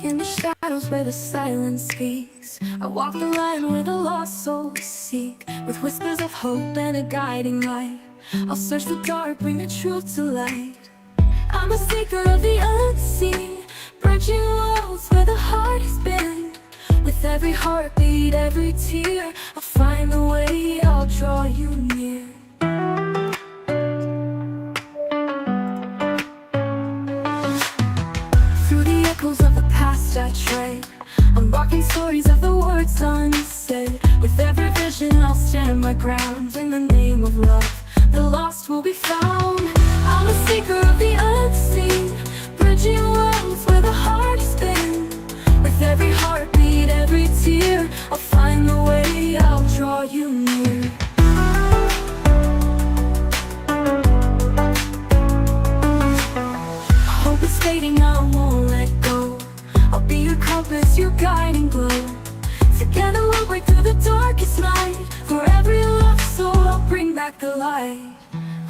In the shadows where the silence speaks, I walk the line where the lost souls seek. With whispers of hope and a guiding light, I'll search the dark, bring the truth to light. I'm a seeker of the unseen, bridging worlds where the heart has been. With every heartbeat, every tear, I'll find the way, I'll draw you near. Through the echoes of the past I tread, unlocking stories of the words unsaid. With every vision I'll stand my ground. In the name of love, the lost will be found. I'm a seeker of the unseen, bridging worlds where the heart has been. With every heartbeat, every tear, I'll find the way, I'll draw you near. Hope is fading, I won't let go. I'll be your compass, your guiding glow. Together we'll break through the darkest night. For every lost soul, I'll bring back the light.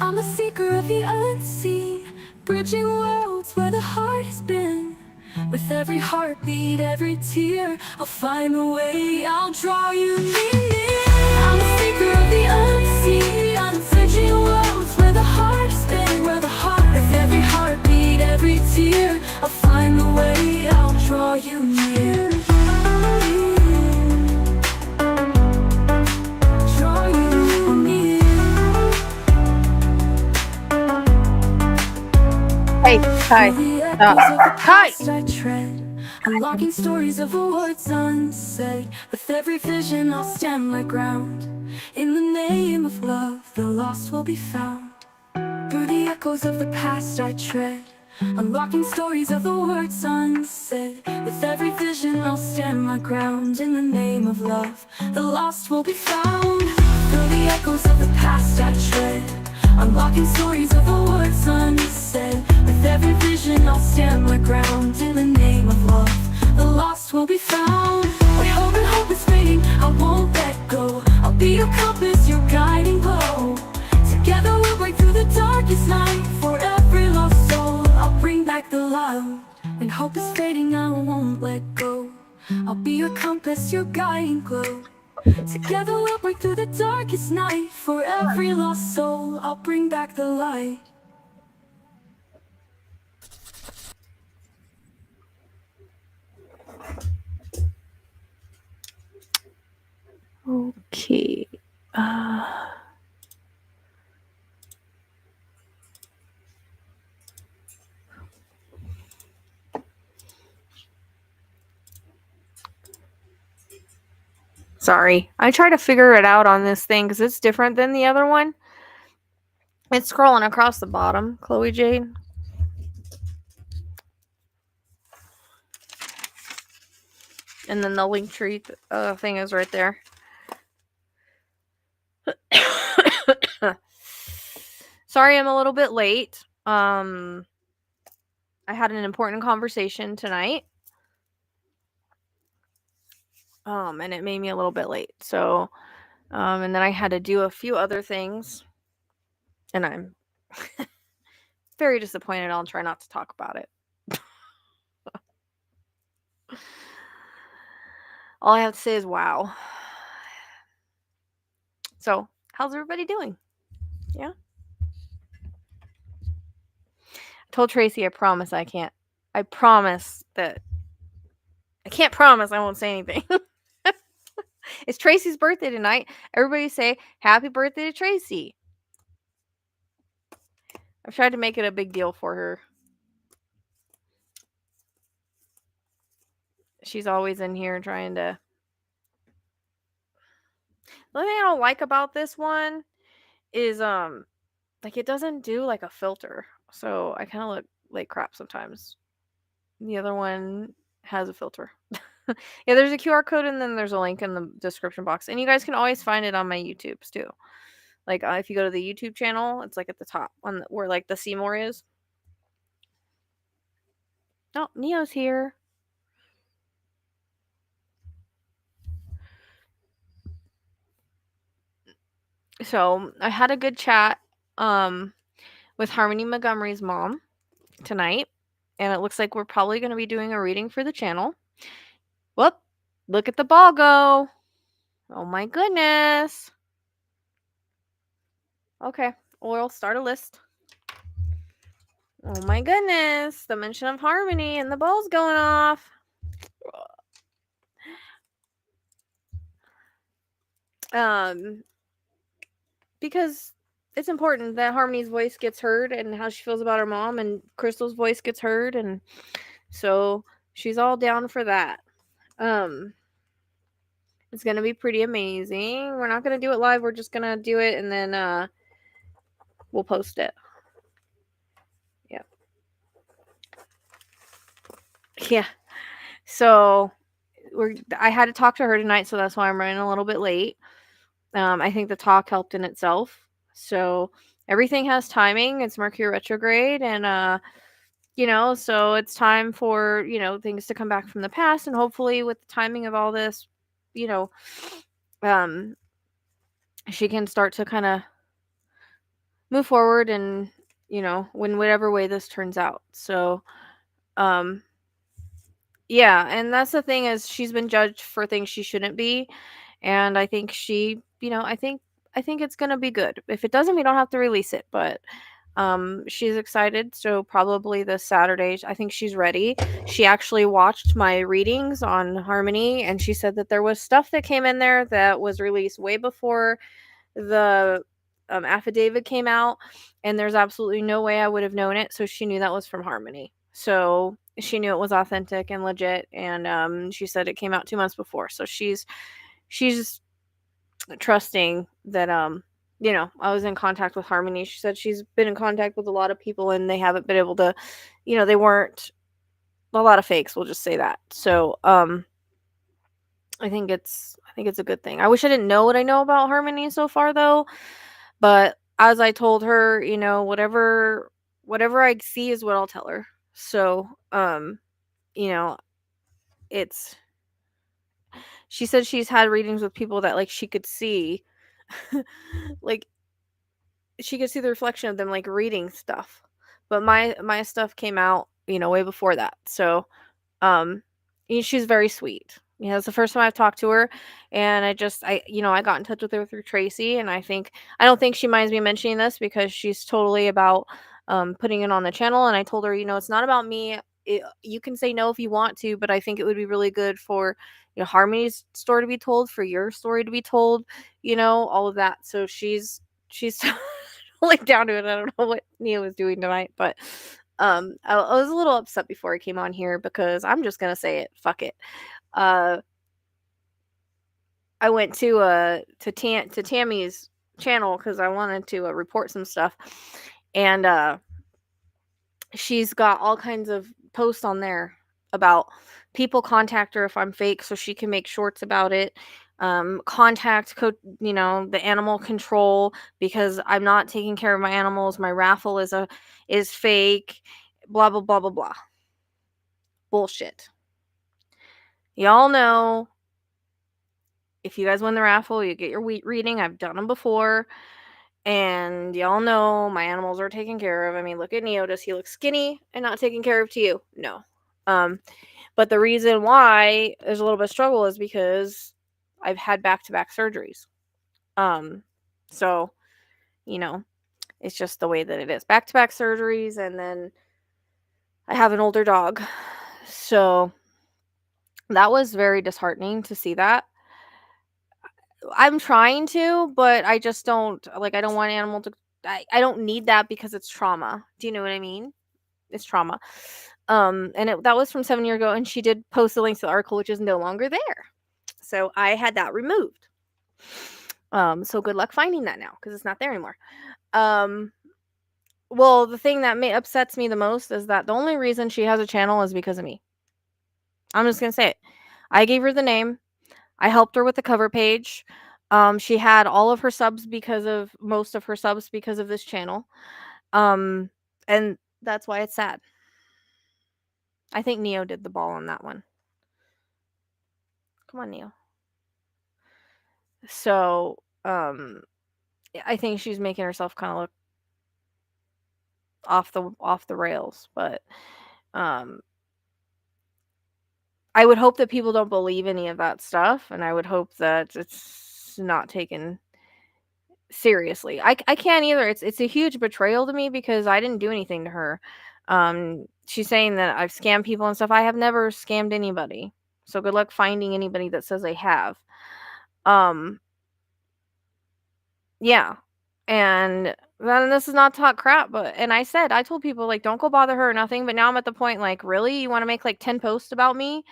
I'm a seeker of the unseen, bridging worlds where the heart has been. With every heartbeat, every tear, I'll find a way, I'll draw you near. I'm a seeker of the unseen, I'm bridging worlds where the heart has been. Where the heart, with every heartbeat, every tear, I'll find the way, I'll draw you near. Draw you near. Hey, hi. Hi! I tread, unlocking stories of the words unsaid. With every vision I'll stand my ground. In the name of love, the lost will be found. Through the echoes of the past I tread, unlocking stories of the words unsaid. With every vision I'll stand my ground. In the name of love, the lost will be found. Through the echoes of the past I tread, unlocking stories of the words unsaid. With every vision I'll stand my ground. In the name of love, the lost will be found. When hope is fading, I won't let go. I'll be your compass, your guiding glow. Together we'll break through the darkest night. For every lost soul, I'll bring back the light. When hope is fading, I won't let go. I'll be your compass, your guiding glow. Together we'll break through the darkest night. For every lost soul, I'll bring back the light. Okay. Sorry. I try to figure it out on this thing because it's different than the other one. It's scrolling across the bottom, Chloe Jade. And then the link tree thing is right there. Sorry I'm a little bit late. I had an important conversation tonight. And it made me a little bit late. So, and then I had to do a few other things. And I'm very disappointed. I'll try not to talk about it. All I have to say is wow. So, how's everybody doing? Yeah? I told Tracy I promise I can't. I promise that I can't promise I won't say anything. It's Tracy's birthday tonight. Everybody say happy birthday to Tracy. I've tried to make it a big deal for her. She's always in here trying to. The only thing I don't like about this one is like it doesn't do like a filter. So I kind of look like crap sometimes. The other one has a filter. Yeah, there's a QR code and then there's a link in the description box. And you guys can always find it on my YouTubes too. Like if you go to the YouTube channel, it's like at the top where like the Seymour is. Oh, Neo's here. So I had a good chat with Harmony Montgomery's mom tonight. and it looks like we're probably going to be doing a reading for the channel. Whoop! Look at the ball go. Oh my goodness. Okay, we'll start a list. Oh my goodness, the mention of harmony and the ball's going off. Because it's important that Harmony's voice gets heard and how she feels about her mom, and Crystal's voice gets heard, and so she's all down for that. It's gonna be pretty amazing. We're not gonna do it live, we're just gonna do it and then we'll post it. Yep. Yeah. So I had to talk to her tonight, so that's why I'm running a little bit late. I think the talk helped in itself. So everything has timing. It's Mercury retrograde, and so it's time for things to come back from the past, and hopefully with the timing of all this, you know, she can start to kind of move forward, and in whatever way this turns out. So, yeah, and that's the thing, is she's been judged for things she shouldn't be, and I think I think it's gonna be good. If it doesn't, we don't have to release it, but she's excited, so probably this Saturday, I think she's ready. She actually watched my readings on Harmony, and she said that there was stuff that came in there that was released way before the affidavit came out, and there's absolutely no way I would have known it, so she knew that was from Harmony. So she knew it was authentic and legit, and she said it came out 2 months before, so she's trusting that I was in contact with Harmony. She said she's been in contact with a lot of people, and they haven't been able to, they weren't a lot of fakes, we'll just say that. So I think it's a good thing. I wish I didn't know what I know about Harmony so far, though, but as I told her, whatever I see is what I'll tell her. So you know it's she said she's had readings with people that, like, she could see like she could see the reflection of them, like, reading stuff. But my stuff came out, way before that. So, um, she's very sweet. It's the first time I've talked to her, and I got in touch with her through Tracy, and I don't think she minds me mentioning this, because she's totally about putting it on the channel, and I told her, it's not about me. You can say no if you want to, but I think it would be really good for, Harmony's story to be told, for your story to be told, all of that. So she's like down to it. I don't know what Nia was doing tonight, but I was a little upset before I came on here, because I'm just gonna say it. Fuck it. Uh, I went to Tammy's channel because I wanted to report some stuff, and she's got all kinds of posts on there about people contact her if I'm fake, so she can make shorts about it. Contact the animal control, because I'm not taking care of my animals. My raffle is fake. Blah blah blah blah blah. Bullshit. Y'all know, if you guys win the raffle, you get your wheat reading. I've done them before. And y'all know my animals are taken care of. I mean, look at Neo. Does he look skinny and not taken care of to you? No. But the reason why there's a little bit of struggle is because I've had back-to-back surgeries. So, it's just the way that it is. Back-to-back surgeries, and then I have an older dog. So that was very disheartening to see that. I'm trying to, but I just don't, like, I don't want animal to, I don't need that, because it's trauma. Do you know what I mean? It's trauma. And that was from 7 years ago, and she did post the links to the article, which is no longer there. So I had that removed. So good luck finding that now, because it's not there anymore. Well, the thing that upsets me the most is that the only reason she has a channel is because of me. I'm just gonna say it. I gave her the name. I helped her with the cover page. She had all of her subs, most of her subs, because of this channel. And that's why it's sad. I think Neo did the ball on that one. Come on, Neo. So, I think she's making herself kind of look off the rails, but Um, I would hope that people don't believe any of that stuff, and I would hope that it's not taken seriously. I can't either. It's a huge betrayal to me because I didn't do anything to her. She's saying that I've scammed people and stuff. I have never scammed anybody. So good luck finding anybody that says I have. Um, yeah. And then this is not to talk crap, but and I told people like don't go bother her or nothing, but now I'm at the point like really you want to make like 10 posts about me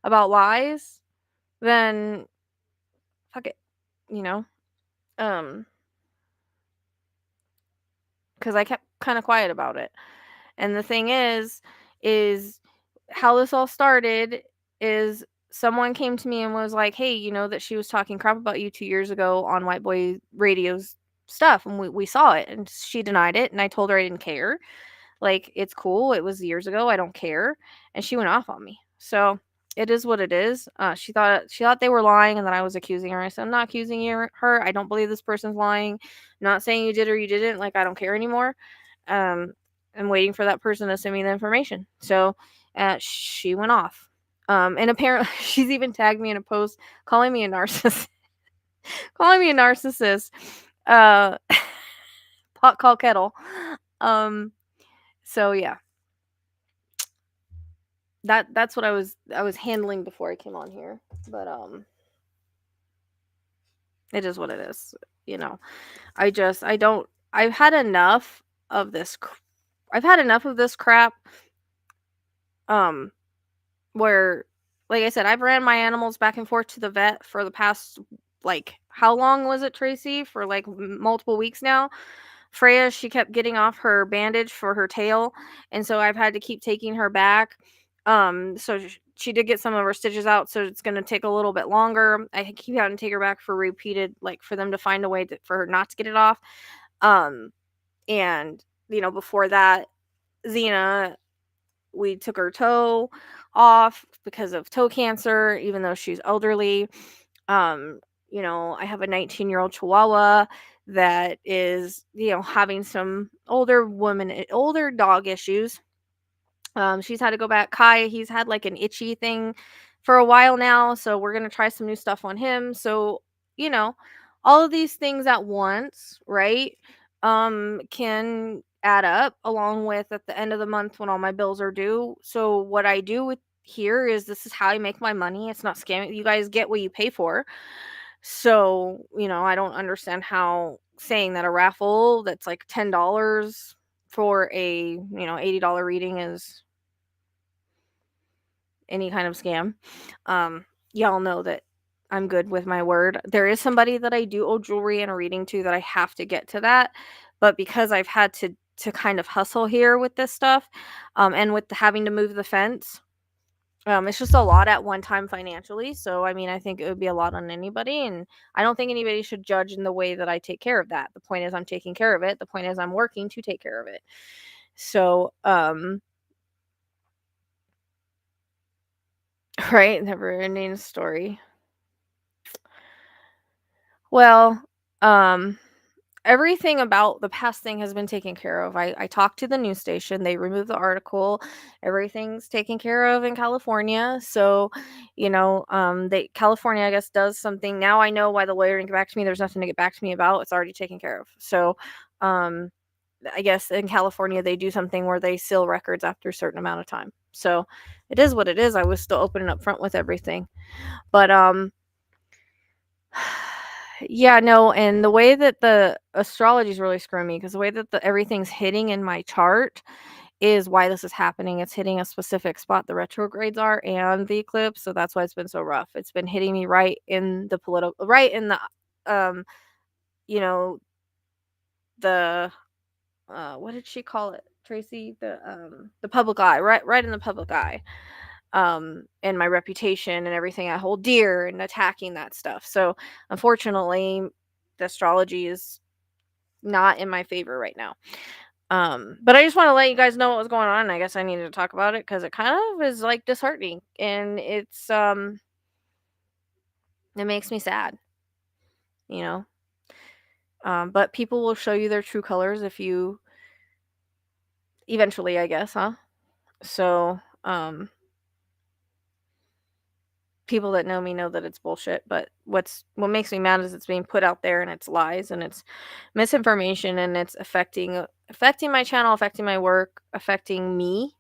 about lies? Then fuck it, you know? Um, because I kept kind of quiet about it. And the thing is how this all started is someone came to me and was like, "Hey, you know that she was talking crap about you 2 years ago on White Boy Radio's stuff, and we saw it." And she denied it, and I told her I didn't care. Like, it's cool. It was years ago. I don't care. And she went off on me. So it is what it is. She thought they were lying and that I was accusing her. I said, I'm not accusing her. I don't believe this person's lying. I'm not saying you did or you didn't. Like, I don't care anymore. Um, I'm waiting for that person to send me the information. So she went off. And apparently she's even tagged me in a post calling me a narcissist. calling me a narcissist. Uh, pot call kettle. Um, so yeah. That's what I was handling before I came on here. But it is what it is, you know. I don't I've had enough of this I've had enough of this crap um where like I said, I've ran my animals back and forth to the vet for the past like how long was it, Tracy? For like multiple weeks now. Freya, she kept getting off her bandage for her tail, and so I've had to keep taking her back. So she did get some of her stitches out, so it's going to take a little bit longer. I keep having to take her back for repeated, like for them to find a way for her not to get it off. Um, and before that, Xena, we took her toe off because of toe cancer, even though she's elderly. Um, I have a 19-year-old Chihuahua that is, having some older dog issues. She's had to go back. Kai, he's had like an itchy thing for a while now, so we're gonna try some new stuff on him. So, you know, all of these things at once, right? Can add up along with at the end of the month when all my bills are due. So what I do with here is this is how I make my money. It's not scamming. You guys get what you pay for. So, I don't understand how saying that a raffle that's like $10 for a, $80 reading is any kind of scam. Y'all know that I'm good with my word. There is somebody that I do owe jewelry and a reading to that I have to get to that, but because I've had to kind of hustle here with this stuff, and with having to move the fence, it's just a lot at one time financially. So I mean, I think it would be a lot on anybody, and I don't think anybody should judge in the way that I take care of that. The point is, I'm taking care of it. The point is, I'm working to take care of it. So, right, never ending story. Well, um, everything about the past thing has been taken care of. I talked to the news station. They removed the article. Everything's taken care of in California. So, California, I guess, does something. Now I know why the lawyer didn't get back to me. There's nothing to get back to me about. It's already taken care of. So, um, I guess in California they do something where they seal records after a certain amount of time. So it is what it is. I was still open and upfront with everything. But yeah, no, and the way that the astrology is really screwing me because the way that everything's hitting in my chart is why this is happening. It's hitting a specific spot the retrogrades are and the eclipse, so that's why it's been so rough. It's been hitting me right in the um, you know, the what did she call it, Tracy? The public eye, right in the public eye. And my reputation and everything I hold dear and attacking that stuff. So unfortunately, the astrology is not in my favor right now. But I just want to let you guys know what was going on. I guess I needed to talk about it because it kind of is like disheartening and it makes me sad, you know. But people will show you their true colors if you eventually, I guess, huh? So, people that know me know that it's bullshit, but what makes me mad is it's being put out there and it's lies and it's misinformation and it's affecting my channel, affecting my work, affecting me,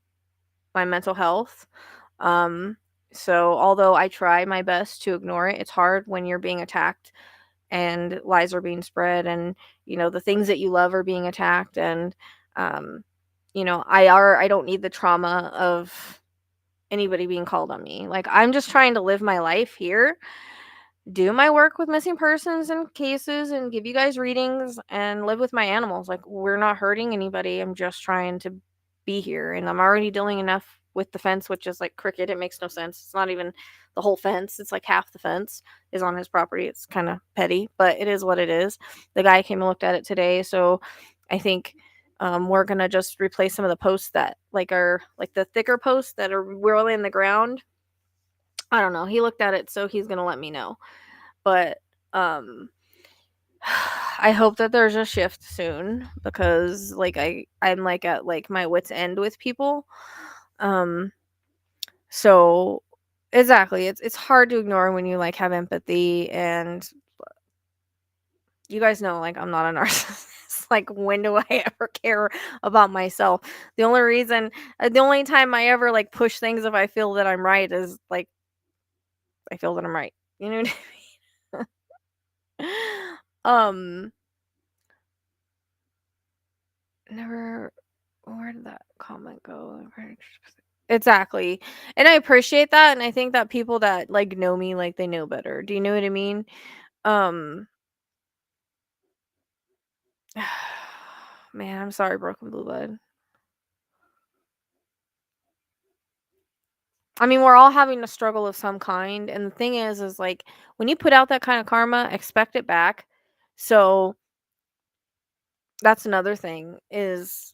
my mental health. Um, so although I try my best to ignore it, it's hard when you're being attacked and lies are being spread and the things that you love are being attacked and um I don't need the trauma of anybody being called on me. Like, I'm just trying to live my life here, do my work with missing persons and cases, and give you guys readings and live with my animals. Like, we're not hurting anybody. I'm just trying to be here. And I'm already dealing enough with the fence, which is like cricket. It makes no sense. It's not even the whole fence. It's like half the fence is on his property. It's kind of petty, but it is what it is. The guy came and looked at it today. So I think we're gonna just replace some of the posts that are like the thicker posts that are really in the ground. I don't know. He looked at it, so he's gonna let me know. But um I hope that there's a shift soon because I'm like at like my wit's end with people. Um so exactly, it's hard to ignore when you like have empathy, and you guys know like I'm not a narcissist. Like, when do I ever care about myself? The only time I ever like push things if I feel that I'm right is like I feel that I'm right. You know what I mean? um Never. Where did that comment go? Exactly. And I appreciate that, and I think that people that, like, know me, like, they know better. Do you know what I mean? Um, man, I'm sorry, Broken Blue Blood. I mean, we're all having a struggle of some kind, and the thing is, like, when you put out that kind of karma, expect it back. So, that's another thing is,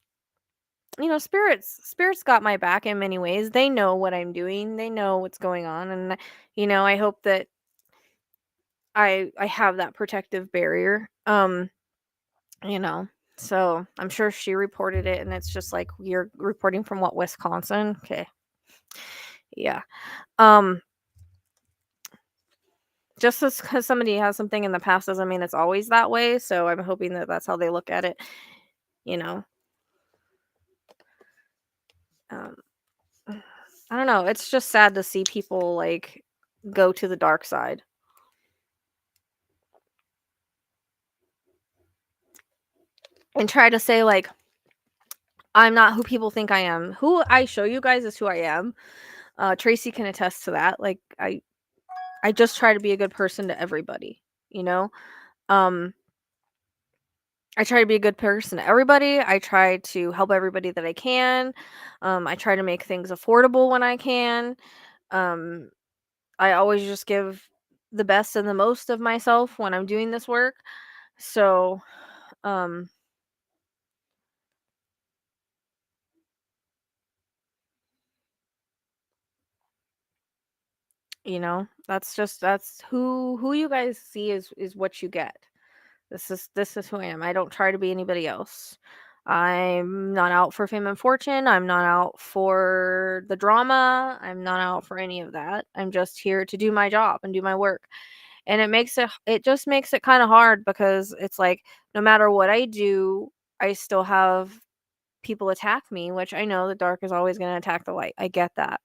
spirits got my back in many ways. They know what I'm doing. They know what's going on, and, I hope that I have that protective barrier. You know. So, I'm sure she reported it and it's just like, you're reporting from what, Wisconsin? Okay. Yeah. Um just cuz somebody has something in the past doesn't mean it's always that way, so I'm hoping that that's how they look at it, you know. Um I don't know, it's just sad to see people like go to the dark side and try to say like I'm not who people think I am. Who I show you guys is who I am. Tracy can attest to that. Like, I just try to be a good person to everybody, you know? Um, I try to be a good person to everybody. I try to help everybody that I can. I try to make things affordable when I can. Um, I always just give the best and the most of myself when I'm doing this work. So, um, that's who you guys see is what you get. This is who I am. I don't try to be anybody else. I'm not out for fame and fortune. I'm not out for the drama. I'm not out for any of that. I'm just here to do my job and do my work. And it just makes it kind of hard because it's like no matter what I do, I still have people attack me, which I know the dark is always going to attack the light. I get that.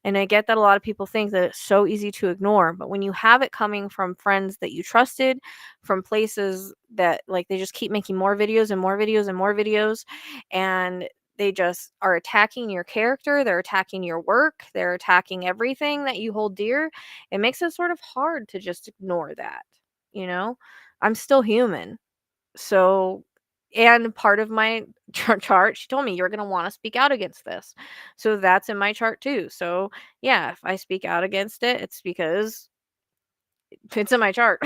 And I get that a lot of people think that it's so easy to ignore, but when you have it coming from friends that you trusted, from places that like they just keep making more videos and more videos and more videos, and they just are attacking your character, they're attacking your work, they're attacking everything that you hold dear, it makes it sort of hard to just ignore that, you know? I'm still human. So, and part of my chart, she told me you're going to want to speak out against this. So that's in my chart too. So, yeah, if I speak out against it, it's because it's in my chart.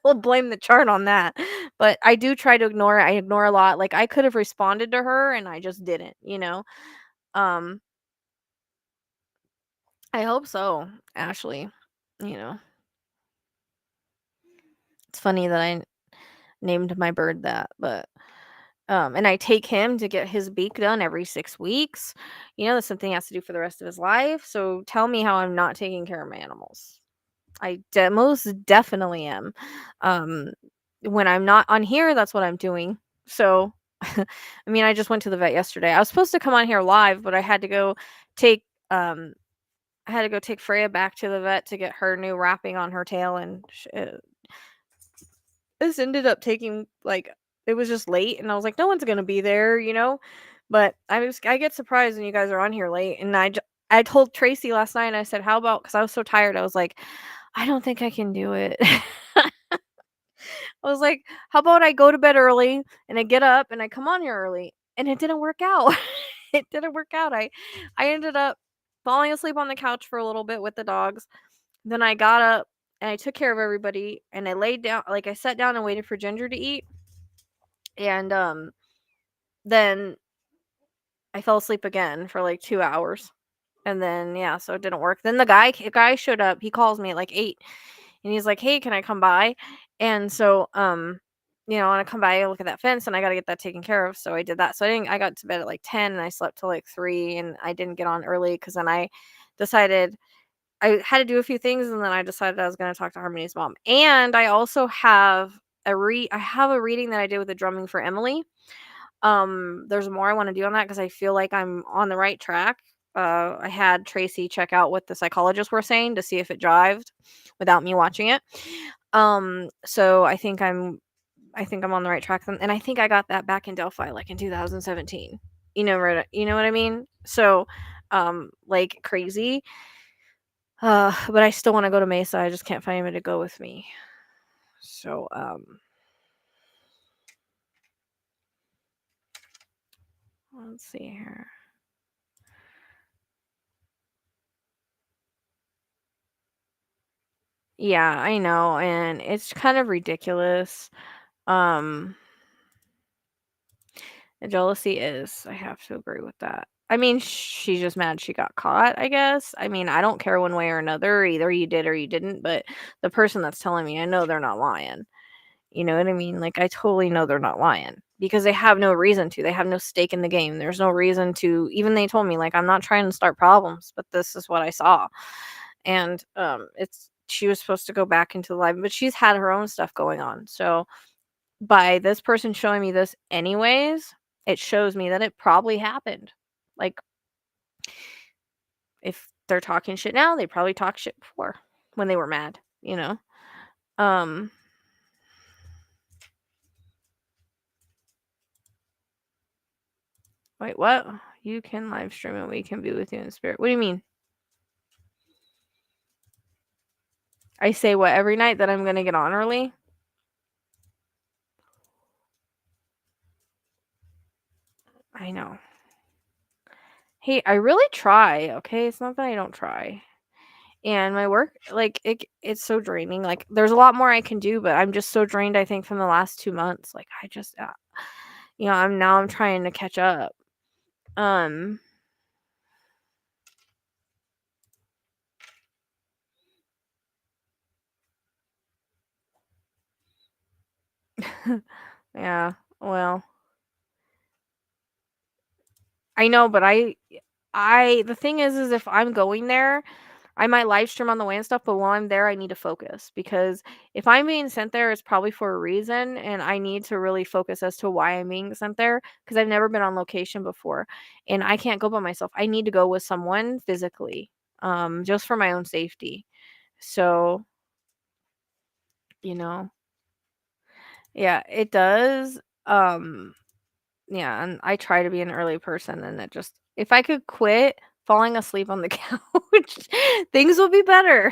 We'll blame the chart on that. But I do try to ignore it. I ignore a lot. Like, I could have responded to her and I just didn't, you know. Um I hope so, Ashley. You know. It's funny that I named my bird that, but And I take him to get his beak done every 6 weeks. That's something he has to do for the rest of his life. So tell me how I'm not taking care of my animals. Most definitely am. Um, when I'm not on here, that's what I'm doing. So, I mean, I just went to the vet yesterday. I was supposed to come on here live, but take um I had to go take Freya back to the vet to get her new wrapping on her tail, and this ended up taking like it was just late, and I was like, no one's gonna be there. But I get surprised when you guys are on here late, and I told Tracy last night. I said, how about, because I was so tired. I was like, I don't think I can do it. I was like, how about I go to bed early and I get up and I come on here early, and it didn't work out. It didn't work out. I ended up falling asleep on the couch for a little bit with the dogs. Then I got up and I took care of everybody, and I laid down, like I sat down and waited for Ginger to eat, and then I fell asleep again for like 2 hours. And then yeah, so it didn't work. Then the guy showed up. He calls me at like 8, and he's like, "Hey, can I come by?" And so I come by, I look at that fence, and I got to get that taken care of. So I did that. So I got to bed at like 10, and I slept till like 3, and I didn't get on early cuz then I decided I had to do a few things, and then I decided I was going to talk to Harmony's mom. And I also have I have a reading that I did with the drumming for Emily. There's more I want to do on that because I feel like I'm on the right track. I had Tracy check out what the psychologists were saying to see if it jived without me watching it. So I think I'm on the right track, and I think I got that back in Delphi like in 2017. Right? You know what I mean? So, like crazy. But I still want to go to Mesa. I just can't find anybody to go with me. So, let's see here. Yeah, I know, and it's kind of ridiculous. Um, the jealousy is, I have to agree with that. I mean, she's just mad she got caught, I guess. I mean, I don't care one way or another. Either you did or you didn't, but the person that's telling me, I know they're not lying. You know what I mean? Like, I totally know they're not lying because they have no reason to. They have no stake in the game. There's no reason to. Even they told me, like, I'm not trying to start problems, but this is what I saw. And she was supposed to go back into the live, but she's had her own stuff going on. So by this person showing me this anyways, it shows me that it probably happened. Like, if they're talking shit now, they probably talked shit before when they were mad. Um Wait, what? You can live stream and we can be with you in spirit. What do you mean? I say what every night that I'm gonna get on early? I know. Hey, I really try, okay? It's not that I don't try. And my work, like, it's so draining. Like, there's a lot more I can do, but I'm just so drained, I think, from the last 2 months. Like, I just, I'm trying to catch up. Um, yeah, well, I know, but the thing is if I'm going there, I might live stream on the way and stuff, but while I'm there, I need to focus because if I'm being sent there, it's probably for a reason, and I need to really focus as to why I'm being sent there because I've never been on location before, and I can't go by myself. I need to go with someone physically, just for my own safety. So, you know, yeah, it does. Yeah, and I try to be an early person, and it just if I could quit falling asleep on the couch, things will be better.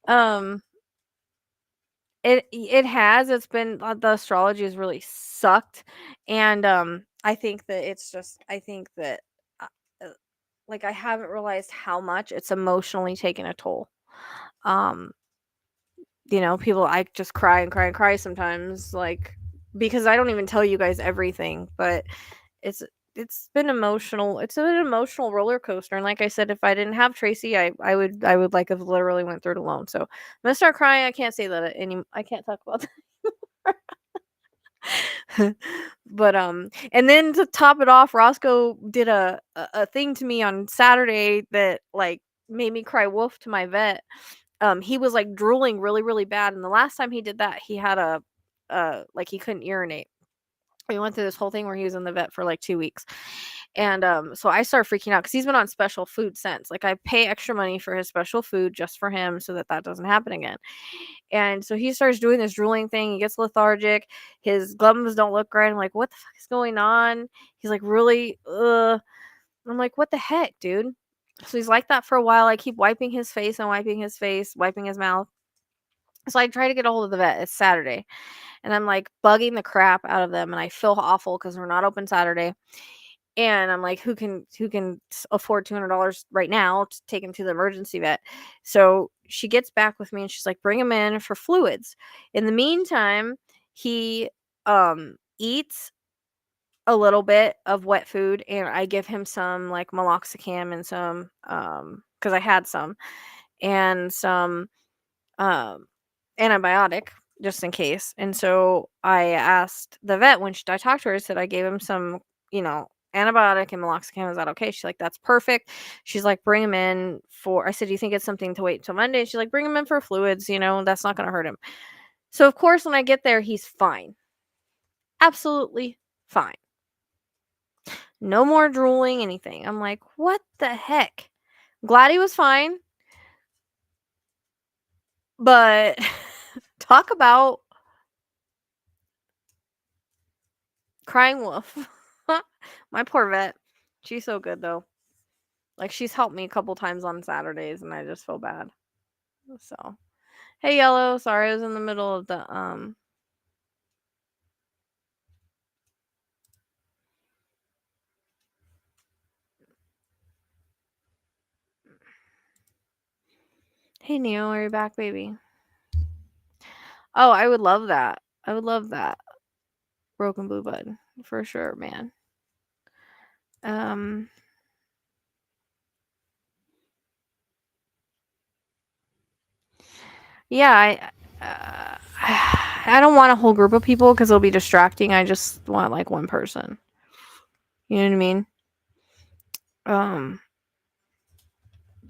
um it has. It's been the astrology has really sucked, and I think that uh, uh, like I haven't realized how much it's emotionally taken a toll. Um, people, I just cry and cry and cry sometimes, like because I don't even tell you guys everything, but it's it's been emotional. It's an emotional roller coaster, and like I said, if I didn't have Tracy, I would like have literally went through it alone. So I'm gonna start crying. I can't say that any. I can't talk about that. But and then to top it off, Roscoe did a thing to me on Saturday that like made me cry wolf to my vet. He was like drooling really, really bad, and the last time he did that, he had a like he couldn't urinate. We went through this whole thing where he was in the vet for like 2 weeks. And so I started freaking out because he's been on special food since. Like I pay extra money for his special food just for him so that that doesn't happen again. And so he starts doing this drooling thing. He gets lethargic. His gums don't look right. I'm like, what the fuck is going on? He's like, really? I'm like, what the heck, dude? So he's like that for a while. I keep wiping his face and wiping his face, wiping his mouth. So I try to get a hold of the vet. It's Saturday. And I'm like bugging the crap out of them. And I feel awful because we're not open Saturday. And I'm like, who can afford $200 right now to take him to the emergency vet? So she gets back with me and she's like, bring him in for fluids. In the meantime, he eats a little bit of wet food and I give him some like meloxicam and some because I had some and some um antibiotic just in case. And so I asked the vet when I talked to her, I said I gave him some, antibiotic and meloxicam. Is that okay? She's like, that's perfect. She's like, bring him in for, I said, do you think it's something to wait until Monday? She's like, bring him in for fluids, that's not going to hurt him. So of course, when I get there, he's fine. Absolutely fine. No more drooling, anything. I'm like, what the heck? Glad he was fine. But talk about crying wolf. My poor vet. She's so good though. Like she's helped me a couple times on Saturdays and I just feel bad. So, hey Yellow, sorry I was in the middle of the Hey Neo, are you back, baby? Oh, I would love that. I would love that. Broken Blue Bud. For sure, man. Um Yeah, I don't want a whole group of people because it'll be distracting. I just want like one person. You know what I mean? Um,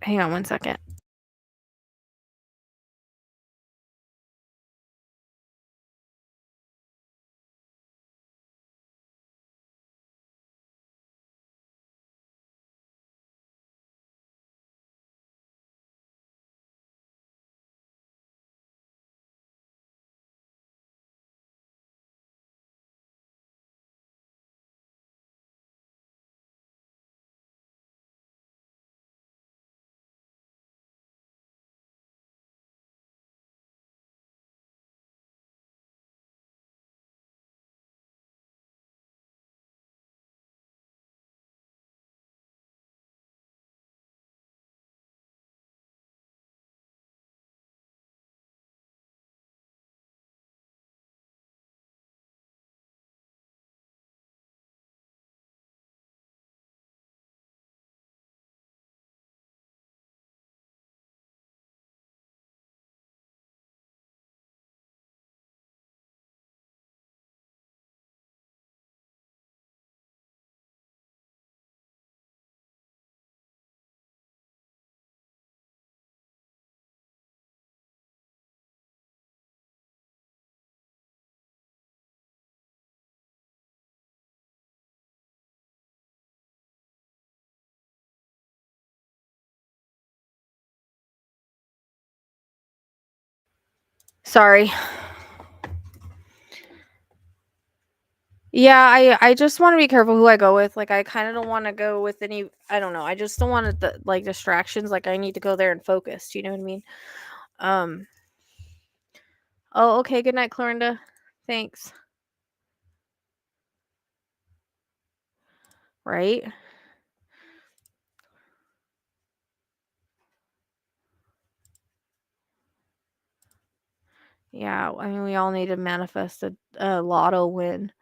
Hang on one second. Sorry. Yeah, I just want to be careful who I go with. Like I kind of don't want to go with any. I don't know. I just don't want the like distractions. Like I need to go there and focus. Do you know what I mean? Um. Oh, okay. Good night, Clorinda. Thanks. Right? Yeah. I mean, we all need to manifest a lotto win.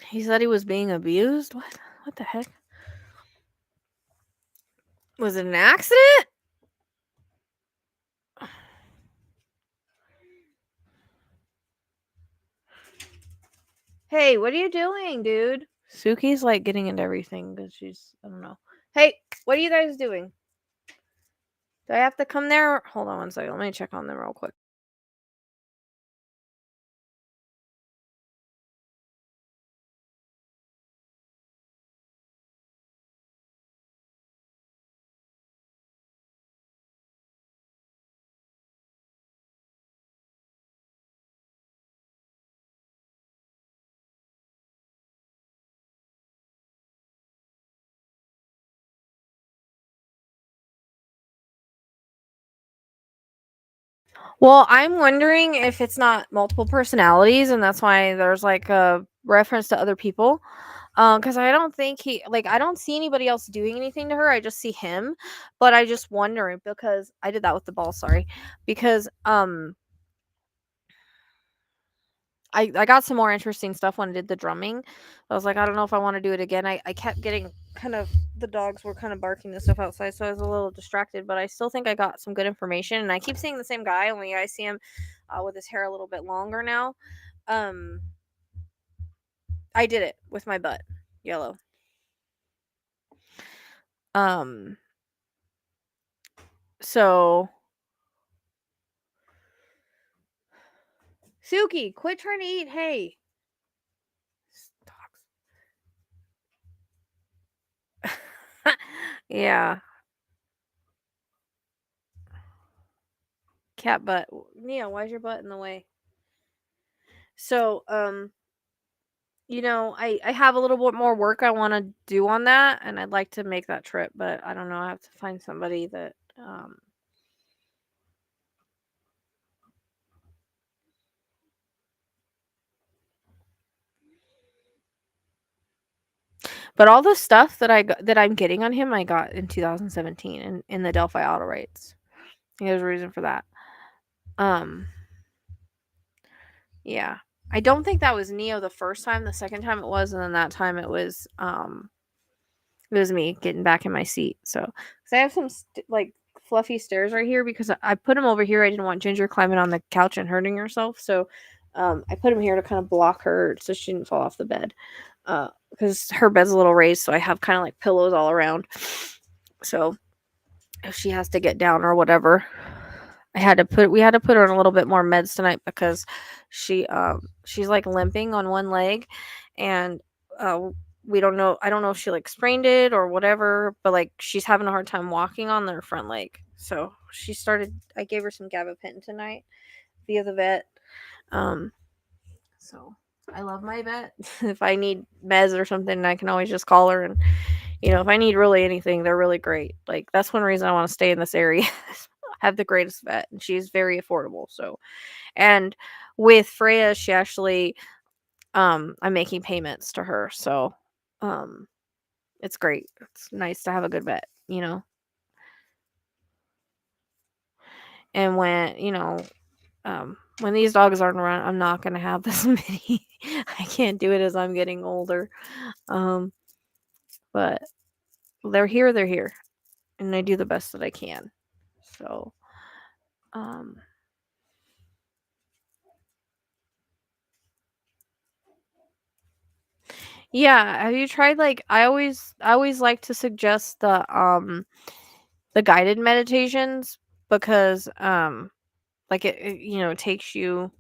He said he was being abused? What? What the heck? Was it an accident? Hey, what are you doing, dude? Suki's like getting into everything because she's, I don't know. Hey, what are you guys doing? Do I have to come there? Hold on one second. Let me check on them real quick. Well, I'm wondering if it's not multiple personalities, and that's why there's like a reference to other people. Because I don't think I don't see anybody else doing anything to her. I just see him, but I just wonder because I did that with the ball. Sorry, because I got some more interesting stuff when I did the drumming. I was like, I don't know if I want to do it again. I kept getting kind of the dogs were kind of barking and stuff outside, so I was a little distracted. But I still think I got some good information, and I keep seeing the same guy. Only I see him with his hair a little bit longer now. Um, I did it with my butt, yellow. Um, so Suki, quit trying to eat. Hey, dogs. Yeah, cat butt. Nia, why's your butt in the way? So, I have a little bit more work I want to do on that, and I'd like to make that trip, but I don't know. I have to find somebody that. But all the stuff that I'm getting on him, I got in 2017 in the Delphi Autowrites. I think there's a reason for that. Um, yeah, I don't think that was Neo the first time. The second time it was, and then that time it was me getting back in my seat. So, because I have some like fluffy stairs right here because I put them over here. I didn't want Ginger climbing on the couch and hurting herself. So, I put them here to kind of block her so she didn't fall off the bed. Because her bed's a little raised, so I have kind of like pillows all around. So if she has to get down or whatever, we had to put her on a little bit more meds tonight because she's like limping on one leg, and uh we don't know. I don't know if she like sprained it or whatever, but like she's having a hard time walking on their front leg. So I gave her some gabapentin tonight via the vet. Um, so I love my vet. If I need meds or something, I can always just call her, and if I need really anything, they're really great. Like that's one reason I want to stay in this area. Have the greatest vet, and she's very affordable. So, and with Freya, she actually, I'm making payments to her, so, um, it's great. It's nice to have a good vet. And when these dogs aren't around, I'm not gonna have this many. I can't do it as I'm getting older. Um, but they're here, and I do the best that I can. So, um, yeah. Have you tried like I always like to suggest the guided meditations because like it takes you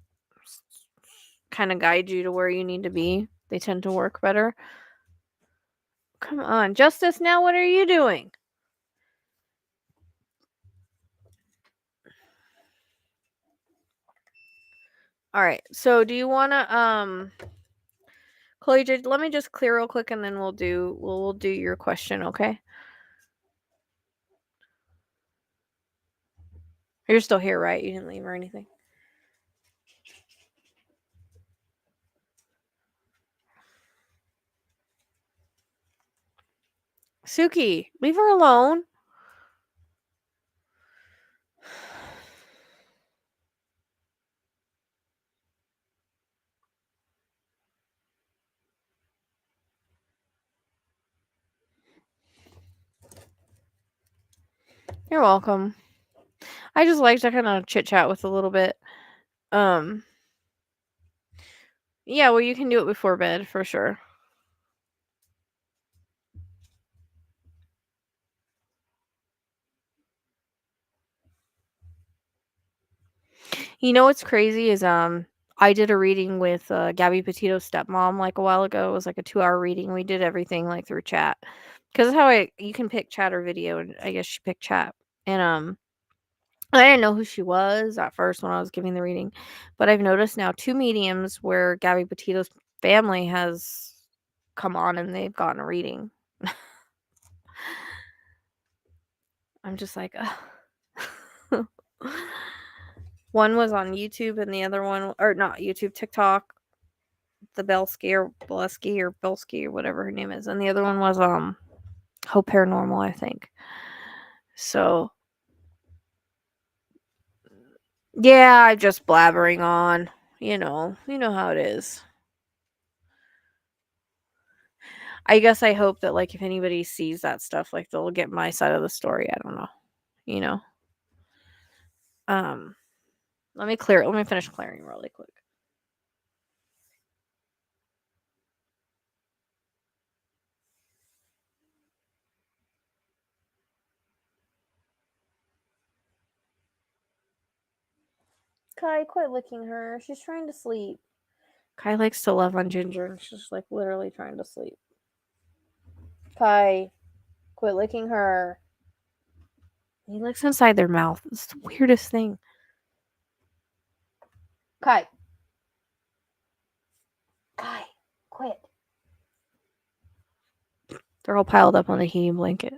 kind of guide you to where you need to be. They tend to work better. Come on, Justice, now what are you doing? All right. So do you want to Chloe, let me just clear real quick and then we'll do your question, okay? You're still here, right? You didn't leave or anything. Suki, leave her alone. You're welcome. I just like to kind of chit chat with a little bit. Yeah, well, you can do it before bed for sure. You know what's crazy is I did a reading with Gabby Petito's stepmom like a while ago. It was like a 2-hour reading. We did everything like through chat because how you can pick chat or video, and I guess she picked chat. And I didn't know who she was at first when I was giving the reading, but I've noticed now 2 mediums where Gabby Petito's family has come on and they've gotten a reading. I'm just like, ugh. One was on YouTube and the other one, or not YouTube, TikTok, the Belsky or Belsky or Belsky or whatever her name is, and the other one was Hope Paranormal, I think. So yeah, I'm just blabbering on. You know how it is. I guess I hope that like if anybody sees that stuff, like they'll get my side of the story. I don't know. You know. Um, let me finish clearing really quick. Kai, quit licking her. She's trying to sleep. Kai likes to love on Ginger, and she's like literally trying to sleep. Kai, quit licking her. He licks inside their mouth. It's the weirdest thing. Kai. Kai, quit. They're all piled up on the heating blanket.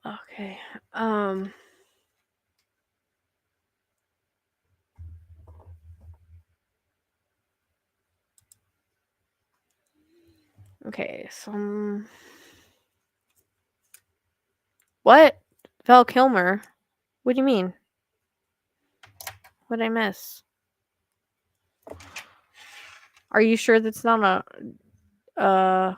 Okay. Okay, so what? Val Kilmer? What do you mean? What did I miss? Are you sure that's not a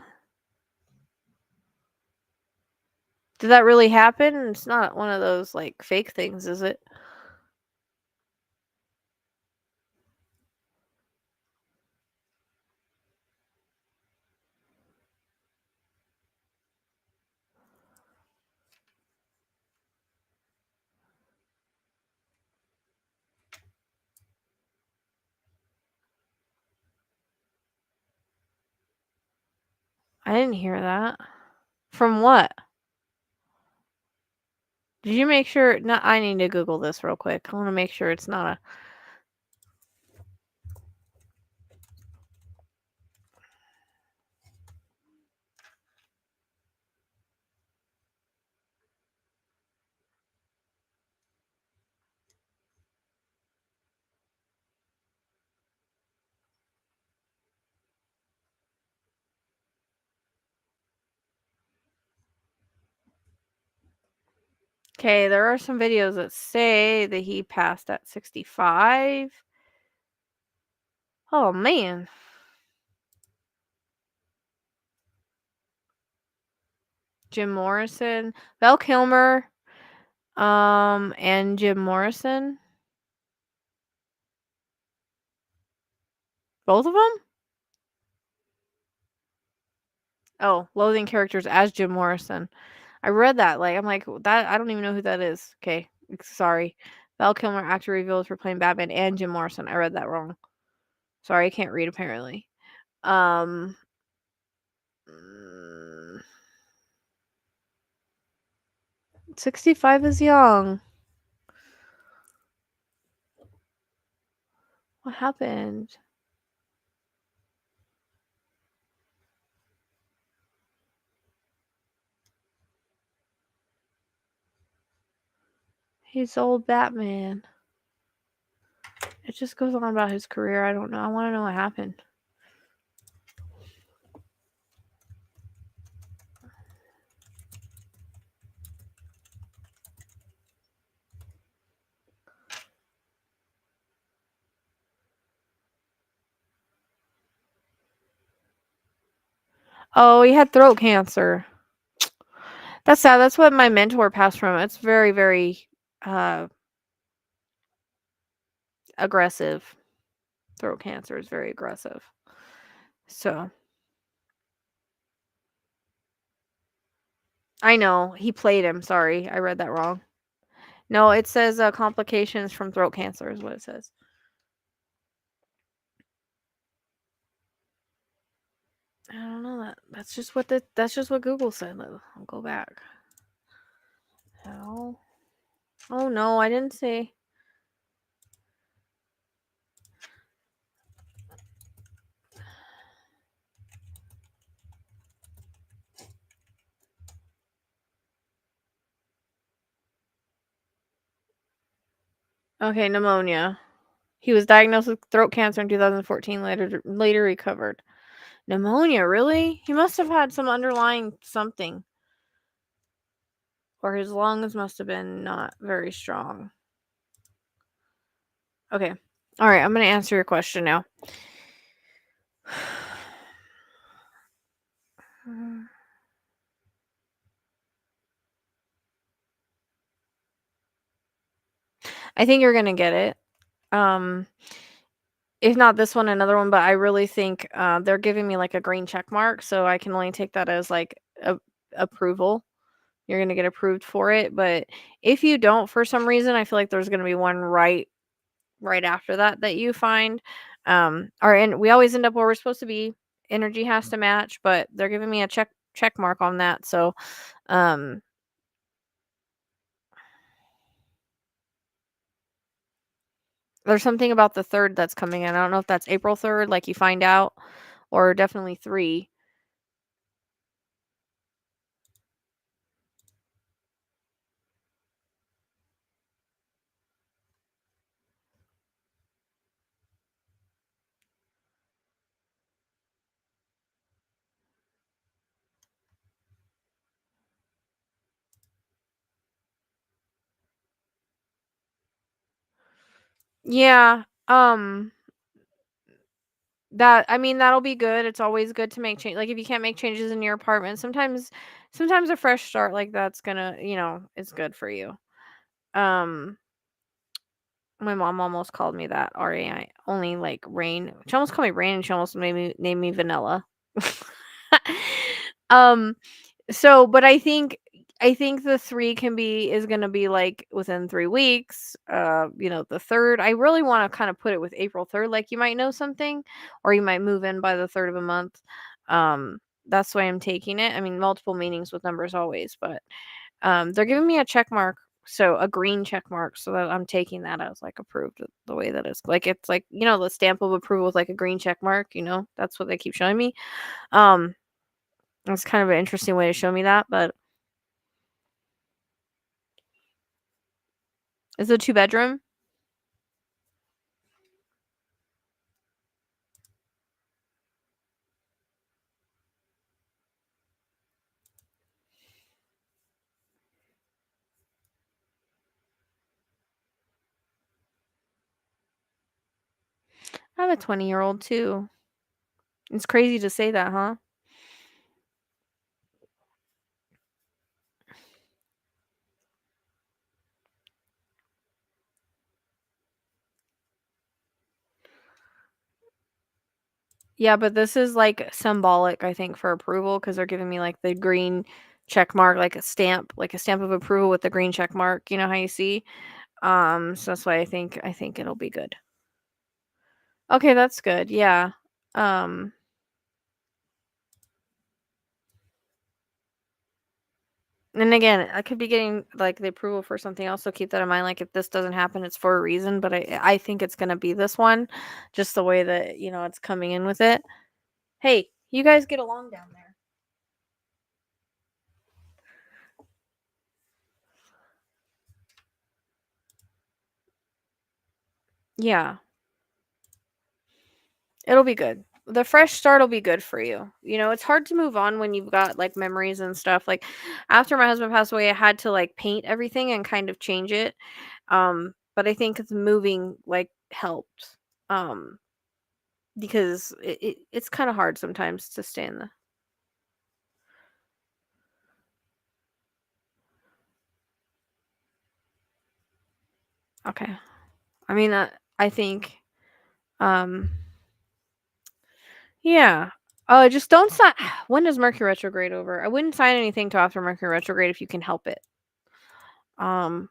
did that really happen? It's not one of those like fake things, is it? I didn't hear that. From what? Did you make sure? No, I need to Google this real quick. I want to make sure it's not a. Okay, there are some videos that say that he passed at 65. Oh man. Jim Morrison, Val Kilmer, and Jim Morrison. Both of them? Oh, loathing characters as Jim Morrison. I read that. Like, I'm like, that. I don't even know who that is. Okay, sorry. Val Kilmer, actor revealed for playing Batman and Jim Morrison. I read that wrong. Sorry, I can't read apparently. 65 is young. What happened? He's old Batman. It just goes on about his career. I don't know. I want to know what happened. Oh, he had throat cancer. That's sad. That's what my mentor passed from. It's very, very uh aggressive. Throat cancer is very aggressive. So, I know. He played him. Sorry. I read that wrong. No, it says complications from throat cancer is what it says. I don't know that. That's just what Google said. I'll go back. How? Oh no, I didn't say. Okay, pneumonia. He was diagnosed with throat cancer in 2014. Later recovered. Pneumonia, really? He must have had some underlying something, or his lungs must have been not very strong. Okay. All right, I'm going to answer your question now. I think you're going to get it. If not this one, another one, but I really think they're giving me like a green check mark, so I can only take that as like approval. You're going to get approved for it, but if you don't for some reason, I feel like there's going to be one right after that you find. Or and we always end up where we're supposed to be. Energy has to match, but they're giving me a check mark on that. So, um there's something about the 3rd that's coming in. I don't know if that's April 3rd, like you find out, or definitely 3. Yeah. That I mean, that'll be good. It's always good to make change. Like if you can't make changes in your apartment, sometimes a fresh start like that's gonna, it's good for you. Um My mom almost called me that, RAI, only, like, Rain. She almost called me Rain, and she almost made me name me Vanilla. Um, but I think the 3 is gonna be, like, within 3 weeks, the 3rd I really wanna kinda put it with April 3rd, like, you might know something, or you might move in by the 3rd of a month. That's why I'm taking it. I mean, multiple meanings with numbers always, but they're giving me a check mark, so a green check mark, so that I'm taking that as like approved the way that it's like, the stamp of approval with like a green check mark, that's what they keep showing me. Um, that's kind of an interesting way to show me that, but it's a 2-bedroom. I have a 20-year-old too. It's crazy to say that, huh? Yeah, but this is like symbolic, I think, for approval because they're giving me like the green check mark, like a stamp of approval with the green check mark. You know how you see? So that's why I think it'll be good. Okay, that's good. Yeah. Um, and again, I could be getting like the approval for something else, so keep that in mind. Like if this doesn't happen, it's for a reason, but I think it's gonna be this one, just the way that, it's coming in with it. Hey, you guys get along down there. Yeah, it'll be good. The fresh start will be good for you. It's hard to move on when you've got like memories and stuff. Like after my husband passed away, I had to like paint everything and kind of change it. But I think it's moving like helped. Because it's kind of hard sometimes to stay in the Okay. I mean, I think, yeah. Just don't sign. When does Mercury retrograde over? I wouldn't sign anything till after Mercury retrograde if you can help it. I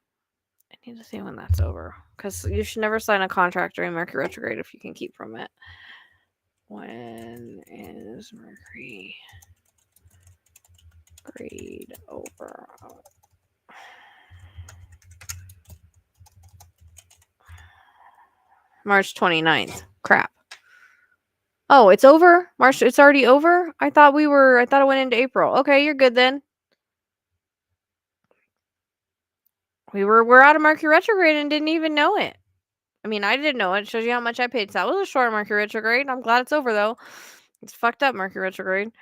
need to see when that's over, because you should never sign a contract during Mercury retrograde if you can keep from it. When is Mercury grade over? March 29th. Crap. Oh, it's over? March, it's already over? I thought it went into April. Okay, you're good then. We're out of Mercury retrograde and didn't even know it. I mean, I didn't know it. It shows you how much I paid. So that was a short Mercury retrograde. I'm glad it's over though. It's fucked up Mercury retrograde.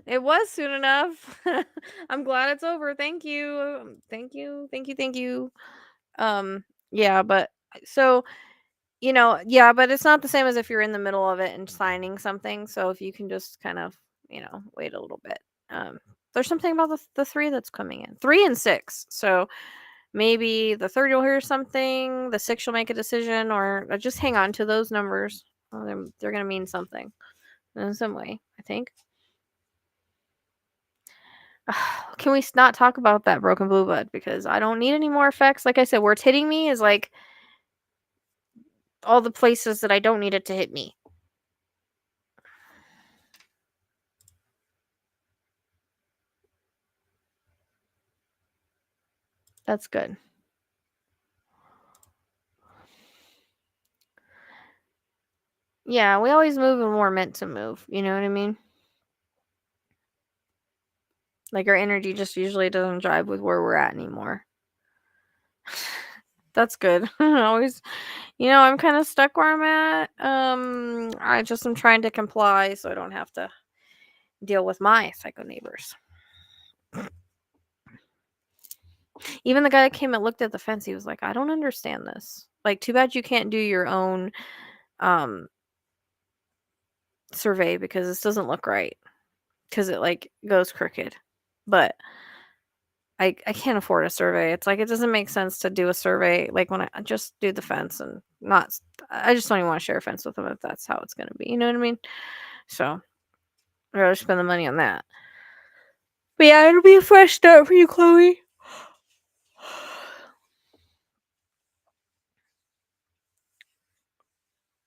It was soon enough. I'm glad it's over. Thank you. Thank you. Thank you. Thank you. Yeah, but so, yeah, but it's not the same as if you're in the middle of it and signing something. So if you can just kind of, wait a little bit. There's something about the three that's coming in. 3 and 6. So maybe the third you'll hear something, the 6 you'll make a decision, or just hang on to those numbers. They're gonna mean something in some way, I think. Can we not talk about that broken blue bud? Because I don't need any more effects. Like I said, where it's hitting me is like all the places that I don't need it to hit me. That's good. Yeah, we always move when we're meant to move. You know what I mean? Like our energy just usually doesn't drive with where we're at anymore. That's good. Always, I'm kind of stuck where I'm at. I just am trying to comply so I don't have to deal with my psycho neighbors. Even the guy that came and looked at the fence, he was like, I don't understand this. Like, too bad you can't do your own survey because this doesn't look right. Because it like goes crooked. But I can't afford a survey. It's like it doesn't make sense to do a survey like when I just do the fence and not. I just don't even want to share a fence with them if that's how it's going to be. You know what I mean? So I'd rather spend the money on that. But yeah, it'll be a fresh start for you, Chloe.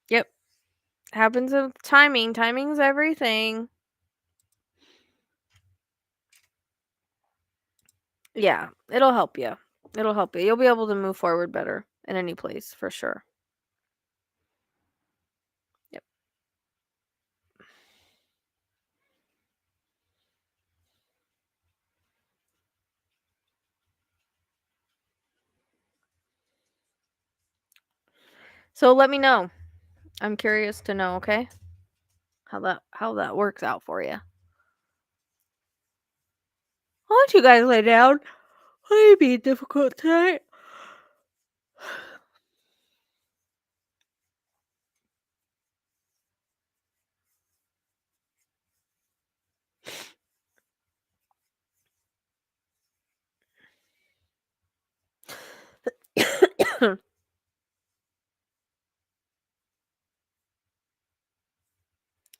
Yep. Happens with timing. Timing's everything. Yeah, it'll help you. It'll help you. You'll be able to move forward better in any place for sure. Yep. So let me know. I'm curious to know, okay? How that works out for you. Why don't you guys lay down? Might be difficult tonight.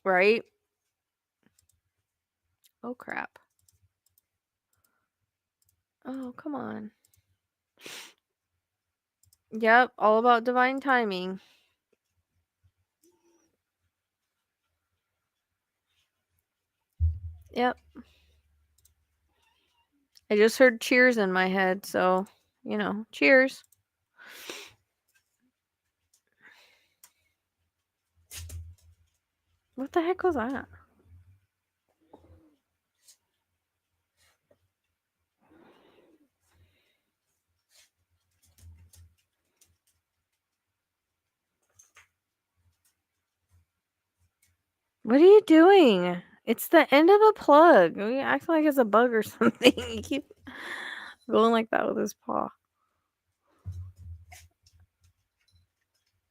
Right? Oh crap. Oh, come on. Yep, all about divine timing. Yep. I just heard cheers in my head, so, cheers. What the heck was that? What are you doing? It's the end of a plug. You act like it's a bug or something. You keep going like that with his paw.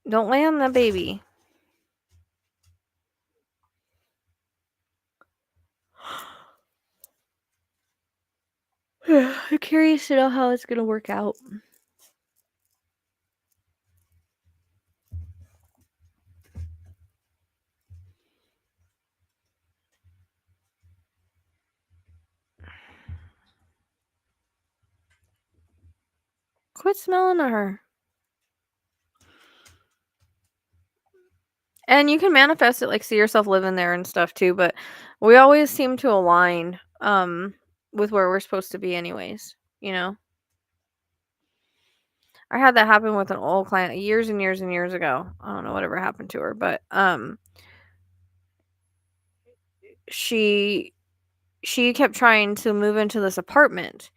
Don't lay on the baby. curious to know how it's gonna work out. Quit smelling at her. And you can manifest it, like, see yourself living there and stuff too, but we always seem to align, with where we're supposed to be anyways, you know? I had that happen with an old client years and years and years ago. I don't know whatever happened to her, but, she kept trying to move into this apartment,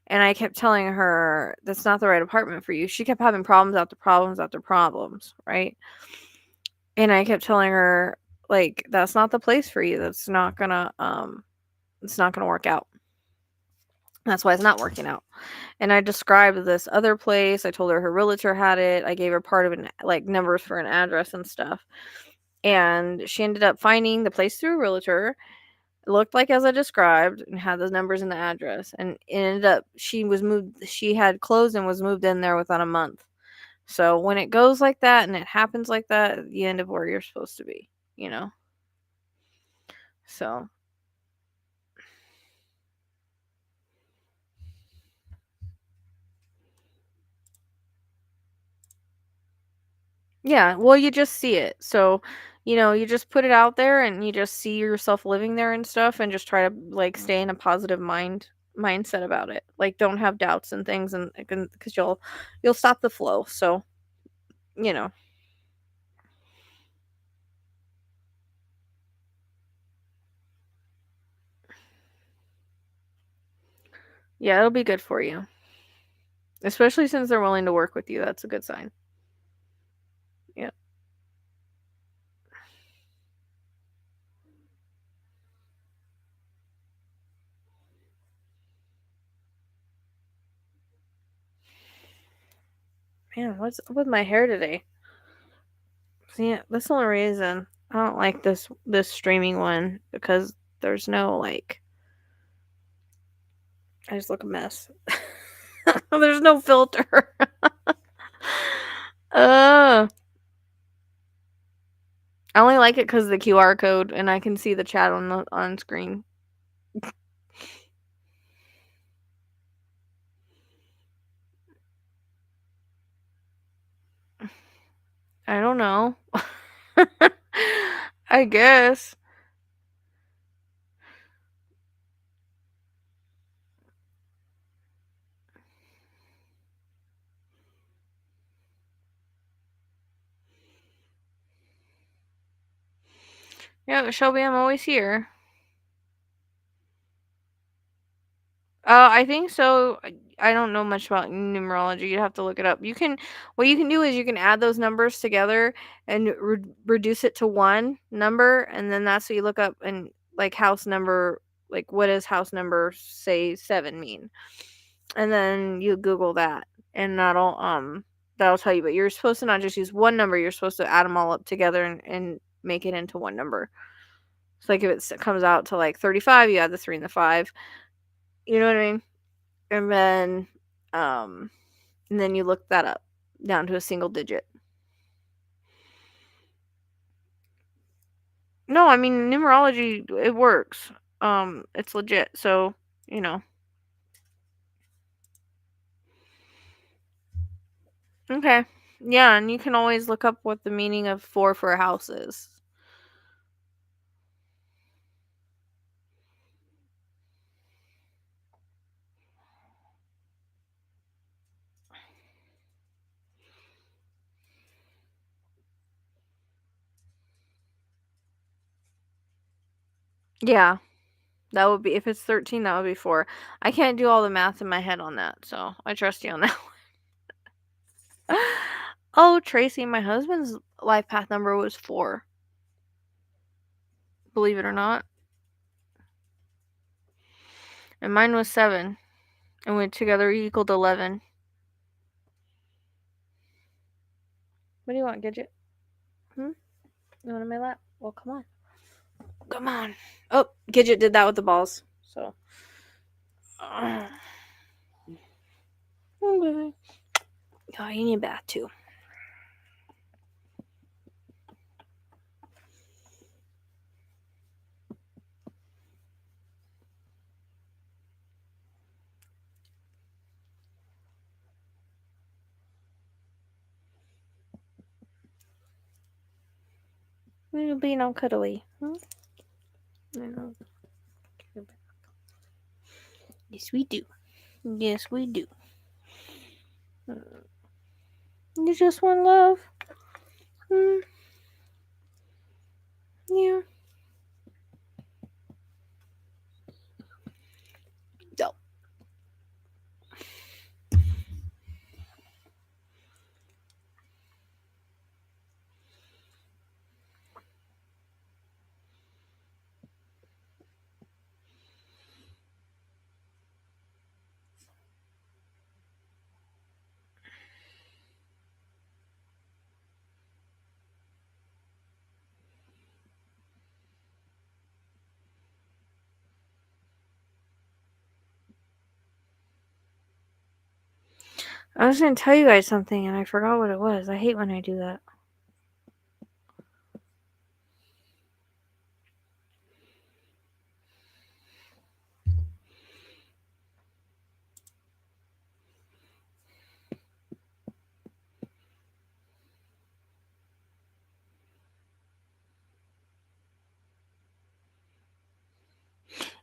and I kept telling her, "That's not the right apartment for you." She kept having problems after problems after problems, right? And I kept telling her, like, "That's not the place for you. It's not gonna work out." That's why it's not working out. And I described this other place. I told her her realtor had it. I gave her part of an like numbers for an address and stuff. And she ended up finding the place through a realtor. It looked like as I described and had the numbers and the address. And it ended up she had closed and was moved in there within a month. So when it goes like that and it happens like that, you end up where you're supposed to be, you know? So yeah, well, you just see it. So, you just put it out there and you just see yourself living there and stuff and just try to like stay in a positive mindset about it. Like don't have doubts and things and cuz you'll stop the flow. So, you know. Yeah, it'll be good for you. Especially since they're willing to work with you. That's a good sign. Yeah. Man, what's up with my hair today? See, that's the only reason I don't like this streaming one because there's no like I just look a mess. There's no filter. uh, I only like it because of the QR code and I can see the chat on screen. I don't know. I guess. Yeah, Shelby, I'm always here. I think so. I don't know much about numerology. You'd have to look it up. What you can do is you can add those numbers together and reduce it to one number, and then that's what you look up and like house number, like what does house number say 7 mean? And then you Google that, and that'll tell you. But you're supposed to not just use one number. You're supposed to add them all up together and make it into one number. So like if it comes out to like 35, you add the 3 and the 5. You know what I mean? And then um and then you look that up down to a single digit. No, I mean numerology it works. It's legit. So, you know. Okay. Yeah, and you can always look up what the meaning of 4 for a house is. Yeah. That would be if it's 13, that would be 4. I can't do all the math in my head on that, so I trust you on that one. Oh, Tracy, my husband's life path number was 4. Believe it or not. And mine was 7. And we together equaled 11. What do you want, Gidget? You want in my lap? Well, come on. Come on. Oh, Gidget did that with the balls. So. Okay. Oh, you need a bath too. You're being all cuddly. Huh? I know. Yes, we do. Yes, we do. You just want love. Yeah. No. I was going to tell you guys something and I forgot what it was. I hate when I do that.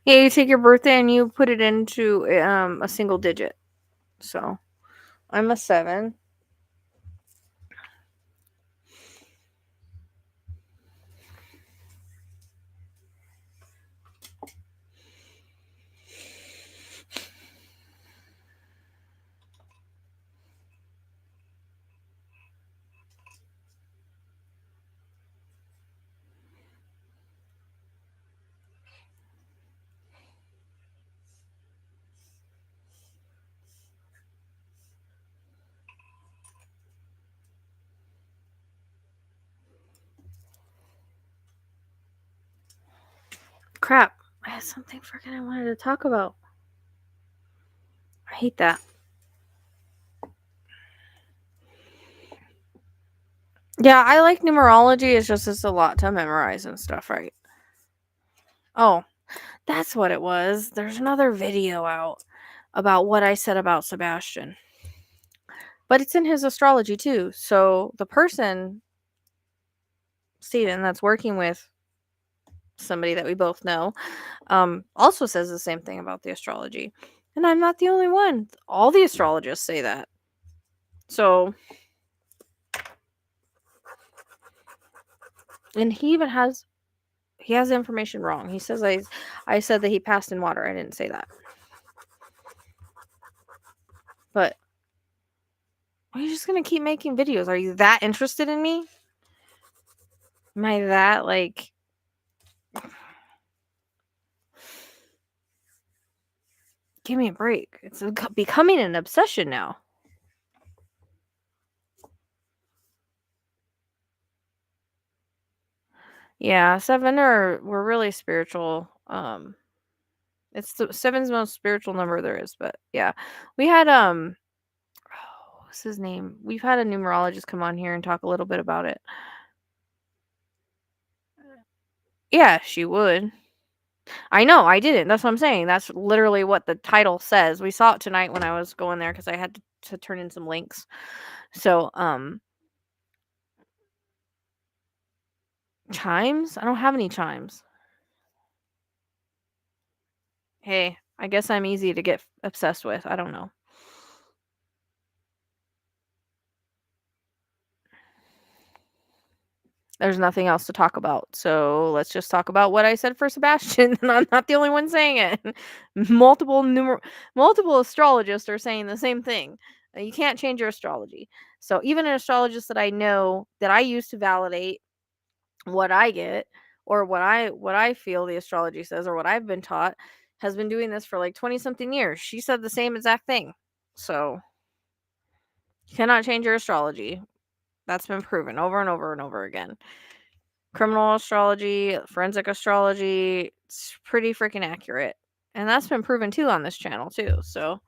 Yeah, you take your birthday and you put it into a single digit. So, I'm a 7. Crap. I had something freaking I wanted to talk about. I hate that. Yeah, I like numerology. It's just it's a lot to memorize and stuff, right? Oh, that's what it was. There's another video out about what I said about Sebastian. But it's in his astrology too. So the person, Steven, that's working with somebody that we both know, also says the same thing about the astrology. And I'm not the only one. All the astrologists say that. So, and he even has the information wrong. He says I said that he passed in water. I didn't say that. But are you just gonna keep making videos? Are you that interested in me? Am I that like? Give me a break. It's becoming an obsession now. Yeah, 7 we're really spiritual. It's the 7's most spiritual number there is, but yeah. We had what's his name? We've had a numerologist come on here and talk a little bit about it. Yeah, she would. I know, I didn't. That's what I'm saying. That's literally what the title says. We saw it tonight when I was going there because I had to turn in some links. So, chimes? I don't have any chimes. Hey, I guess I'm easy to get obsessed with. I don't know. There's nothing else to talk about. So let's just talk about what I said for Sebastian. And I'm not the only one saying it. Multiple astrologists are saying the same thing. You can't change your astrology. So even an astrologist that I know that I use to validate what I get or what I feel the astrology says or what I've been taught has been doing this for like 20 something years. She said the same exact thing. So you cannot change your astrology. That's been proven over and over and over again. Criminal astrology, forensic astrology, it's pretty freaking accurate. And that's been proven too on this channel too. So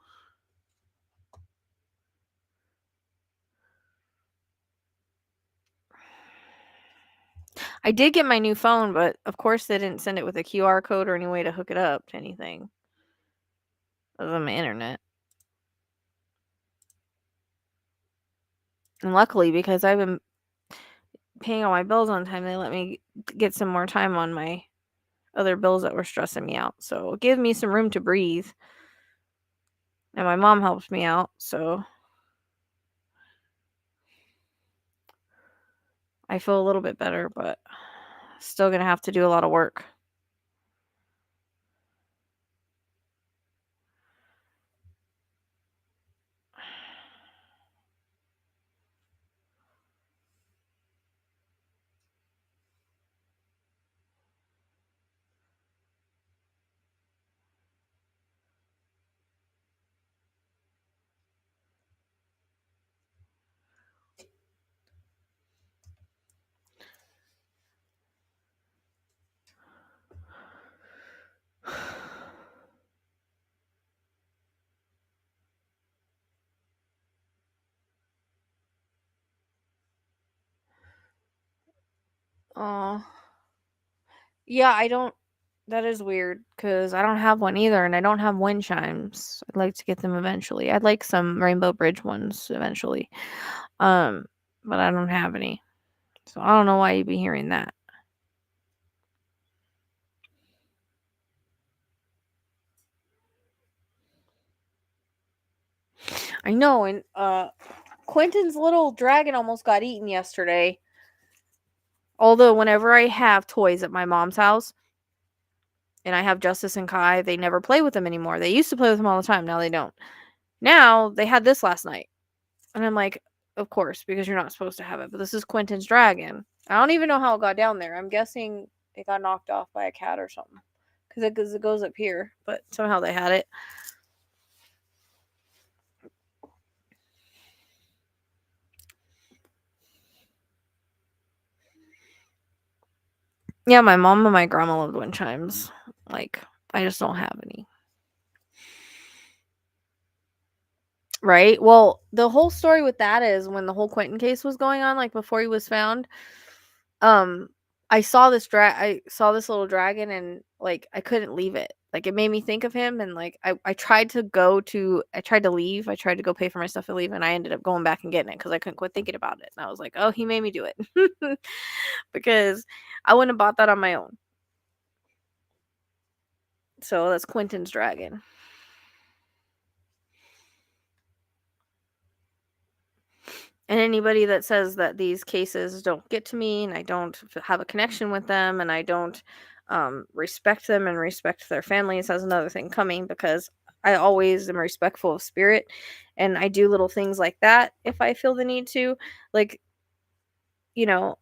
I did get my new phone, but of course they didn't send it with a QR code or any way to hook it up to anything other than my internet. And luckily, because I've been paying all my bills on time, they let me get some more time on my other bills that were stressing me out. So it gave me some room to breathe. And my mom helped me out, so I feel a little bit better, but still gonna have to do a lot of work. Oh. Yeah, I don't that is weird because I don't have one either, and I don't have wind chimes. I'd like to get them eventually. I'd like some Rainbow Bridge ones eventually. Um, but I don't have any. So I don't know why you'd be hearing that. I know, and Quentin's little dragon almost got eaten yesterday. Although whenever I have toys at my mom's house and I have Justice and Kai, they never play with them anymore. They used to play with them all the time, now they don't. Now they had this last night. And I'm like, of course, because you're not supposed to have it. But this is Quentin's dragon. I don't even know how it got down there. I'm guessing it got knocked off by a cat or something. Because it goes up here. But somehow they had it. Yeah, my mom and my grandma loved wind chimes. Like, I just don't have any. Right? Well, the whole story with that is when the whole Quentin case was going on, like before he was found, um, I saw this little dragon and like I couldn't leave it. Like it made me think of him and like I tried to leave. I tried to go pay for my stuff and leave and I ended up going back and getting it because I couldn't quit thinking about it. And I was like, oh, he made me do it. Because I wouldn't have bought that on my own. So that's Quentin's dragon. And anybody that says that these cases don't get to me and I don't have a connection with them and I don't respect them and respect their families has another thing coming because I always am respectful of spirit and I do little things like that if I feel the need to. Like, you know,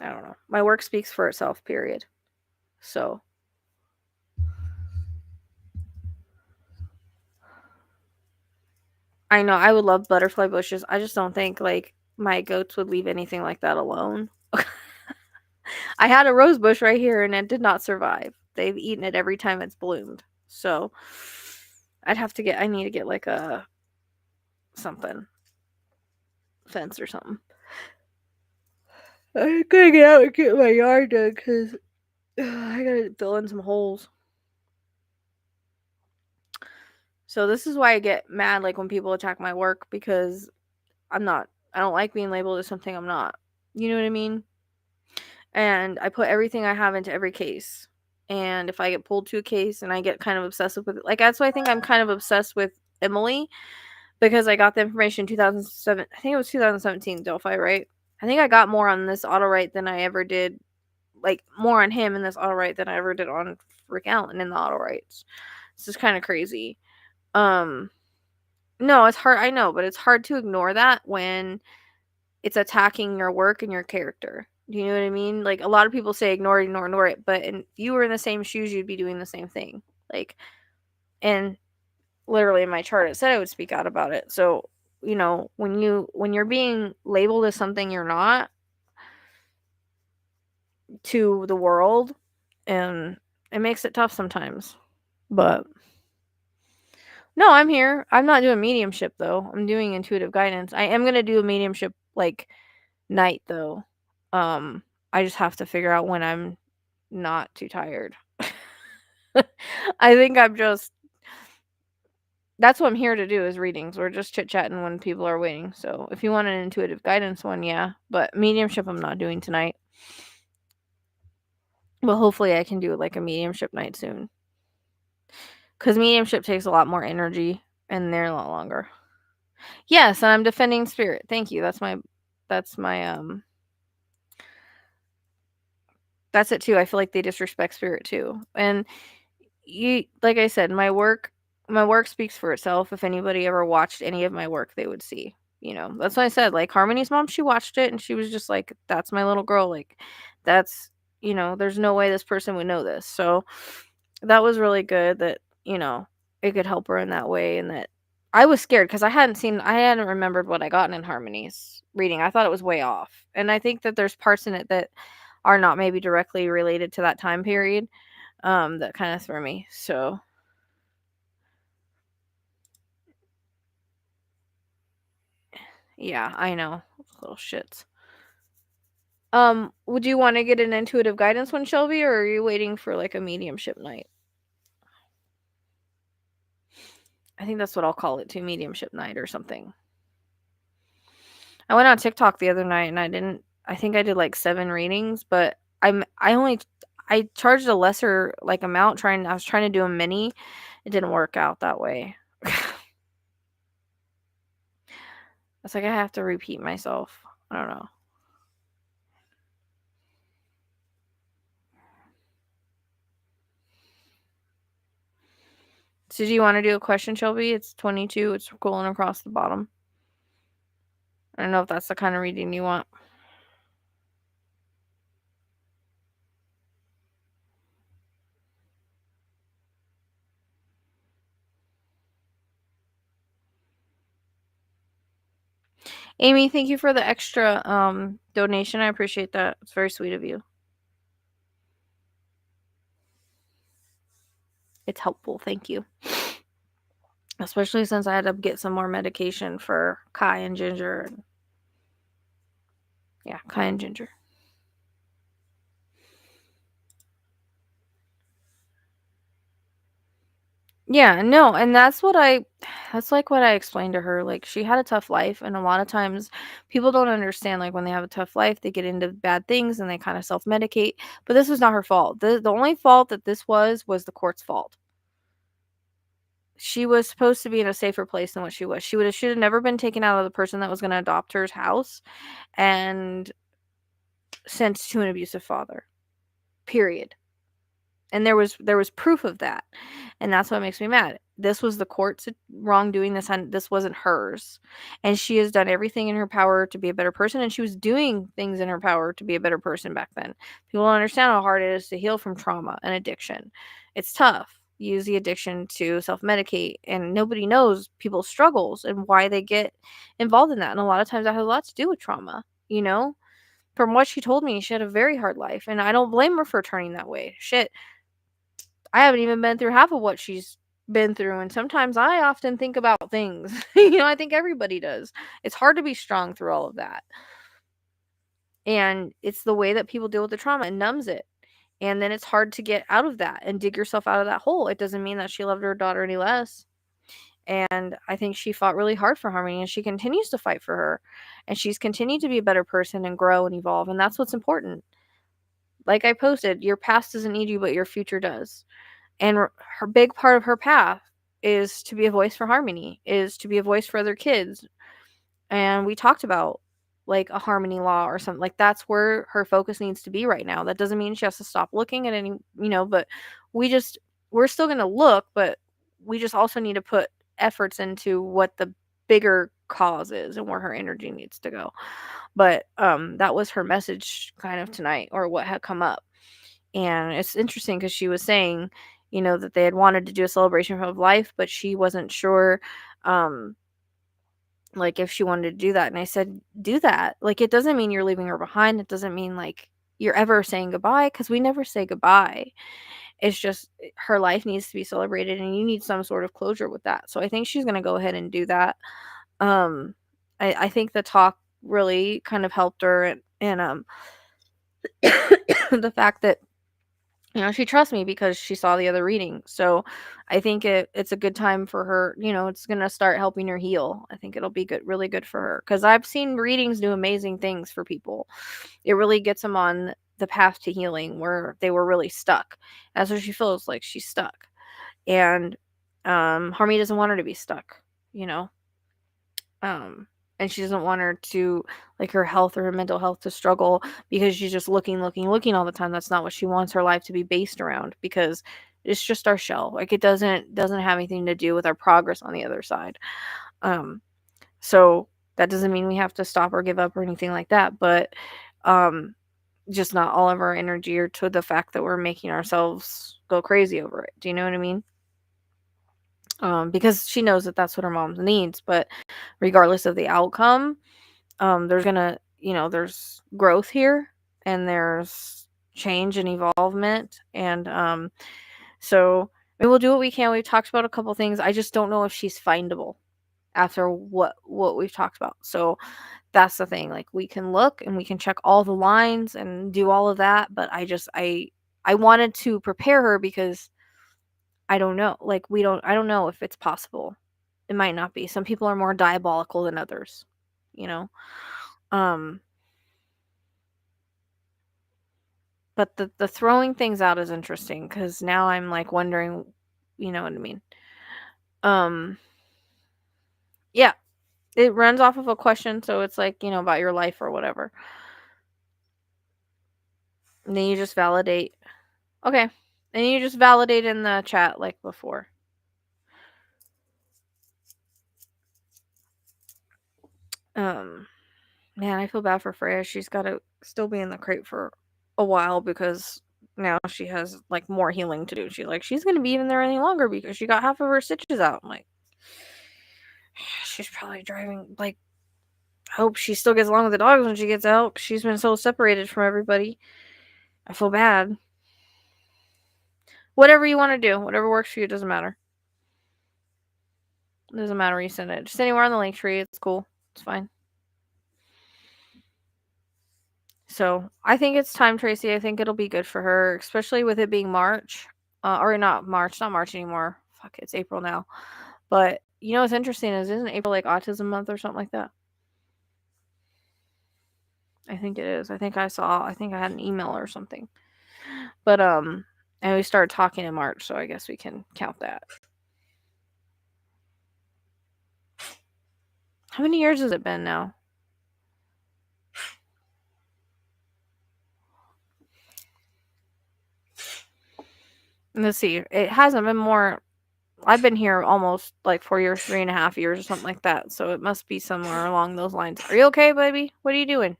I don't know. My work speaks for itself, period. So I know I would love butterfly bushes. I just don't think like my goats would leave anything like that alone. I had a rose bush right here and it did not survive. They've eaten it every time it's bloomed. So I need to get like a something fence or something. I gotta get out and get my yard done because I gotta fill in some holes. So this is why I get mad like when people attack my work because I don't like being labeled as something I'm not. You know what I mean? And I put everything I have into every case. And if I get pulled to a case and I get kind of obsessive with it, like that's why I think I'm kind of obsessed with Emily because I got the information in 2007. I think it was 2017 Delphi, right? I think I got more on this Autowrite than I ever did, like more on him in this Autowrite than I ever did on Rick Allen in the Autowrites. This is kind of crazy. No, it's hard. I know, but it's hard to ignore that when it's attacking your work and your character. Do you know what I mean? Like a lot of people say ignore it, ignore it, but if you were in the same shoes, you'd be doing the same thing. Like, and literally in my chart it said I would speak out about it. So, you know, when you're being labeled as something you're not to the world, and it makes it tough sometimes. But no, I'm here. I'm not doing mediumship though. I'm doing intuitive guidance. I am going to do a mediumship like night though. I just have to figure out when I'm not too tired. I think that's what I'm here to do is readings. We're just chit-chatting when people are waiting. So if you want an intuitive guidance one, yeah. But mediumship I'm not doing tonight. But hopefully I can do like a mediumship night soon. Because mediumship takes a lot more energy and they're a lot longer. Yes, and I'm defending spirit. Thank you. That's my that's it too. I feel like they disrespect spirit too. And like I said, my work speaks for itself. If anybody ever watched any of my work, they would see. That's what I said. Like Harmony's mom, she watched it and she was just like, that's my little girl. Like that's, there's no way this person would know this. So that was really good that, it could help her in that way. And that I was scared because I hadn't remembered what I gotten in Harmony's reading. I thought it was way off. And I think that there's parts in it that are not maybe directly related to that time period. That kind of threw me. So yeah, I know. Little shits. Would you want to get an intuitive guidance one, Shelby, or are you waiting for like a mediumship night? I think that's what I'll call it too, mediumship night or something. I went on TikTok the other night and I think I did like 7 readings, but I charged a lesser like amount I was trying to do a mini. It didn't work out that way. It's like I have to repeat myself. I don't know. So do you want to do a question, Shelby? It's 22. It's going across the bottom. I don't know if that's the kind of reading you want. Amy, thank you for the extra donation. I appreciate that. It's very sweet of you. It's helpful. Thank you. Especially since I had to get some more medication for Kai and Ginger. Yeah, Kai and Ginger. Yeah, no, and that's like what I explained to her. Like she had a tough life, and a lot of times people don't understand like when they have a tough life, they get into bad things and they kind of self-medicate. But this was not her fault. The only fault that this was the court's fault. She was supposed to be in a safer place than what she was. Should have never been taken out of the person that was going to adopt her house and sent to an abusive father. Period. And there was proof of that. And that's what makes me mad. This was the court's wrongdoing. This wasn't hers. And she has done everything in her power to be a better person. And she was doing things in her power to be a better person back then. People don't understand how hard it is to heal from trauma and addiction. It's tough. You use the addiction to self-medicate. And nobody knows people's struggles and why they get involved in that. And a lot of times that has a lot to do with trauma, From what she told me, she had a very hard life. And I don't blame her for turning that way. Shit. I haven't even been through half of what she's been through, and sometimes I often think about things. I think everybody does. It's hard to be strong through all of that. And it's the way that people deal with the trauma. It numbs it. And then it's hard to get out of that and dig yourself out of that hole. It doesn't mean that she loved her daughter any less. And I think she fought really hard for Harmony, and she continues to fight for her. And she's continued to be a better person and grow and evolve. And that's what's important. Like I posted, your past doesn't need you, but your future does. And her big part of her path is to be a voice for Harmony, is to be a voice for other kids. And we talked about like a Harmony law or something. Like that's where her focus needs to be right now. That doesn't mean she has to stop looking at any, but we're still going to look, but we just also need to put efforts into what the bigger cause is and where her energy needs to go. But that was her message kind of tonight, or what had come up. And it's interesting because she was saying, that they had wanted to do a celebration of life, but she wasn't sure, like if she wanted to do that. And I said, do that. Like, it doesn't mean you're leaving her behind. It doesn't mean like you're ever saying goodbye, because we never say goodbye. It's just her life needs to be celebrated and you need some sort of closure with that. So I think she's going to go ahead and do that. I think the talk really kind of helped her, and the fact that she trusts me because she saw the other reading. So I think it's a good time for her. It's gonna start helping her heal. I think it'll be good, really good for her, because I've seen readings do amazing things for people. It really gets them on the path to healing where they were really stuck. That's what she feels like, she's stuck, and Harmony doesn't want her to be stuck. You know, um, and she doesn't want her to, like, her health or her mental health to struggle because she's just looking all the time. That's not what she wants her life to be based around, because it's just our shell. Like, it doesn't have anything to do with our progress on the other side. Um, so that doesn't mean we have to stop or give up or anything like that, but um, just not all of our energy or to the fact that we're making ourselves go crazy over it. Do you know what I mean? Because she knows that that's what her mom needs, but regardless of the outcome, there's growth here, and there's change and evolvement, and so we'll do what we can. We've talked about a couple things. I just don't know if she's findable after what we've talked about. So that's the thing. Like, we can look and we can check all the lines and do all of that, but I wanted to prepare her because I don't know. Like, I don't know if it's possible. It might not be. Some people are more diabolical than others, you know. Um but the throwing things out is interesting, cuz now I'm like wondering, you know what I mean? Um yeah, it runs off of a question, so it's like, about your life or whatever. And then you just validate. Okay. And you just validate in the chat like before. Um Man, I feel bad for Freya. She's got to still be in the crate for a while because now she has like more healing to do. She's going to be in there any longer because she got half of her stitches out. I'm like, she's probably driving, like, I hope she still gets along with the dogs when she gets out. She's been so separated from everybody. I feel bad. Whatever you want to do, whatever works for you, it doesn't matter. It doesn't matter where you send it. Just anywhere on the link tree, it's cool. It's fine. So I think it's time, Tracy. I think it'll be good for her, especially with it being March. Or not March anymore. Fuck, it's April now. But what's interesting is, isn't April like Autism Month or something like that? I think it is. I think I had an email or something. But and we started talking in March, so I guess we can count that. How many years has it been now? Let's see. It hasn't been more. I've been here almost like 4 years, 3.5 years, or something like that. So it must be somewhere along those lines. Are you okay, baby? What are you doing?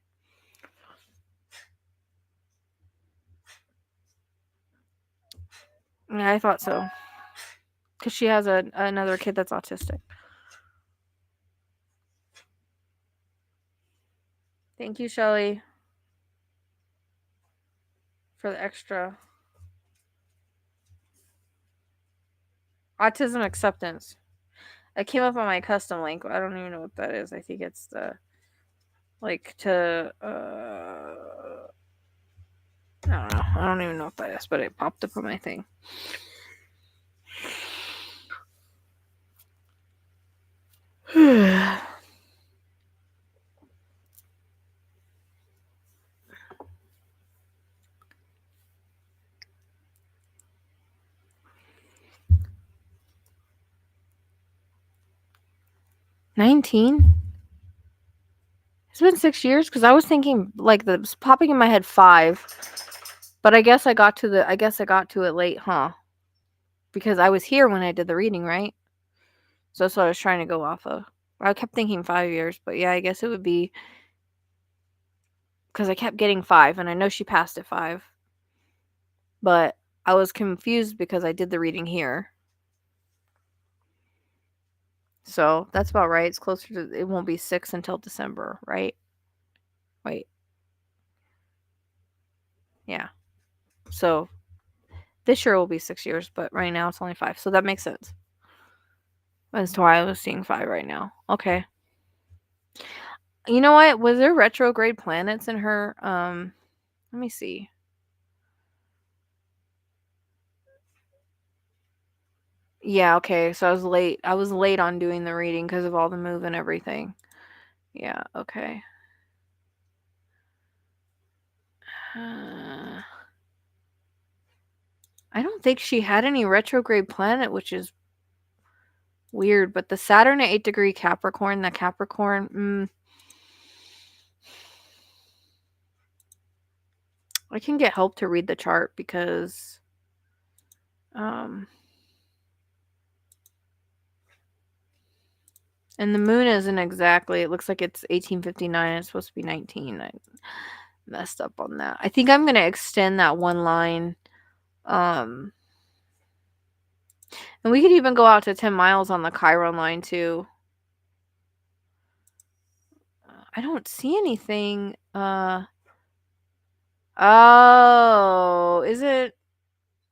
Yeah, I thought so. Because she has another kid that's autistic. Thank you, Shelly, for the extra. Autism acceptance. It came up on my custom link. I don't even know what that is. I think it's the, like, to, I don't know. I don't even know what that is, but it popped up on my thing. $19? It's been 6 years, because I was thinking, like, the was popping in my head 5. But I guess I got to it late, huh? Because I was here when I did the reading, right? So that's what I was trying to go off of. I kept thinking 5 years, but yeah, I guess it would be, because I kept getting 5, and I know she passed at 5. But I was confused because I did the reading here. So that's about right. It's closer to, it won't be 6 until December, right? Wait. Yeah. So this year will be 6 years, but right now it's only 5. So that makes sense. That's why I was seeing 5 right now. Okay. You know what? Was there retrograde planets in her? Let me see. Yeah, okay. So I was late. I was late on doing the reading because of all the move and everything. Yeah, okay. I don't think she had any retrograde planet, which is weird. But the Saturn at 8-degree Capricorn, the Capricorn, I can get help to read the chart because, and the moon isn't exactly, it looks like it's 1859. It's supposed to be 19. I messed up on that. I think I'm going to extend that one line. And we could even go out to 10 miles on the Chiron line too. I don't see anything. Oh, is it?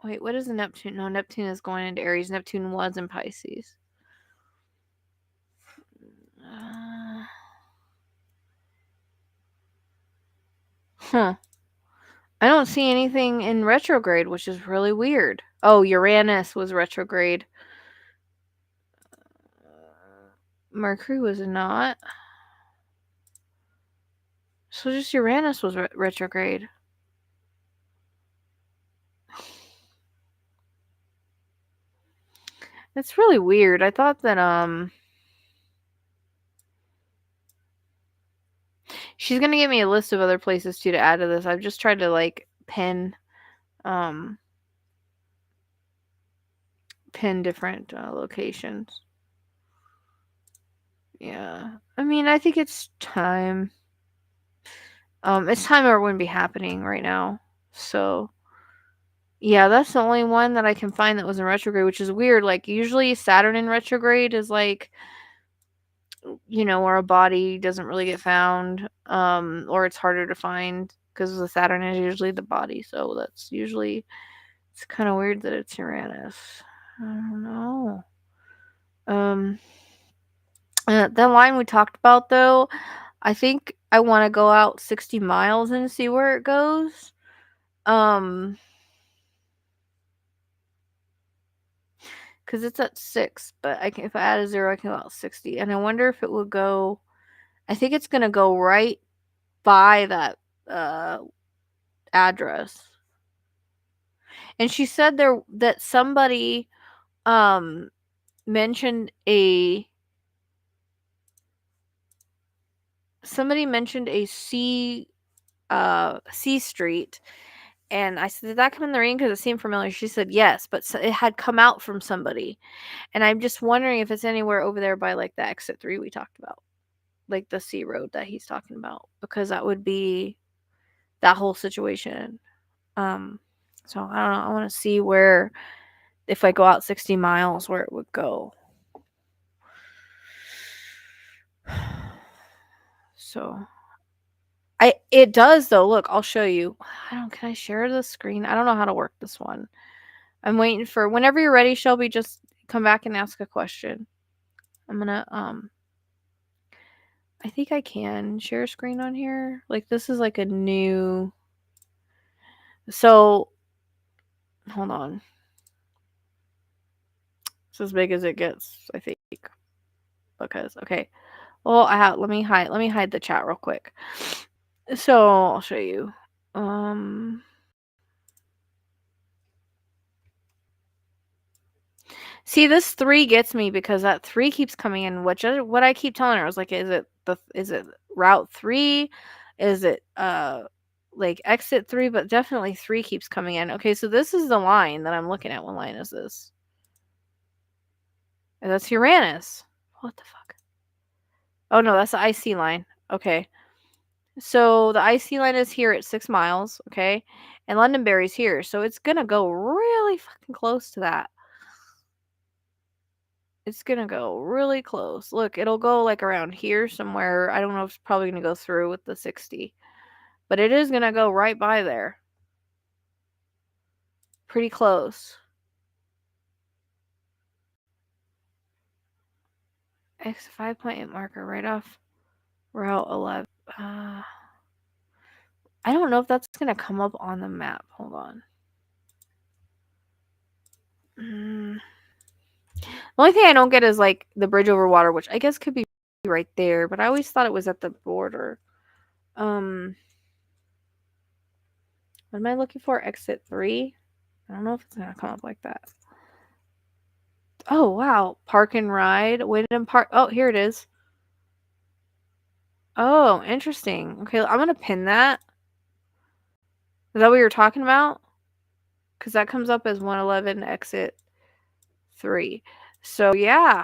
Wait, what is the Neptune? No, Neptune is going into Aries. Neptune was in Pisces. Huh. I don't see anything in retrograde, which is really weird. Oh, Uranus was retrograde. Mercury was not. So just Uranus was retrograde. It's really weird. I thought that she's gonna give me a list of other places too to add to this. I've just tried to like pin different locations. Yeah. I mean, I think it's time. It's time or it wouldn't be happening right now. So yeah, that's the only one that I can find that was in retrograde, which is weird. Like usually Saturn in retrograde is like, where a body doesn't really get found, or it's harder to find because the Saturn is usually the body. So that's usually, it's kind of weird that it's Uranus. I don't know. The line we talked about though, I think I want to go out 60 miles and see where it goes. Because it's at 6, but if I add a 0, I can go out 60. And I wonder if it would go, I think it's going to go right by that address. And she said that somebody mentioned a C street, and I said, did that come in the ring because it seemed familiar? She said yes, but it had come out from somebody, and I'm just wondering if it's anywhere over there by like the exit 3 we talked about, like the C road that he's talking about, because that would be that whole situation. So I don't know. I want to see where, if I go out 60 miles, where it would go. So it does though. Look, I'll show you. Can I share the screen? I don't know how to work this one. I'm waiting for whenever you're ready, Shelby, just come back and ask a question. I'm gonna I think I can share screen on here. Like this is like a new, so hold on. It's as big as it gets, I think. Because okay. Well, let me hide the chat real quick. So I'll show you. See, this 3 gets me because that 3 keeps coming in. What I keep telling her, I was like, is it route 3? Is it like exit 3? But definitely 3 keeps coming in. Okay, so this is the line that I'm looking at. What line is this? And that's Uranus. What the fuck? Oh no, that's the IC line. Okay. So the IC line is here at 6 miles, okay? And Londonderry's here. So it's going to go really fucking close to that. It's going to go really close. Look, it'll go like around here somewhere. I don't know if it's probably going to go through with the 60. But it is going to go right by there. Pretty close. X 5-point marker right off. Route 11. I don't know if that's gonna come up on the map. Hold on. The only thing I don't get is like the bridge over water, which I guess could be right there, but I always thought it was at the border. What am I looking for? Exit 3? I don't know if it's gonna come up like that. Oh wow. Park and ride. Wait and park. Oh, here it is. Oh, interesting. Okay, I'm gonna pin that. Is that what you're talking about? Because that comes up as 111 exit 3. So yeah.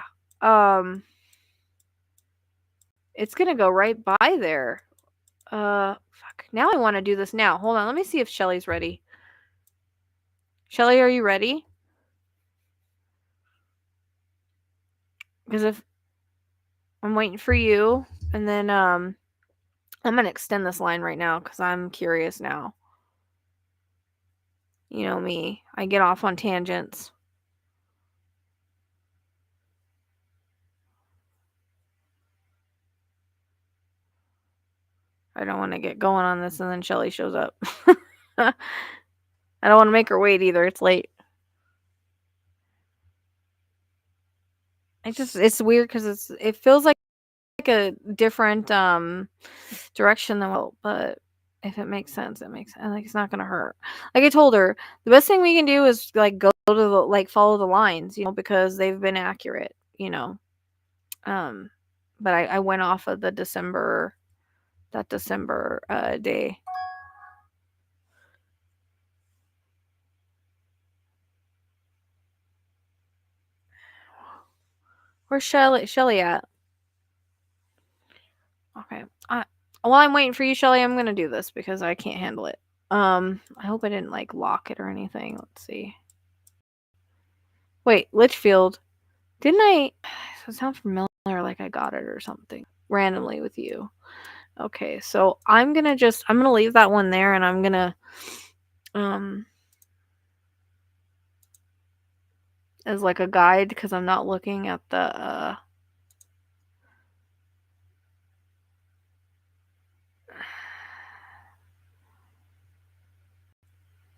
It's gonna go right by there. Fuck. Now I want to do this now. Hold on. Let me see if Shelly's ready. Shelly, are you ready? Because if I'm waiting for you, and then I'm gonna extend this line right now because I'm curious now. You know me. I get off on tangents. I don't want to get going on this and then Shelly shows up. I don't want to make her wait either. It's late. It's weird because it feels like a different direction than but if it makes sense, it makes sense. Like it's not gonna hurt. Like I told her, the best thing we can do is like go to the follow the lines, because they've been accurate, But I went off of that December day. Where's Shelly at? Okay. While I'm waiting for you, Shelly, I'm gonna do this because I can't handle it. I hope I didn't like lock it or anything. Let's see. Wait, Litchfield. Didn't I? It sounds familiar, like I got it or something randomly with you. Okay, so I'm gonna leave that one there, and I'm gonna as like a guide because I'm not looking at the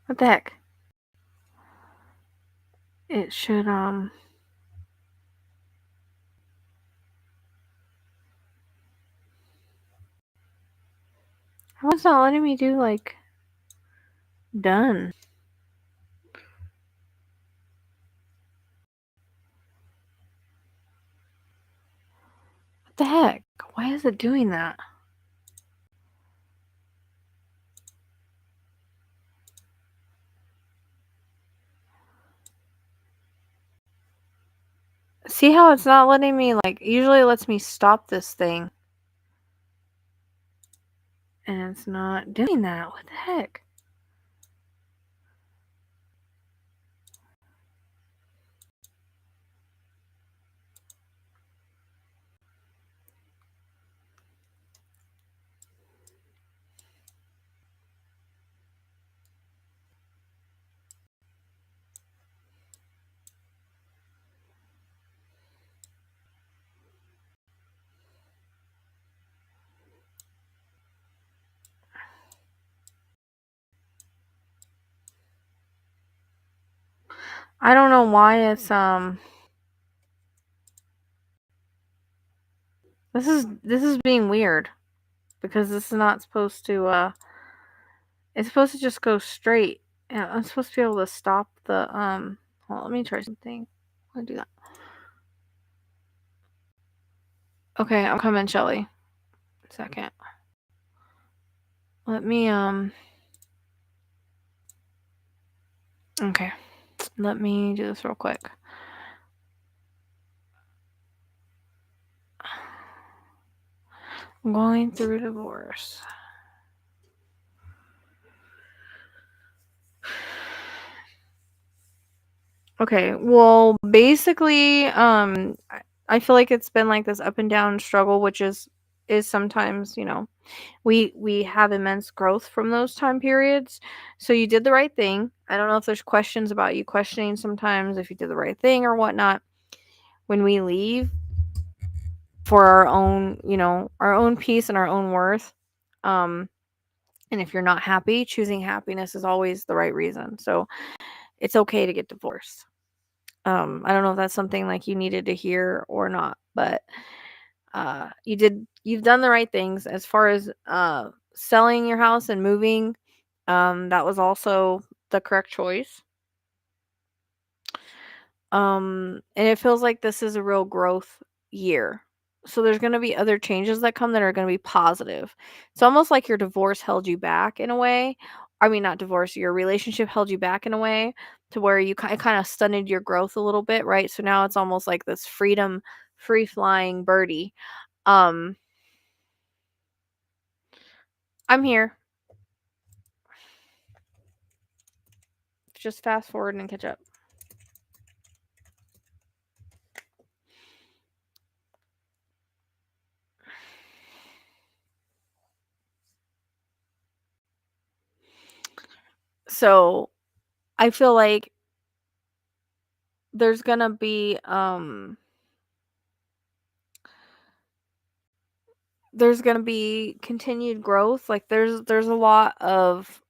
what the heck? It should how is not letting me do like done? What the heck? Why is it doing that? See how it's not letting me, like, usually it lets me stop this thing. And it's not doing that. What the heck? I don't know why it's this is being weird because this is not supposed to it's supposed to just go straight. Yeah, I'm supposed to be able to stop the well, let me try something. I'll do that. Okay, I'm coming, Shelly. Second. Let me okay. Let me do this real quick. I'm going through divorce. Okay, well, basically, I feel like it's been like this up and down struggle, which is sometimes, we have immense growth from those time periods. So you did the right thing. I don't know if there's questions about you questioning sometimes if you did the right thing or whatnot. When we leave, for our own, our own peace and our own worth. And if you're not happy, choosing happiness is always the right reason. So it's okay to get divorced. I don't know if that's something like you needed to hear or not, but you've done the right things as far as selling your house and moving. That was also the correct choice. And it feels like this is a real growth year. So there's going to be other changes that come that are going to be positive. It's almost like your divorce held you back in a way. I mean, not divorce, your relationship held you back in a way to where you kind of stunted your growth a little bit, right? So now it's almost like this freedom, free flying birdie. Um, I'm here. Just fast forward and catch up. So I feel like there's gonna be continued growth. Like there's a lot of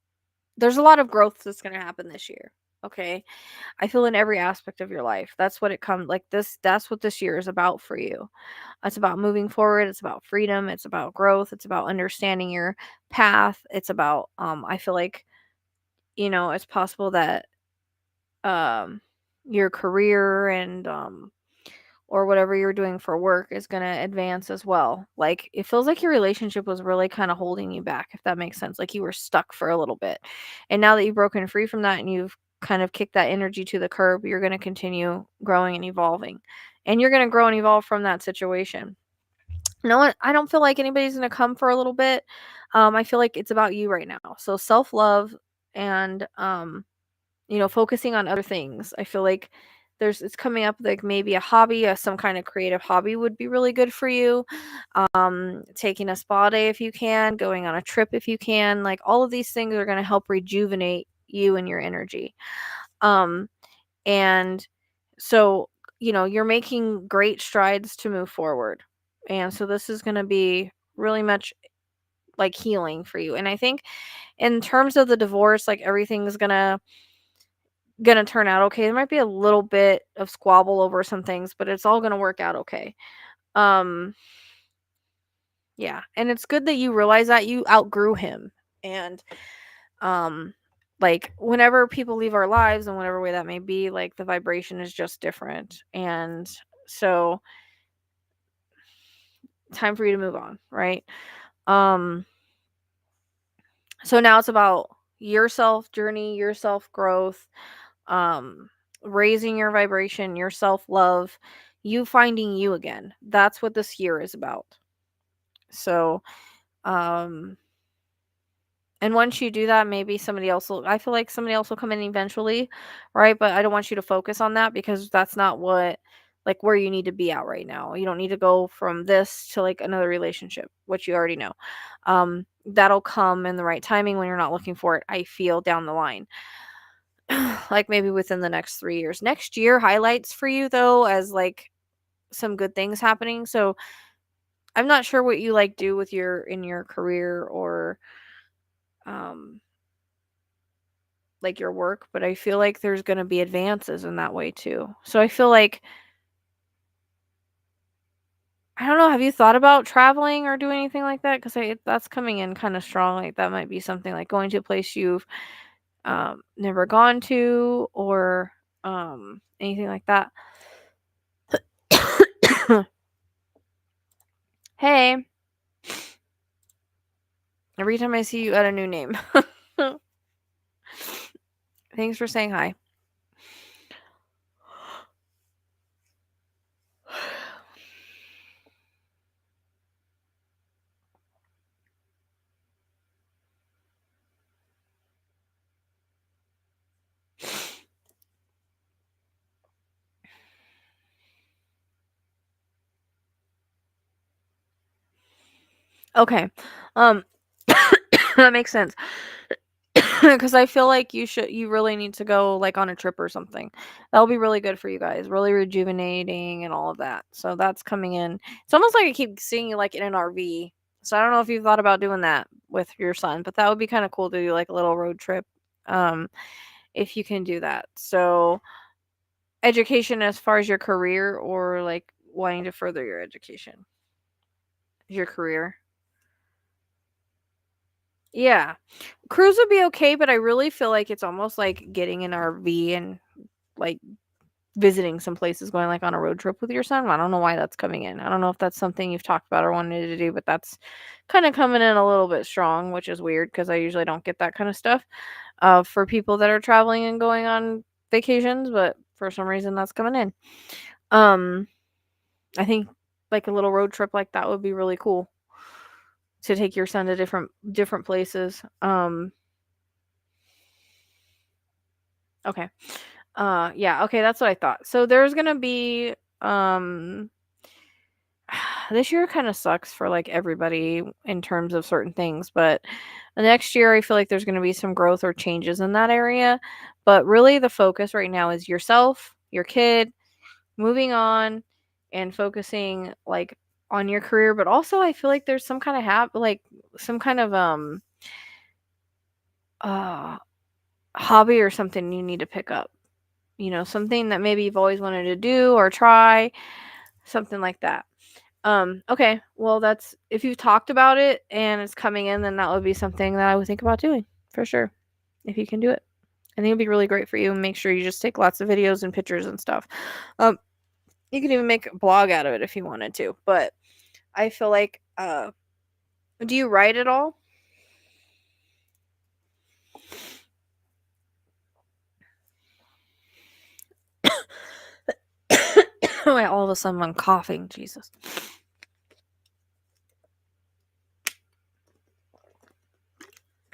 growth that's gonna happen this year. Okay. I feel in every aspect of your life. That's what it comes like this that's what this year is about for you. It's about moving forward, it's about freedom, it's about growth, it's about understanding your path. It's about I feel like, it's possible that um your career and or whatever you're doing for work is going to advance as well. Like it feels like your relationship was really kind of holding you back, if that makes sense. Like you were stuck for a little bit. And now that you've broken free from that and you've kind of kicked that energy to the curb, you're going to continue growing and evolving. And you're going to grow and evolve from that situation. No one, I don't feel like anybody's going to come for a little bit. I feel like it's about you right now. So self-love and focusing on other things. I feel like it's coming up like maybe a hobby, some kind of creative hobby would be really good for you. Taking a spa day if you can, going on a trip if you can. Like all of these things are going to help rejuvenate you and your energy. And so, you're making great strides to move forward. And so this is going to be really much like healing for you. And I think in terms of the divorce, like everything's gonna turn out okay. There might be a little bit of squabble over some things, but it's all gonna work out okay. Um, yeah, and it's good that you realize that you outgrew him, and um, like whenever people leave our lives in whatever way that may be, like the vibration is just different, and so time for you to move on, right? Um, so now it's about your self journey, your self growth, um raising your vibration, your self-love, you finding you again. That's what this year is about. So um and once you do that, maybe somebody else will I feel like somebody else will come in eventually, right? But I don't want you to focus on that because that's not what like where you need to be at right now. You don't need to go from this to like another relationship, which you already know. That'll come in the right timing when you're not looking for it, I feel, down the line. Like maybe within the next 3 years. Next year highlights for you though as like some good things happening. So I'm not sure what you like do with your career or um like your work, but I feel like there's going to be advances in that way too. So I feel like I don't know, have you thought about traveling or doing anything like that? Cuz that's coming in kind of strong. Like that might be something like going to a place you've never gone to or anything like that. Hey, every time I see you add a new name. Thanks for saying hi. Okay. Um that makes sense. because I feel like you really need to go like on a trip or something. That'll be really good for you guys, really rejuvenating and all of that. So that's coming in. It's almost like I keep seeing you like in an RV. So I don't know if you've thought about doing that with your son, but that would be kind of cool to do like a little road trip. Um, if you can do that. So education as far as your career or like wanting to further your education, your career. Yeah. Cruise would be okay, but I really feel like it's almost like getting an RV and like visiting some places, going like on a road trip with your son. I don't know why that's coming in. I don't know if that's something you've talked about or wanted to do, but that's kind of coming in a little bit strong, which is weird because I usually don't get that kind of stuff for people that are traveling and going on vacations, but for some reason that's coming in. Um, I think like a little road trip like that would be really cool to take your son to different places. Okay. Yeah, okay, that's what I thought. So there's gonna be this year kind of sucks for like everybody in terms of certain things, but the next year I feel like there's gonna be some growth or changes in that area. But really the focus right now is yourself, your kid, moving on and focusing like on your career, but also I feel like there's some kind of like some kind of uh hobby or something you need to pick up. Something that maybe you've always wanted to do or try, something like that. Okay. Well, that's if you've talked about it and it's coming in, then that would be something that I would think about doing for sure. If you can do it. I think it'd be really great for you and make sure you just take lots of videos and pictures and stuff. Um, you can even make a blog out of it if you wanted to, but I feel like do you write at all? Wait, all of a sudden I'm coughing, Jesus.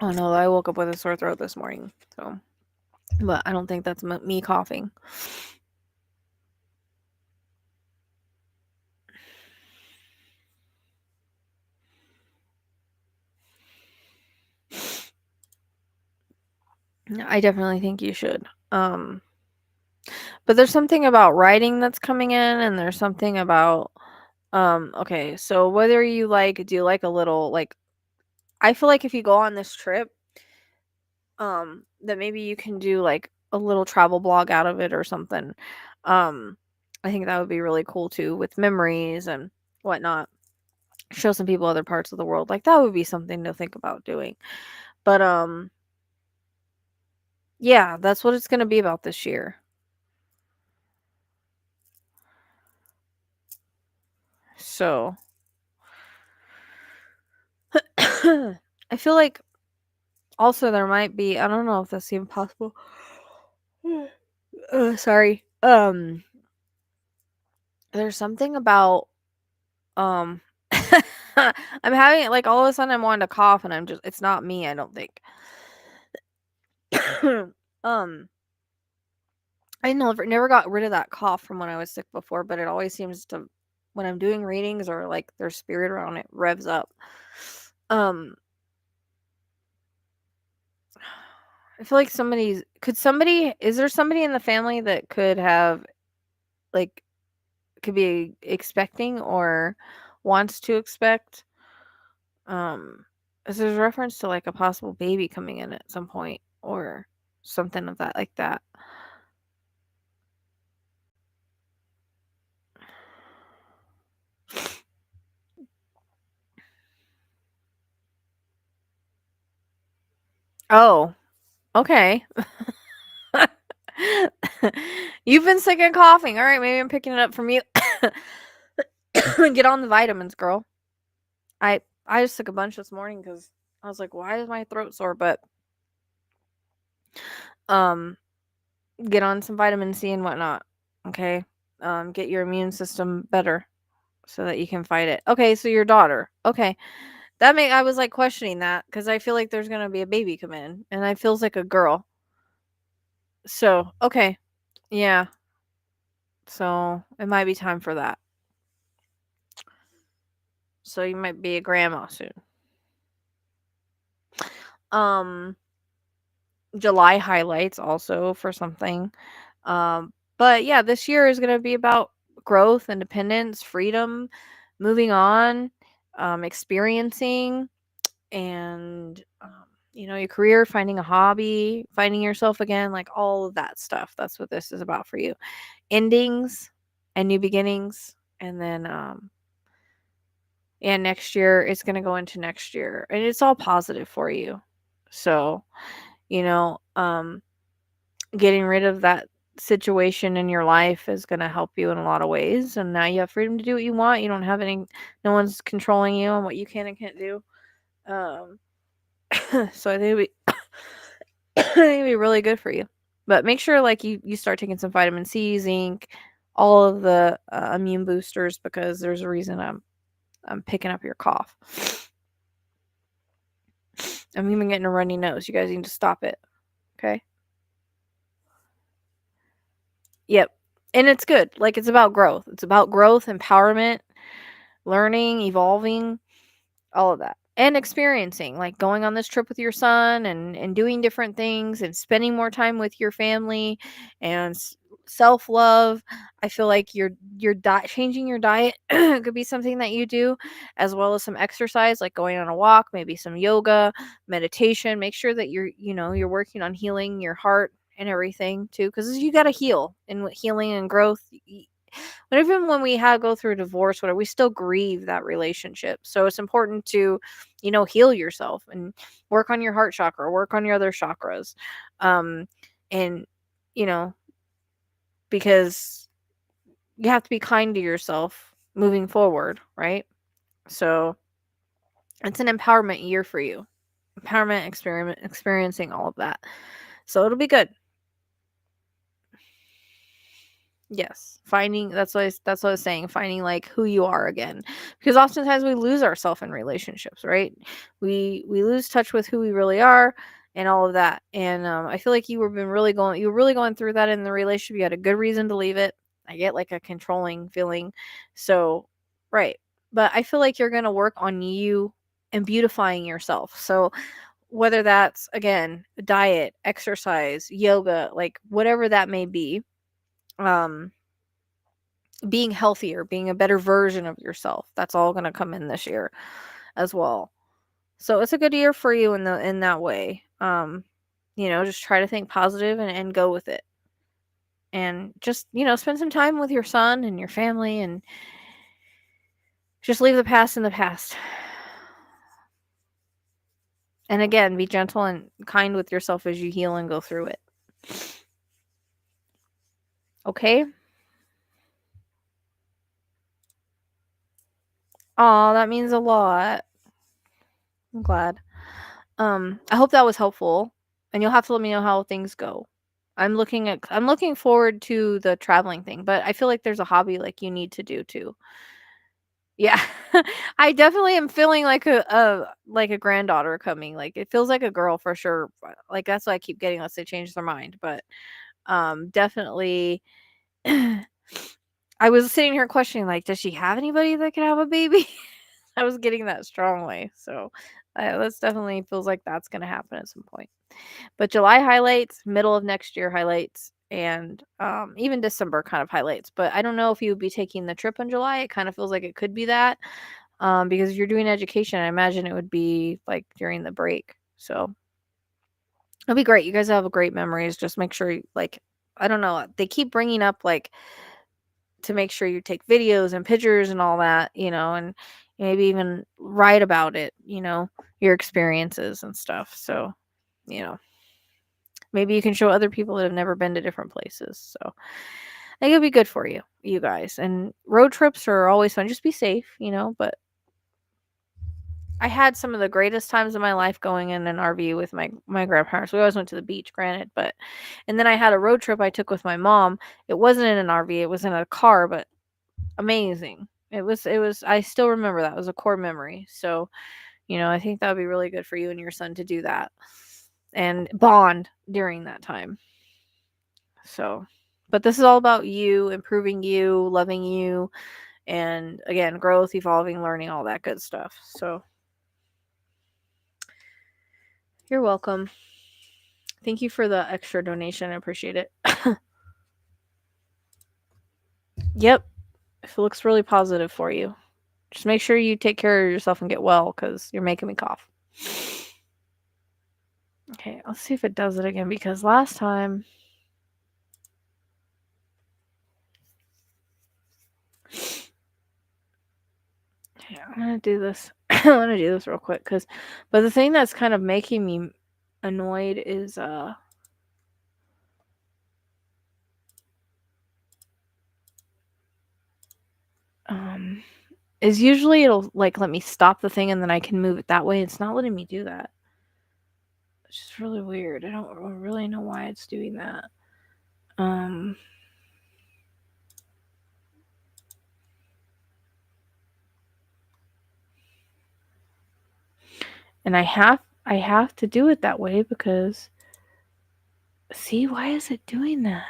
Oh no, I woke up with a sore throat this morning. So, but I don't think that's me coughing. I definitely think you should. But there's something about writing that's coming in, and there's something about okay, so whether you like do like a little like I feel like if you go on this trip, that maybe you can do like a little travel blog out of it or something. Um, I think that would be really cool too with memories and whatnot. Show some people other parts of the world. Like that would be something to think about doing. But yeah, that's what it's gonna be about this year. So I feel like also there might be I don't know if that's even possible. Sorry. There's something about um I'm having like all of a sudden I'm wanting to cough and I'm just it's not me, I don't think. um I never got rid of that cough from when I was sick before, but it always seems to when I'm doing readings or like there's spirit around it revs up. Um I feel like is there somebody in the family that could have like could be expecting or wants to expect um is there's reference to like a possible baby coming in at some point or something of that like that. Oh, okay. You've been sick and coughing. All right, maybe I'm picking it up from you. Get on the vitamins, girl. I just took a bunch this morning because I was like, why is my throat sore? But um, get on some vitamin C and whatnot. Okay, get your immune system better so that you can fight it. Okay, so your daughter. Okay, I was like questioning that because I feel like there's gonna be a baby come in, and it feels like a girl. So okay, yeah. So it might be time for that. So you might be a grandma soon. Um, July highlights also for something. But yeah, this year is going to be about growth, independence, freedom, moving on, experiencing, and your career, finding a hobby, finding yourself again, like all of that stuff. That's what this is about for you. Endings and new beginnings, and then yeah, next year it's going to go into next year, and it's all positive for you. So, you know, getting rid of that situation in your life is going to help you in a lot of ways, and now you have freedom to do what you want. You don't have any no one's controlling you on what you can and can't do. um so I think I think it'd be really good for you. But make sure like you start taking some vitamin C, zinc, all of the immune boosters, because there's a reason I'm picking up your cough. I'm even getting a runny nose. You guys need to stop it. Okay? Yep. And it's good. Like, it's about growth. It's about growth, empowerment, learning, evolving, all of that. And experiencing, like going on this trip with your son, and doing different things, and spending more time with your family, and self-love. I feel like your diet, changing your diet could be something that you do, as well as some exercise, like going on a walk, maybe some yoga, meditation. Make sure that you're working on healing your heart and everything too, because you got to heal. And with healing and growth, but even when we go through a divorce, whatever, we still grieve that relationship. So it's important to, heal yourself and work on your heart chakra, work on your other chakras. Um, and, you know, because you have to be kind to yourself moving forward, right? So it's an empowerment year for you. Empowerment, experiencing all of that. So it'll be good. Yes, finding that's what I was saying, finding like who you are again. Because oftentimes we lose ourselves in relationships, right? We lose touch with who we really are and all of that. And I feel like you were really going through that in the relationship. You had a good reason to leave it. I get like a controlling feeling. So, right. But I feel like you're going to work on you and beautifying yourself. So, whether that's again, diet, exercise, yoga, like whatever that may be, um being healthier, being a better version of yourself. That's all going to come in this year as well. So it's a good year for you in that way. Just try to think positive and go with it. And just, spend some time with your son and your family, and just leave the past in the past. And again, be gentle and kind with yourself as you heal and go through it. Okay? Oh, that means a lot. I'm glad. I hope that was helpful, and you'll have to let me know how things go. I'm looking forward to the traveling thing, but I feel like there's a hobby like you need to do too. Yeah. I definitely am feeling like a granddaughter coming. Like it feels like a girl for sure. Like that's why I keep getting unless they change their mind, but definitely I was sitting here questioning like, does she have anybody that can have a baby? I was getting that strongly. So that's definitely feels like that's going to happen at some point. But July highlights, middle of next year highlights, and even December kind of highlights. But I don't know if you would be taking the trip in July. It kind of feels like it could be that, because if you're doing education, I imagine it would be like during the break. So it'll be great. You guys have great memories. Just make sure, like, I don't know. They keep bringing up like to make sure you take videos and pictures and all that, and maybe even write about it, your experiences and stuff. So, you know, maybe you can show other people that have never been to different places. So I think it'll be good for you guys. And road trips are always fun. Just be safe, but I had some of the greatest times of my life going in an RV with my grandparents. We always went to the beach, granted, and then I had a road trip I took with my mom. It wasn't in an RV, it was in a car, but amazing. It was I still remember that. It was a core memory. So, I think that would be really good for you and your son to do that and bond during that time. So, but this is all about you, improving you, loving you, and again, growth, evolving, learning, all that good stuff. So, you're welcome. Thank you for the extra donation. I appreciate it. Yep. It looks really positive for you. Just make sure you take care of yourself and get well, because you're making me cough. Okay, let's see if it does it again, because last time... Okay, I'm gonna do this. I'm gonna do this real quick, but the thing that's kind of making me annoyed is is usually it'll like let me stop the thing and then I can move it that way. It's not letting me do that. It's just really weird. I don't really know why it's doing that. And I have to do it that way because, see, why is it doing that?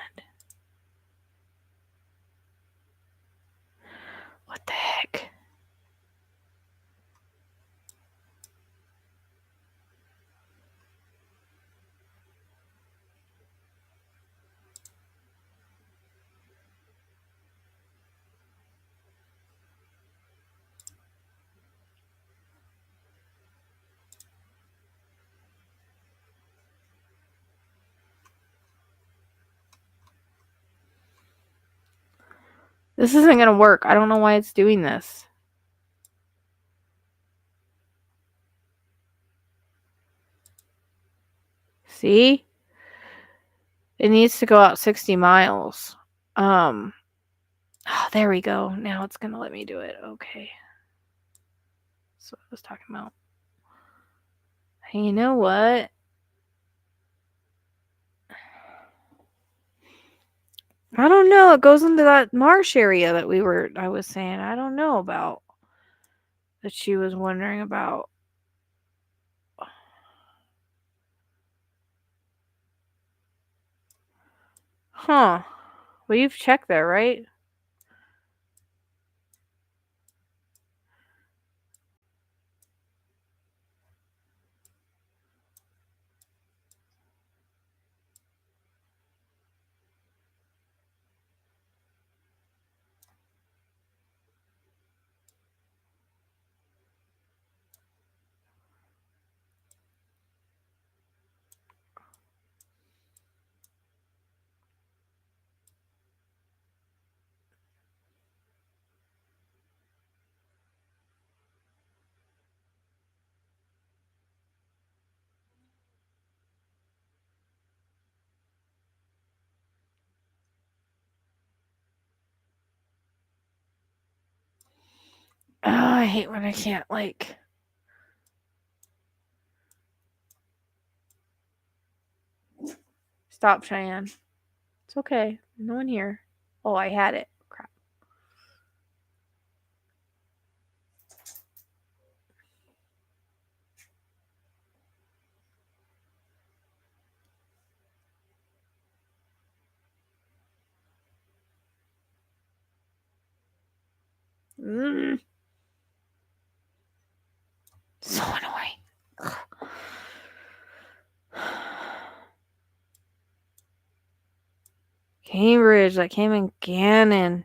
What the heck? This isn't gonna work. I don't know why it's doing this. See? It needs to go out 60 miles. Oh, there we go. Now it's gonna let me do it. Okay. That's what I was talking about. Hey, you know what? I don't know. It goes into that marsh area that I was saying. I don't know about. That she was wondering about. Huh. Well, you've checked there, right? Oh, I hate when I can't, like... Stop, Cheyenne. It's okay. No one here. Oh, I had it. Crap. So annoying. Cambridge, that came in Gannon.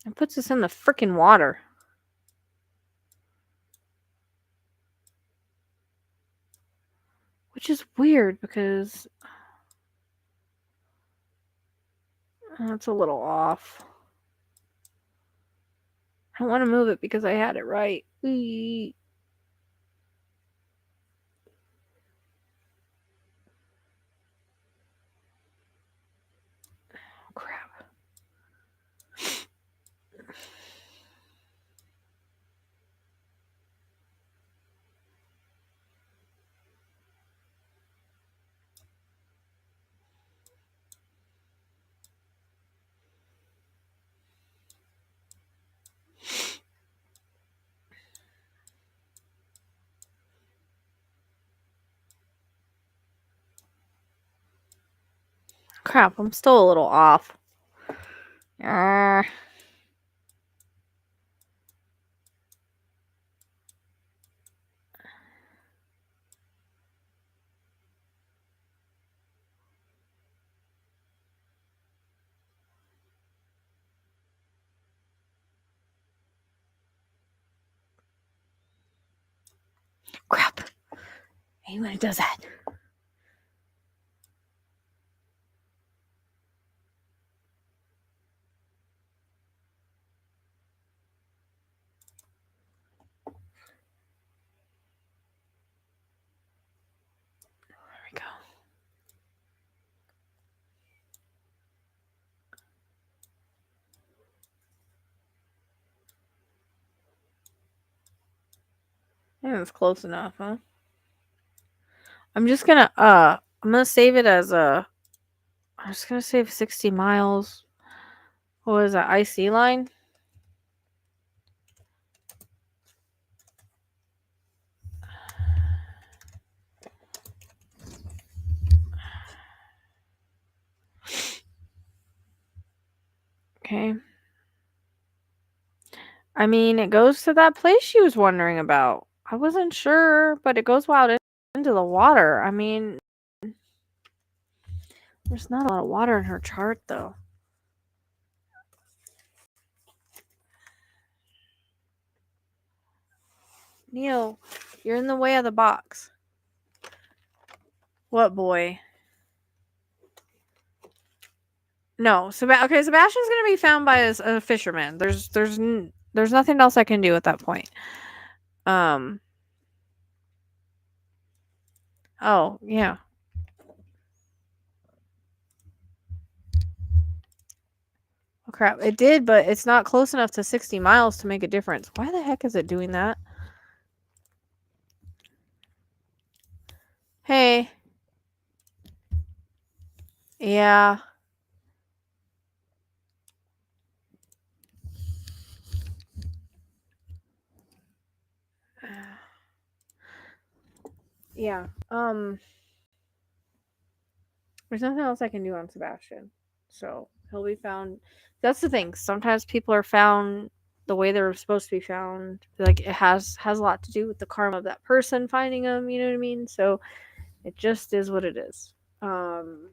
It puts us in the freaking water. Which is weird because that's a little off. I don't want to move it because I had it right. Eee. Oh, crap. Crap, I'm still a little off. Crap. I hate when it does that. There we go. I think it's close enough, huh? I'm just gonna save it as I'm just gonna save 60 miles. What is that, IC line? Okay. I mean, it goes to that place she was wondering about. I wasn't sure, but it goes out into the water. I mean, there's not a lot of water in her chart, though. Neil, you're in the way of the box. What boy? No, Sebastian's gonna be found by a fisherman. There's nothing else I can do at that point. Oh yeah. Oh crap! It did, but it's not close enough to 60 miles to make a difference. Why the heck is it doing that? Hey. Yeah. Yeah. There's nothing else I can do on Sebastian. So he'll be found. That's the thing. Sometimes people are found the way they're supposed to be found. Like it has a lot to do with the karma of that person finding them. You know what I mean? So it just is what it is. I'm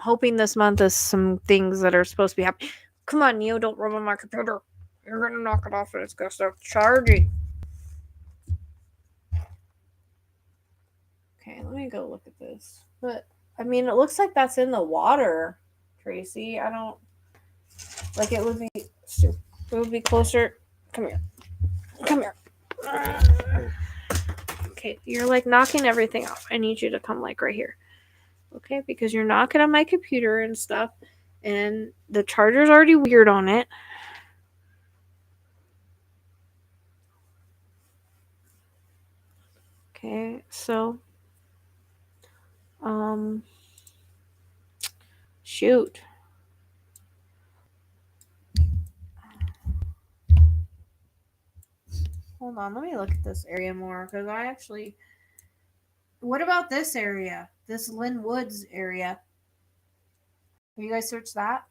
hoping this month is some things that are supposed to be happening. Come on, Neo, don't rub on my computer. You're gonna knock it off and it's gonna start charging. Okay, let me go look at this. But I mean, it looks like that's in the water, Tracy. I don't like it would be. It would be closer. Come here. Come here. Okay, you're like knocking everything off. I need you to come like right here. Okay, because you're knocking on my computer and stuff, and the charger's already weird on it. Okay, so shoot. Hold on, let me look at this area more because I actually. What about this area? This Lynn Woods area? Have you guys searched that?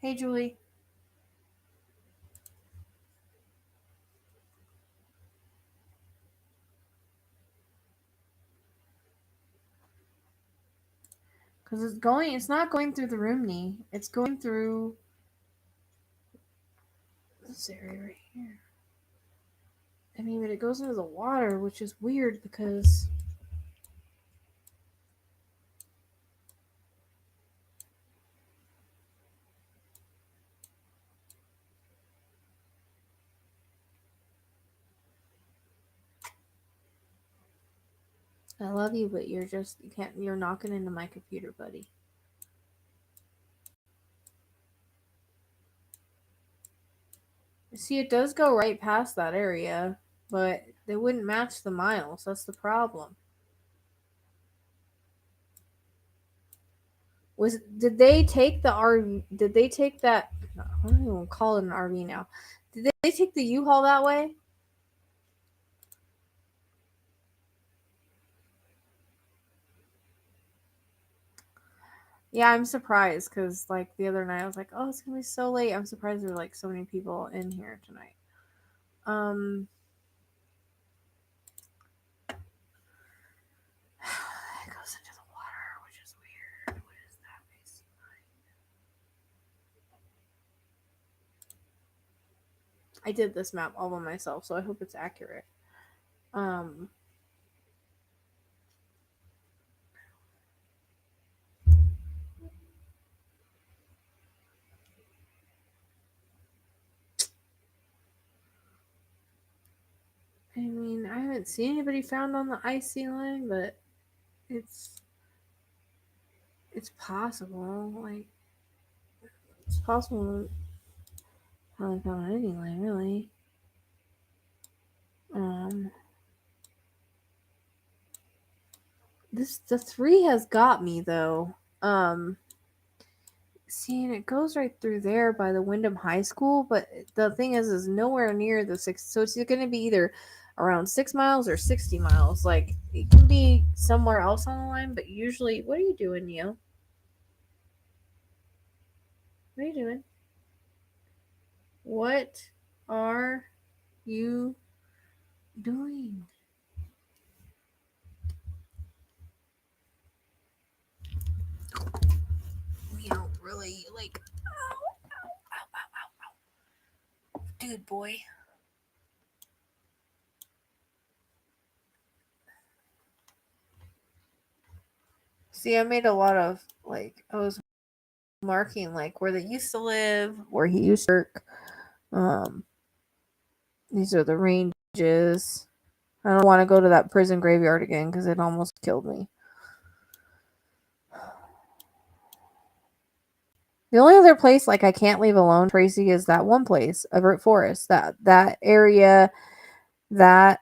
Hey, Julie. Because it's not going through the Roomney. It's going through this area right here. I mean, but it goes into the water, which is weird because I love you, but you can't, you're knocking into my computer, buddy. See, it does go right past that area, but they wouldn't match the miles. That's the problem. Did they take the RV? Did they take that? I don't even call it an RV now. Did they take the U-Haul that way? Yeah, I'm surprised because like the other night I was like, oh, it's gonna be so late. I'm surprised there are like so many people in here tonight. It goes into the water, which is weird. What is that? I did this map all by myself, so I hope it's accurate. I mean, I haven't seen anybody found on the icy line, but it's possible. Like, it's possible. I haven't found any line really. The 3 has got me though. Seeing it goes right through there by the Wyndham High School, but the thing is nowhere near the 6. So it's going to be either around 6 miles or 60 miles. Like, it can be somewhere else on the line, but usually, what are you doing, Neo? What are you doing? What are you doing? Neo, really, like, ow, ow, ow, ow, ow. Dude, boy. See, I made a lot of, like, I was marking, like, where they used to live, where he used to work. These are the ranges. I don't want to go to that prison graveyard again because it almost killed me. The only other place, like, I can't leave alone, Tracy, is that one place, Everett Forest. That area, that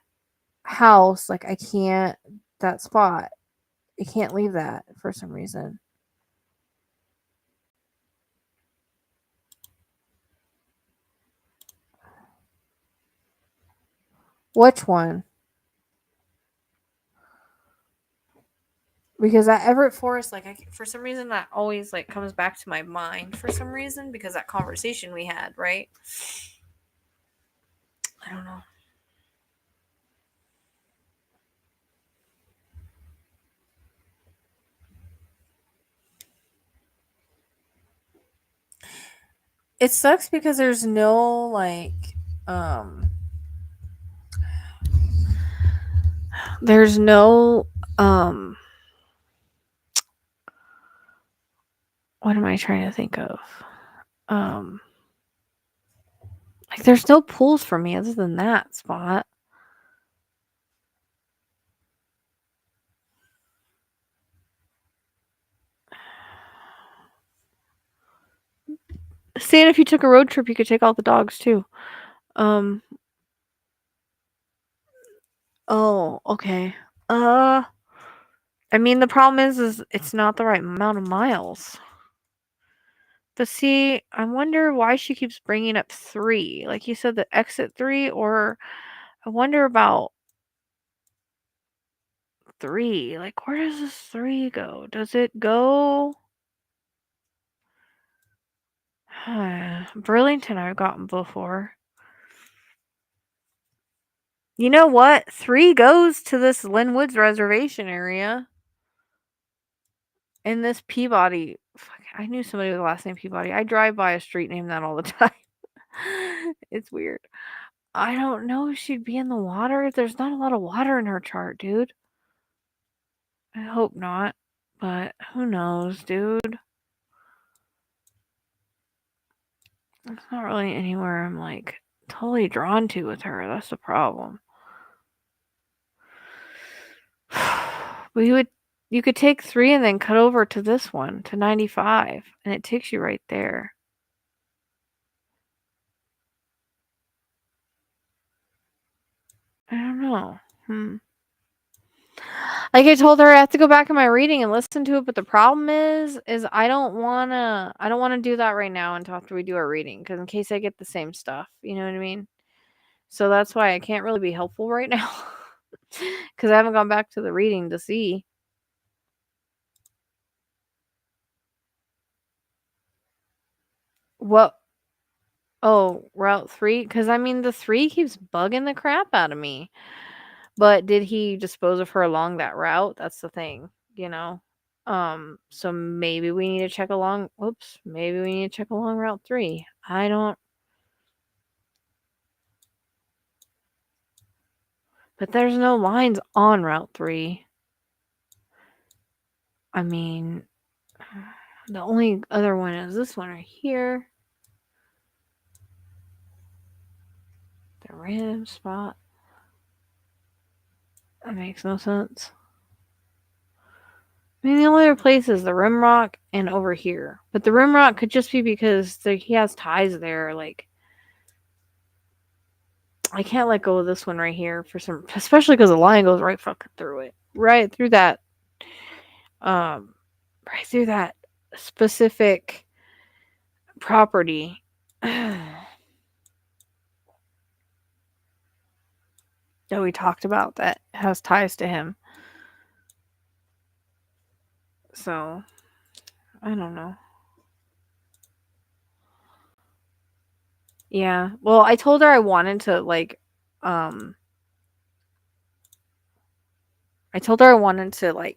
house, like, I can't, that spot, I can't leave that for some reason. Which one? Because that Everett Forest, like, for some reason, that always, like, comes back to my mind for some reason because that conversation we had, right? I don't know. It sucks because there's no, like, there's no, what am I trying to think of? Like, there's no pools for me other than that spot. Saying if you took a road trip, you could take all the dogs too. Oh, okay. I mean, the problem is it's not the right amount of miles. But see, I wonder why she keeps bringing up 3. Like you said, the exit 3, or I wonder about 3. Like, where does this 3 go? Does it go? Burlington I've gotten before. You know what? 3 goes to this Linwoods Reservation area. In this Peabody. Fuck, I knew somebody with the last name Peabody. I drive by a street named that all the time. It's weird. I don't know if she'd be in the water. There's not a lot of water in her chart, dude. I hope not. But who knows, dude? It's not really anywhere I'm like totally drawn to with her. That's the problem. But you could take 3 and then cut over to this one, to 95, and it takes you right there. I don't know. Like I told her, I have to go back in my reading and listen to it, but the problem is I don't wanna do that right now until after we do our reading, because in case I get the same stuff, you know what I mean? So that's why I can't really be helpful right now, because I haven't gone back to the reading to see. What? Oh, Route 3? Because, I mean, the 3 keeps bugging the crap out of me. But did he dispose of her along that route? That's the thing, you know? So maybe we need to check along. Whoops. Maybe we need to check along Route 3. I don't. But there's no lines on Route 3. I mean, the only other one is this one right here. The random spot. That makes no sense. I mean, the only other place is the Rim Rock and over here. But the Rim Rock could just be because he has ties there. Like, I can't let go of this one right here for some, especially because the line goes right fucking through it, right through that, um, right through that specific property that we talked about that has ties to him. So I don't know. Yeah. Well, I told her I wanted to um, I told her I wanted to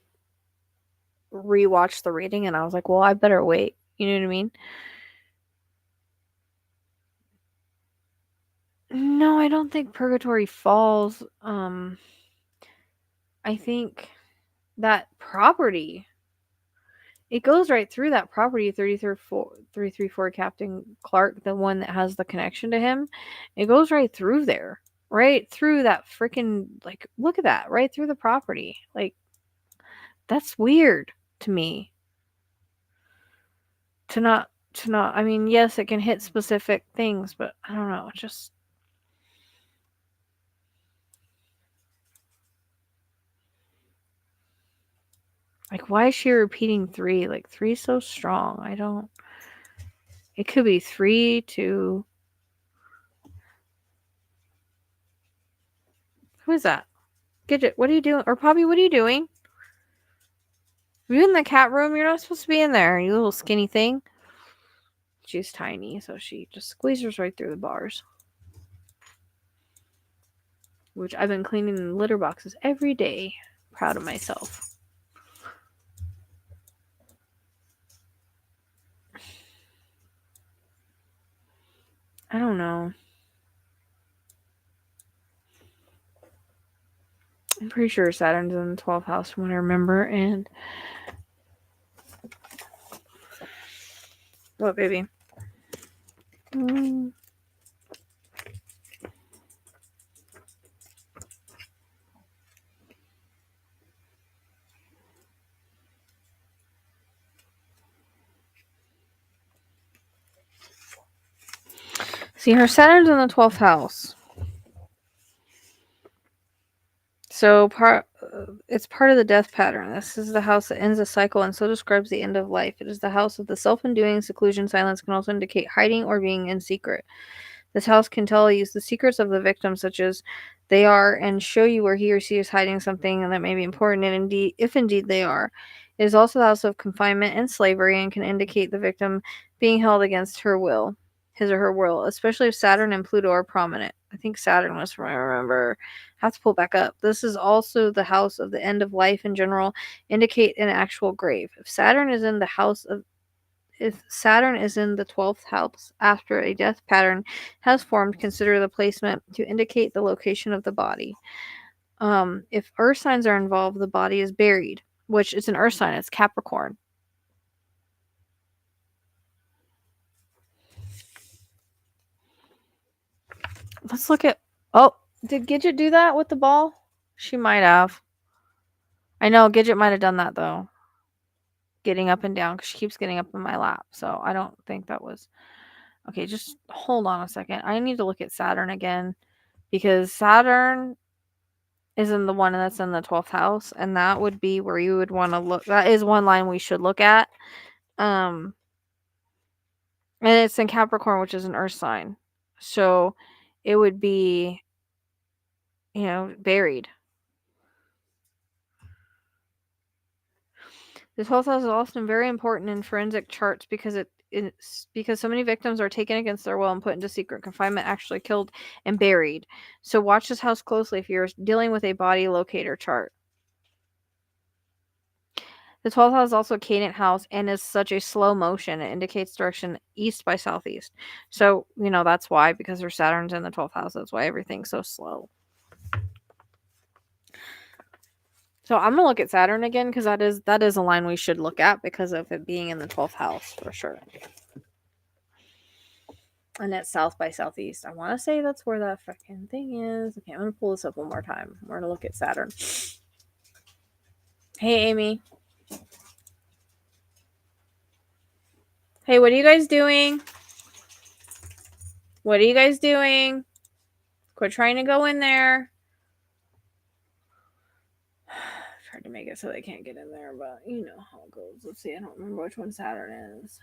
rewatch the reading, and I was like, well, I better wait. You know what I mean? No, I don't think Purgatory Falls. I think that property, it goes right through that property, 334 Captain Clark, the one that has the connection to him. It goes right through there. Right through that freaking, like, look at that, right through the property. Like, that's weird to me. To not, I mean, yes, it can hit specific things, but I don't know, just like, why is she repeating 3? Like, 3 is so strong. I don't, it could be 3, 2. Who is that? Gidget, what are you doing? Or Poppy, what are you doing? Are you in the cat room? You're not supposed to be in there, you little skinny thing. She's tiny, so she just squeezes right through the bars. Which I've been cleaning the litter boxes every day. Proud of myself. I don't know. I'm pretty sure Saturn's in the 12th house from what I remember. And what, baby? See, her Saturn's in the 12th house. So it's part of the death pattern. This is the house that ends a cycle and so describes the end of life. It is the house of the self-undoing. Seclusion. Silence can also indicate hiding or being in secret. This house can tell you the secrets of the victim, such as they are, and show you where he or she is hiding something that may be important, and indeed, if indeed they are. It is also the house of confinement and slavery, and can indicate the victim being held against her will, his or her will, especially if Saturn and Pluto are prominent. I think Saturn was from I remember. I have to pull back up. This is also the house of the end of life in general, indicate an actual grave. If Saturn is in the 12th house after a death pattern has formed, consider the placement to indicate the location of the body. If earth signs are involved, the body is buried, which is an earth sign. It's Capricorn. Let's look at. Oh, did Gidget do that with the ball? She might have. I know Gidget might have done that though. Getting up and down because she keeps getting up in my lap. So I don't think that was. Okay, just hold on a second. I need to look at Saturn again because Saturn is in the one that's in the 12th house, and that would be where you would want to look. That is one line we should look at. And it's in Capricorn, which is an earth sign. So it would be, buried. The 12th house is often very important in forensic charts because because so many victims are taken against their will and put into secret confinement, actually killed and buried. So watch this house closely if you're dealing with a body locator chart. The 12th house is also a cadent house and is such a slow motion. It indicates direction east by southeast. So, that's why, because there's Saturn's in the 12th house. That's why everything's so slow. So I'm going to look at Saturn again because that is a line we should look at because of it being in the 12th house for sure. And it's south by southeast. I want to say that's where that fucking thing is. Okay, I'm going to pull this up one more time. We're going to look at Saturn. Hey, Amy. Hey, what are you guys doing? What are you guys doing? Quit trying to go in there. Tried to make it so they can't get in there, but you know how it goes. Let's see. I don't remember which one Saturn is.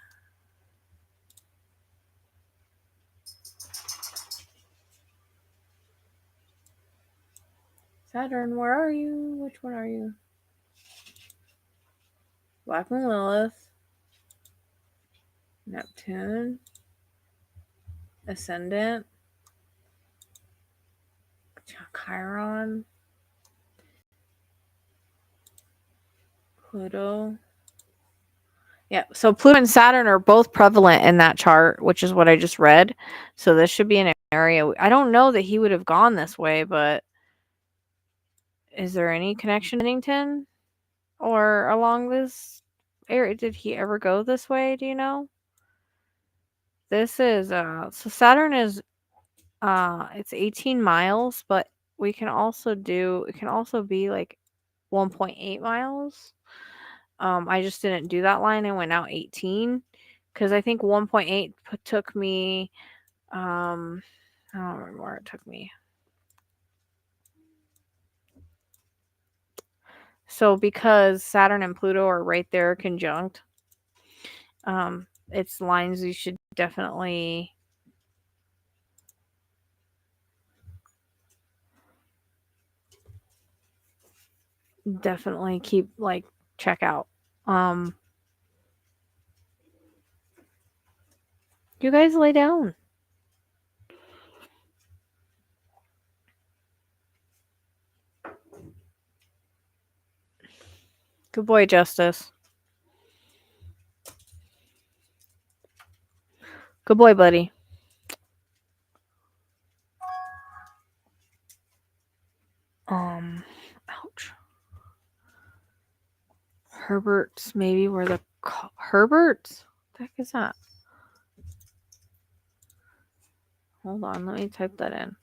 Saturn, where are you? Which one are you? Black Moon Lilith. Neptune. Ascendant. Chiron. Pluto. Yeah, so Pluto and Saturn are both prevalent in that chart, which is what I just read. So this should be an area. I don't know that he would have gone this way, but is there any connection to Bennington or along this area? Did he ever go this way? Do you know? This is so Saturn is it's 18 miles, but it can also be like 1.8 miles. I just didn't do that line. I went out 18 because I think 1.8 took me. I don't remember where it took me. So because Saturn and Pluto are right there conjunct, it's lines you should definitely keep check out. You guys lay down. Good boy, Justice. Good boy, buddy. Ouch. Herbert's maybe where the Herbert's? What the heck is that? Hold on, let me type that in.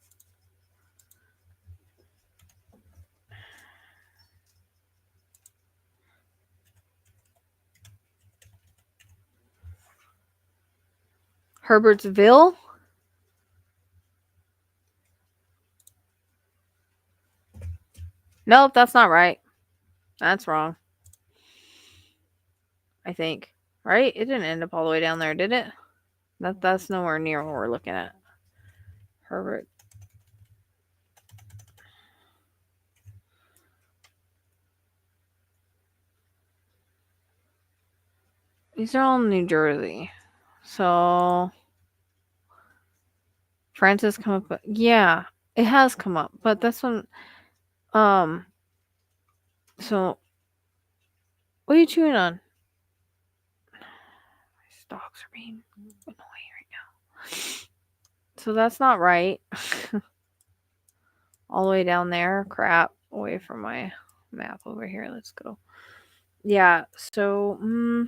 Herbertsville? Nope, that's not right. That's wrong. I think. Right? It didn't end up all the way down there, did it? That's nowhere near what we're looking at. Herbert. These are all New Jersey. So Francis come up. Yeah, it has come up, but this one. So what are you chewing on? My dogs are being annoying right now. So that's not right. All the way down there. Crap. Away from my map over here. Let's go. Yeah. So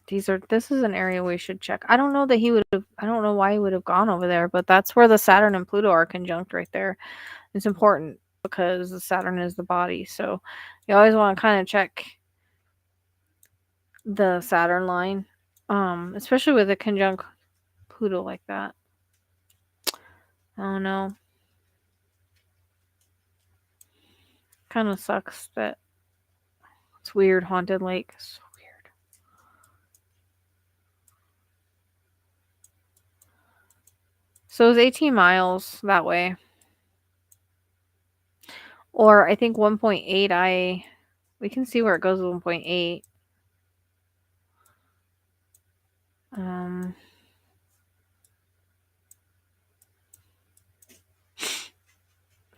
this is an area we should check. I don't know that he would have. I don't know why he would have gone over there, but that's where the Saturn and Pluto are conjunct right there. It's important because the Saturn is the body. So you always want to kind of check the Saturn line, especially with a conjunct Pluto like that. I don't know. Kind of sucks that it's weird. Haunted lake. So weird. So it's 18 miles that way. Or I think 1.8 We can see where it goes with 1.8.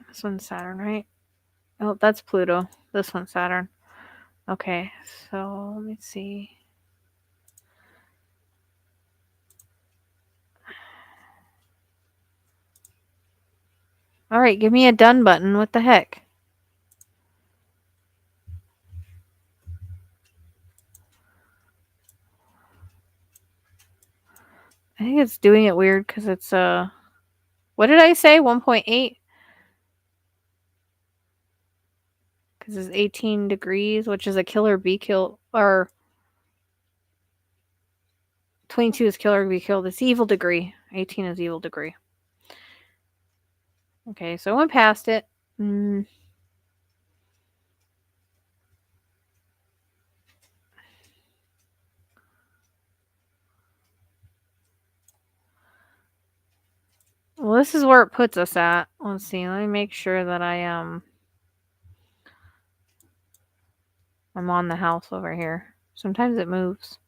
This one's Saturn, right? Oh, that's Pluto. This one's Saturn. Okay, so let me see. Alright, give me a done button. What the heck? I think it's doing it weird because it's what did I say? 1.8? Because it's 18 degrees, which is a killer be killed, or 22 is killer be killed. It's evil degree. 18 is evil degree. Okay, so I went past it. Well, this is where it puts us at. Let's see. Let me make sure that I'm on the house over here. Sometimes it moves.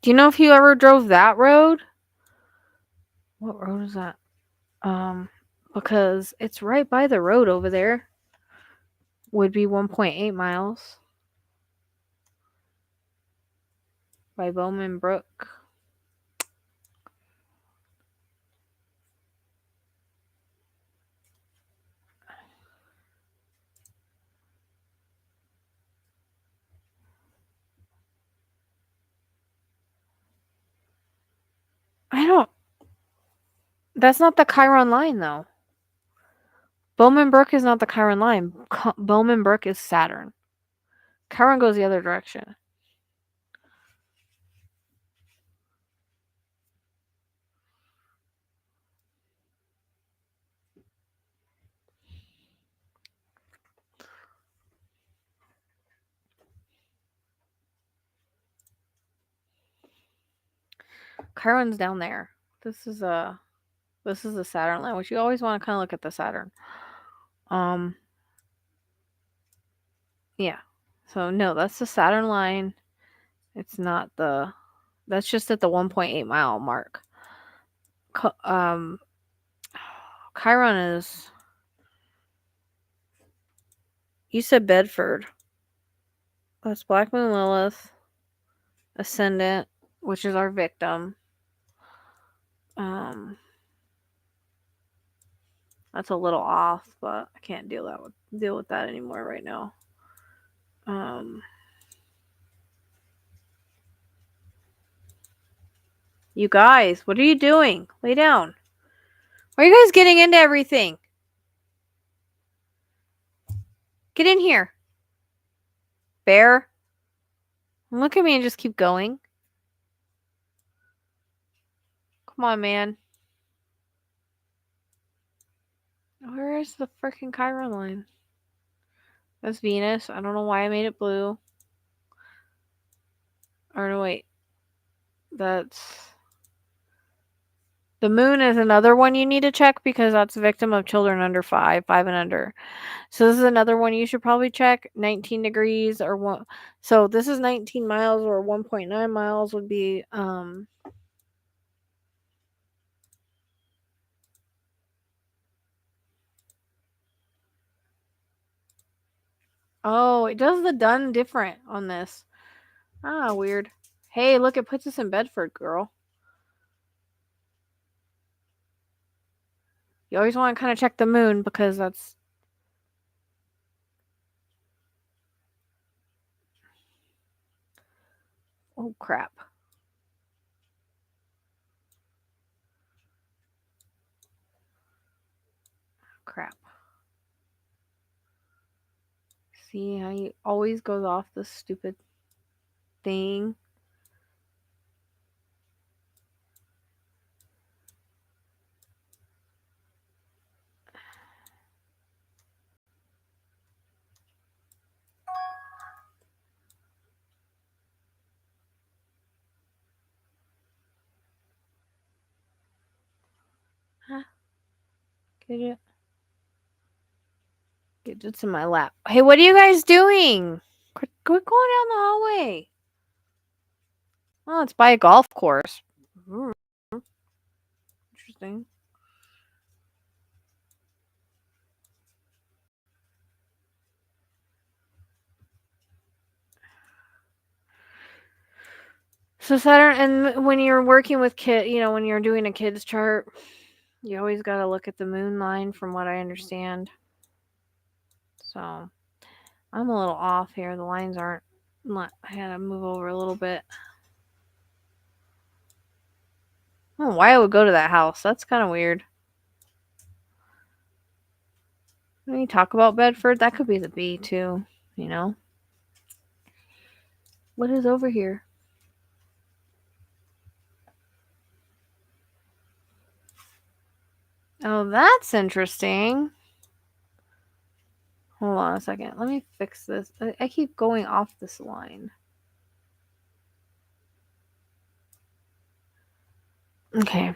Do you know if you ever drove that road? What road is that? Because it's right by the road over there. Would be 1.8 miles. By Bowman Brook. I don't. That's not the Chiron line, though. Bowman Brook is not the Chiron line. Bowman Brook is Saturn. Chiron goes the other direction. Chiron's down there. This is the Saturn line, which you always want to kind of look at the Saturn. Yeah. So no, that's the Saturn line. It's not the. That's just at the 1.8 mile mark. Chiron is. You said Bedford. That's Black Moon Lilith, Ascendant, which is our victim. That's a little off, but I can't deal with that anymore right now. You guys, what are you doing? Lay down. Why are you guys getting into everything? Get in here. Bear. Look at me and just keep going. Come on, man. Where is the freaking Chiron line? That's Venus. I don't know why I made it blue. Or no, wait. That's... The moon is another one you need to check because that's a victim of children under 5 and under. So this is another one you should probably check. 19 degrees or one. So this is 19 miles or 1.9 miles would be oh, it does the done different on this. Ah, weird. Hey, look, it puts us in Bedford, girl. You always want to kind of check the moon because that's... Oh, crap. Crap. See how he always goes off this stupid thing? Get it? It's in my lap. Hey, what are you guys doing? Quit going down the hallway. Oh, it's by a golf course. Interesting. So Saturn, and when you're working with when you're doing a kid's chart, you always got to look at the moon line, from what I understand. So I'm a little off here. The lines aren't. I had to move over a little bit. I don't know why I would go to that house. That's kind of weird. When you talk about Bedford, that could be the B too. You know. What is over here? Oh, that's interesting. Hold on a second. Let me fix this. I keep going off this line. Okay.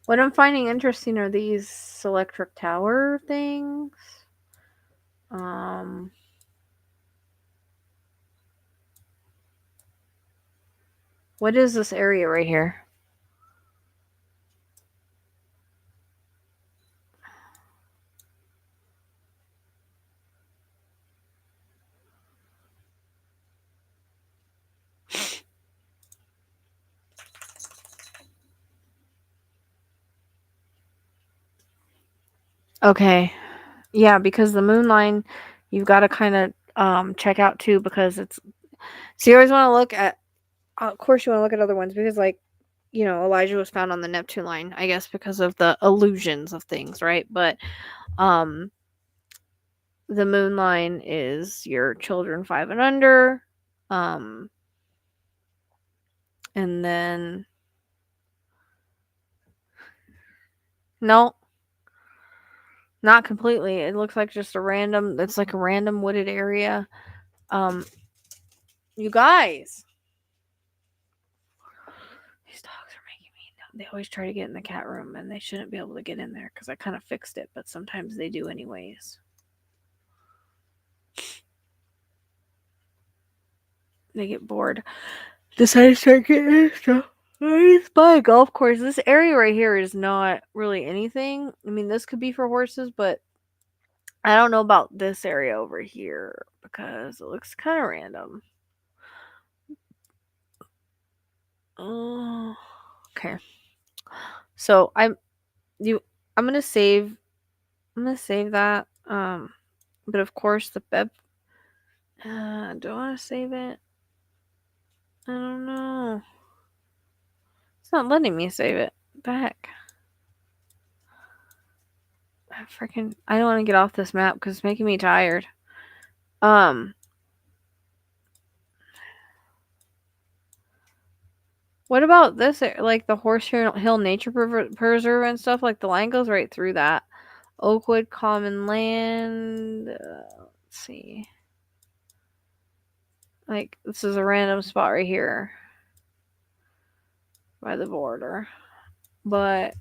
What I'm finding interesting are these electric tower things. What is this area right here? Okay. Yeah, because the moon line, you've got to kind of check out too, because it's. So you always want to look at. Of course, you want to look at other ones because, like, Elijah was found on the Neptune line, I guess, because of the illusions of things, right? But the moon line is your children 5 and under, and then no, not completely. It looks like just a random. It's like a random wooded area. You guys, these dogs are making me. They always try to get in the cat room, and they shouldn't be able to get in there because I kind of fixed it, but sometimes they do anyways. They get bored. Decide to start getting stuff. It's by a golf course. This area right here is not really anything. I mean, this could be for horses, but I don't know about this area over here because it looks kind of random. Oh, okay. So I'm gonna save that. But of course the do I want to save it? I don't know. It's not letting me save it. Back. I don't want to get off this map because it's making me tired. What about this? Like the Horse Hill Nature Preserve and stuff? Like the line goes right through that. Oakwood Common Land. Let's see. Like, this is a random spot right here by the border. But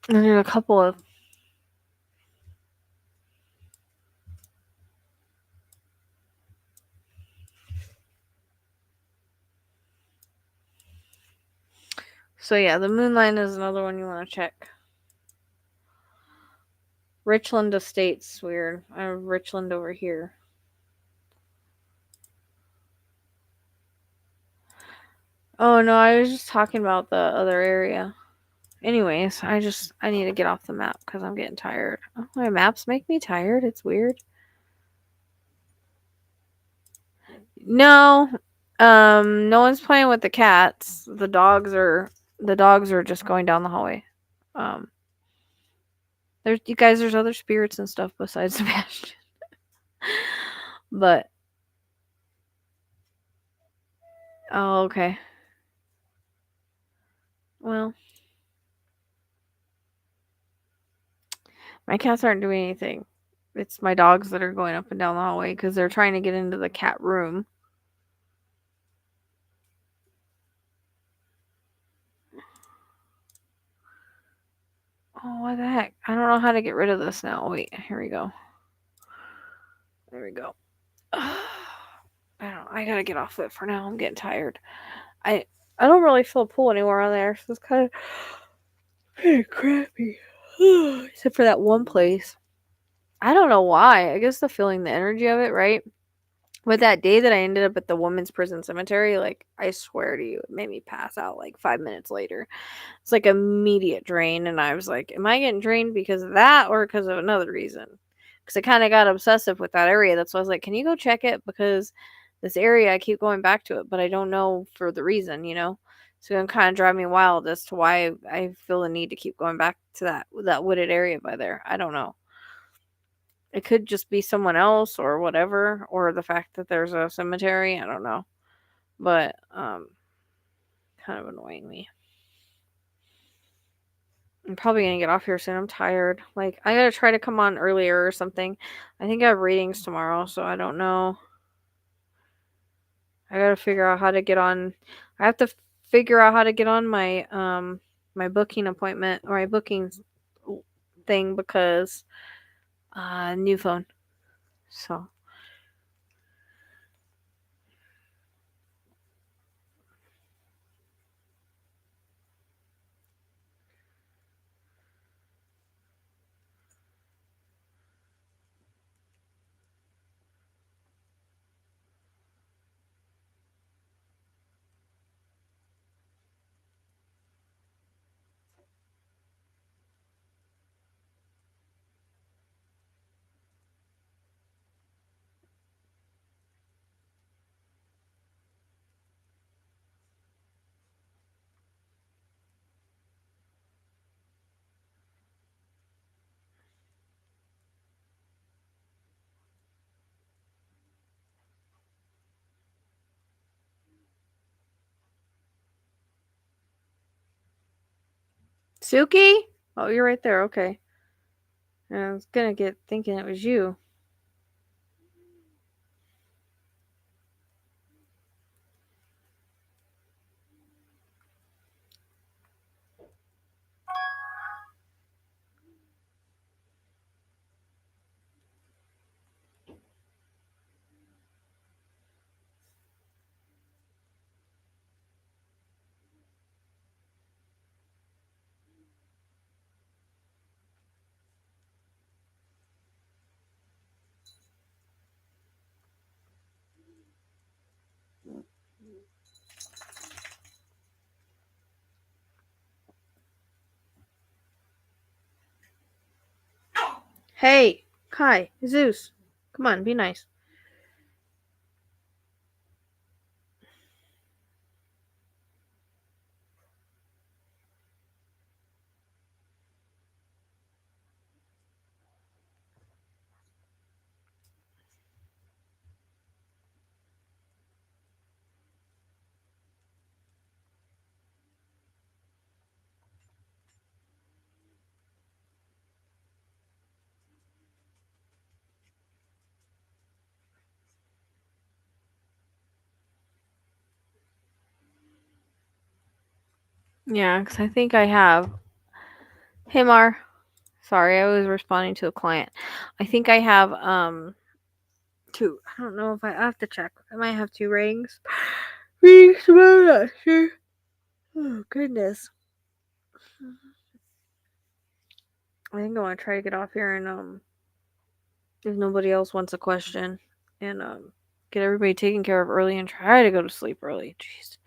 there's a couple of. So yeah, the Moonline is another one you want to check. Richland Estates, weird. I have Richland over here. Oh no, I was just talking about the other area. Anyways, I need to get off the map because I'm getting tired. Oh, my maps make me tired. It's weird. No, no one's playing with the cats. The dogs are just going down the hallway. There's other spirits and stuff besides Sebastian. But oh, okay. Well, my cats aren't doing anything. It's my dogs that are going up and down the hallway because they're trying to get into the cat room. Oh, what the heck? I don't know how to get rid of this now. Wait, here we go. There we go. I gotta get off it for now. I'm getting tired. I I don't really feel a pull anymore on there, so it's kind of crappy. Except for that one place. I don't know why. I guess the feeling, the energy of it, right? But that day that I ended up at the women's prison cemetery, like, I swear to you, it made me pass out like 5 minutes later. It's like immediate drain, and I was like, am I getting drained because of that or because of another reason? Because I kind of got obsessive with that area. That's why I was like, can you go check it? Because this area, I keep going back to it, but I don't know for the reason, you know? So it kind of drive me wild as to why I feel the need to keep going back to that wooded area by there. I don't know. It could just be someone else or whatever, or the fact that there's a cemetery. I don't know. But kind of annoying me. I'm probably gonna get off here soon. I'm tired. Like, I gotta try to come on earlier or something. I think I have readings tomorrow, so I don't know. I gotta figure out how to get on. I have to figure out how to get on my booking appointment or my booking thing because new phone. So Suki? Oh, you're right there. Okay. I was gonna get thinking it was you. Hey, Kai, Zeus. Come on, be nice. Yeah, because I think I have. Hey, Mar. Sorry, I was responding to a client. I think I have two. I don't know if I have to check. I might have two ratings. Readings tomorrow, not sure. Oh goodness. I think I want to try to get off here and if nobody else wants a question and get everybody taken care of early and try to go to sleep early. Jeez.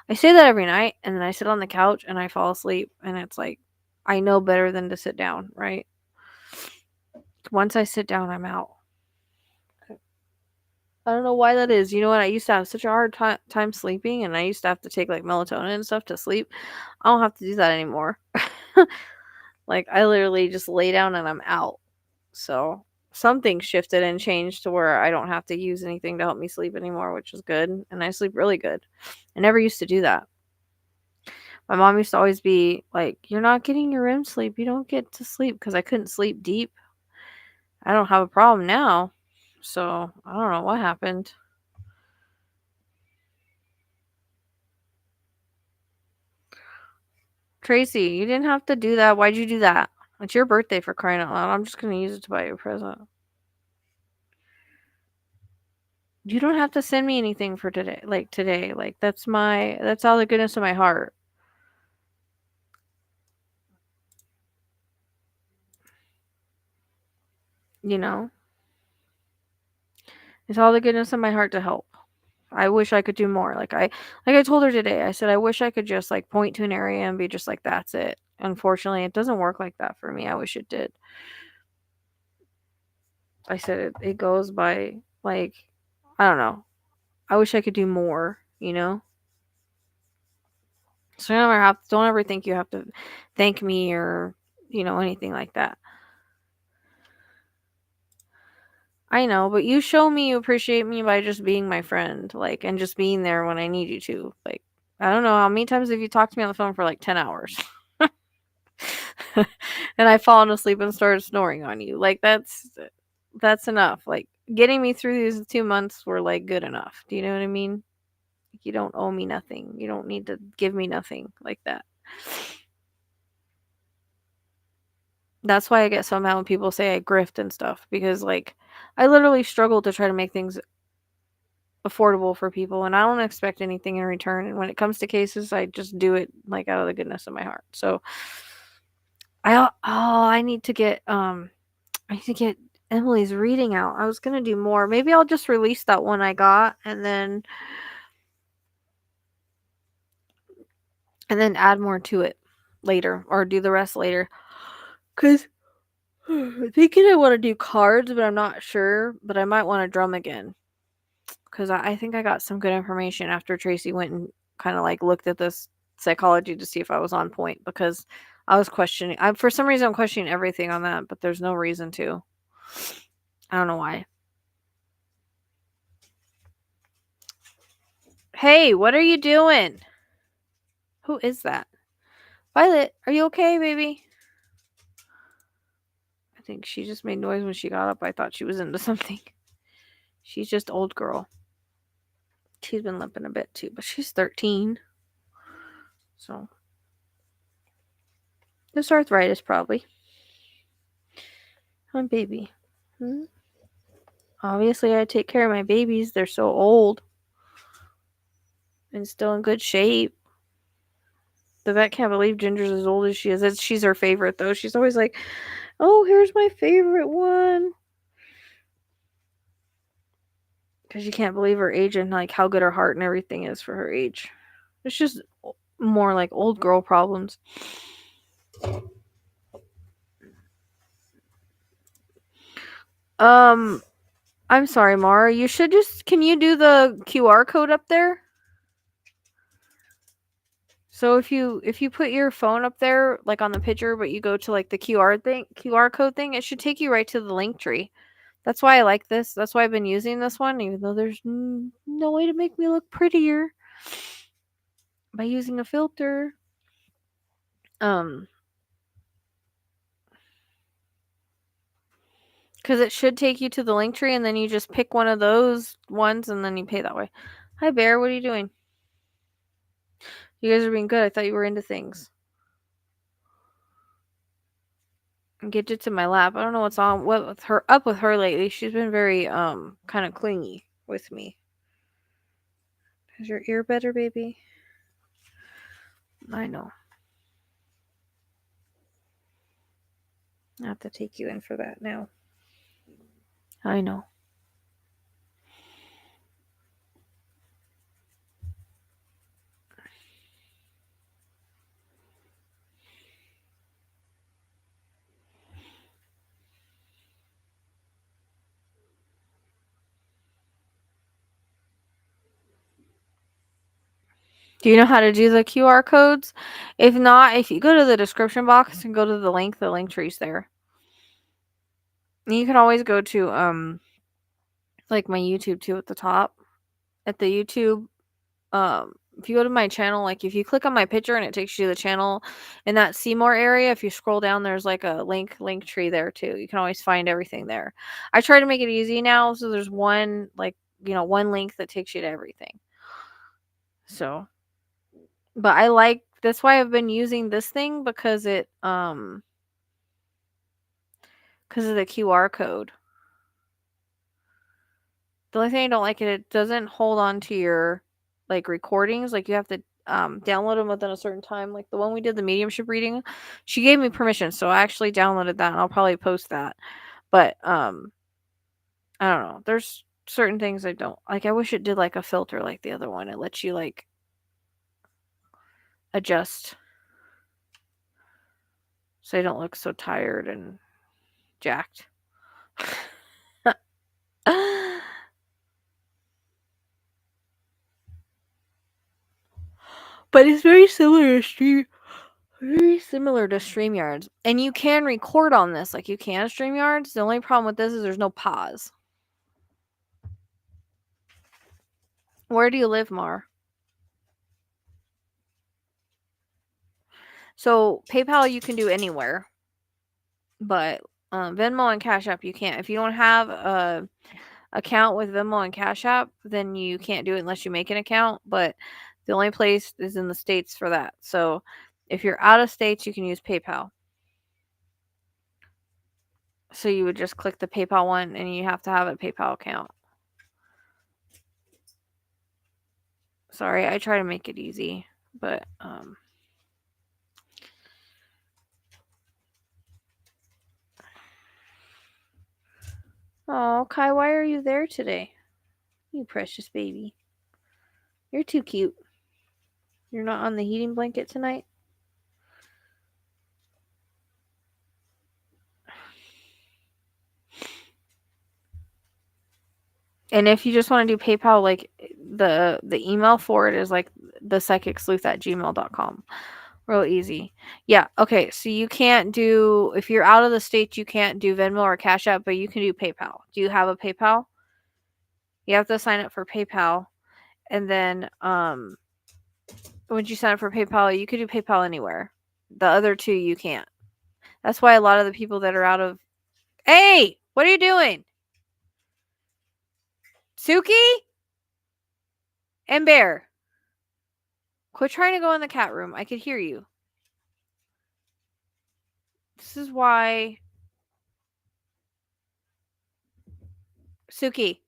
I say that every night and then I sit on the couch and I fall asleep and it's like I know better than to sit down, right? Once I sit down, I'm out. I don't know why that is. You know what? I used to have such a hard time sleeping, and I used to have to take like melatonin and stuff to sleep. I don't have to do that anymore. Like, I literally just lay down and I'm out. So, something shifted and changed to where I don't have to use anything to help me sleep anymore, which is good. And I sleep really good. I never used to do that. My mom used to always be like, "You're not getting your REM sleep. You don't get to sleep," because I couldn't sleep deep. I don't have a problem now. So, I don't know what happened. Tracy, you didn't have to do that. Why'd you do that? It's your birthday, for crying out loud. I'm just gonna use it to buy you a present. You don't have to send me anything for today. Like, that's all the goodness of my heart. You know? It's all the goodness of my heart to help. I wish I could do more. Like I told her today, I said I wish I could just like point to an area and be just like, that's it. Unfortunately, it doesn't work like that for me. I wish it did. I said it goes by like, I don't know. I wish I could do more, you know? So don't ever think you have to thank me or, anything like that. I know, but you show me you appreciate me by just being my friend, like, and just being there when I need you to. Like, I don't know how many times have you talked to me on the phone for like 10 hours? And I've fallen asleep and started snoring on you. Like, that's enough. Like, getting me through these 2 months were like good enough. Do you know what I mean? Like, you don't owe me nothing. You don't need to give me nothing like that. That's why I get so mad when people say I grift and stuff, because like I literally struggle to try to make things affordable for people, and I don't expect anything in return. And when it comes to cases, I just do it like out of the goodness of my heart. So I need to get Emily's reading out. I was gonna do more. Maybe I'll just release that one I got and then add more to it later, or do the rest later. Cause I'm thinking I want to do cards, but I'm not sure. But I might want to drum again. Because I think I got some good information after Tracy went and kind of like looked at this psychology to see if I was on point, because I was questioning. For some reason, I'm questioning everything on that, but there's no reason to. I don't know why. Hey, what are you doing? Who is that? Violet, are you okay, baby? I think she just made noise when she got up. I thought she was into something. She's just old girl. She's been limping a bit too, but she's 13. So, this arthritis probably. My baby. Obviously, I take care of my babies. They're so old and still in good shape. The vet can't believe Ginger's as old as she is. She's her favorite, though. She's always like, oh, here's my favorite one. Because you can't believe her age and like how good her heart and everything is for her age. It's just more like old girl problems. I'm sorry, Mara. You should just, can you do the QR code up there? So if you put your phone up there, like on the picture, but you go to like the QR code thing, it should take you right to the link tree. That's why I like this. That's why I've been using this one, even though there's no way to make me look prettier by using a filter. Because it should take you to the link tree, and then you just pick one of those ones, and then you pay that way. Hi, Bear. What are you doing? You guys are being good. I thought you were into things. Get it to my lap. I don't know what's up with her lately. She's been very kind of clingy with me. Is your ear better, baby? I know. I have to take you in for that now. I know. Do you know how to do the QR codes? If not, if you go to the description box and go to the link tree's there. You can always go to like my YouTube too at the top. At the YouTube if you go to my channel, like if you click on my picture and it takes you to the channel in that see more area, if you scroll down, there's like a link tree there too. You can always find everything there. I try to make it easy now, so there's one one link that takes you to everything. So, but that's why I've been using this thing because because of the QR code. The only thing I don't like it doesn't hold on to your like recordings. Like you have to download them within a certain time. Like the one we did the mediumship reading, she gave me permission, so I actually downloaded that and I'll probably post that. But I don't know. There's certain things I don't like. I wish it did like a filter like the other one. It lets you like adjust so I don't look so tired and jacked. But it's very similar to StreamYards. And you can record on this like you can StreamYards. The only problem with this is there's no pause. Where do you live, Mar? So PayPal you can do anywhere. But Venmo and Cash App you can't. If you don't have a account with Venmo and Cash App, then you can't do it unless you make an account. But the only place is in the States for that. So if you're out of states, you can use PayPal. So you would just click the PayPal one and you have to have a PayPal account. Sorry, I try to make it easy, but oh, Kai, why are you there today? You precious baby. You're too cute. You're not on the heating blanket tonight? And if you just want to do PayPal, like the email for it is like thepsychicsleuth@gmail.com. Real easy. Yeah. Okay. So you can't do, if you're out of the States, you can't do Venmo or Cash App, but you can do PayPal. Do you have a PayPal? You have to sign up for PayPal. And then once you sign up for PayPal, you could do PayPal anywhere. The other two, you can't. That's why a lot of the people that are out of. Hey! What are you doing? Suki? And Bear. Quit trying to go in the cat room. I could hear you. This is why. Suki.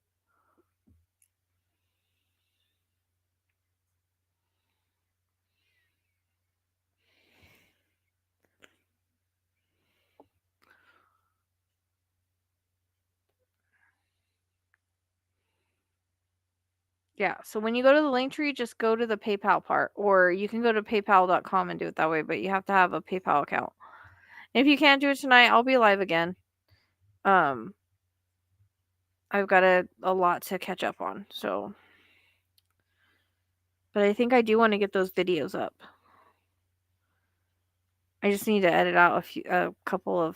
Yeah, so when you go to the link tree, just go to the PayPal part, or you can go to paypal.com and do it that way, but you have to have a PayPal account. And if you can't do it tonight, I'll be live again. I've got a lot to catch up on, so. But I think I do want to get those videos up. I just need to edit out a couple of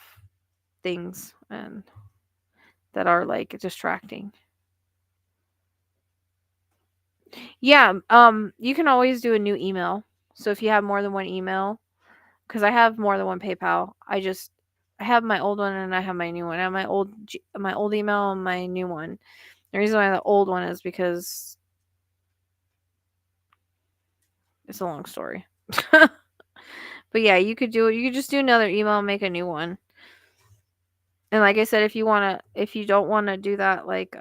things and that are like distracting. Yeah, you can always do a new email. So if you have more than one email, because I have more than one PayPal, I have my old one and I have my new one. I have my old email and my new one. The reason why the old one is because it's a long story. But yeah, you could do it. You could just do another email and make a new one. And like I said, if you don't want to do that, like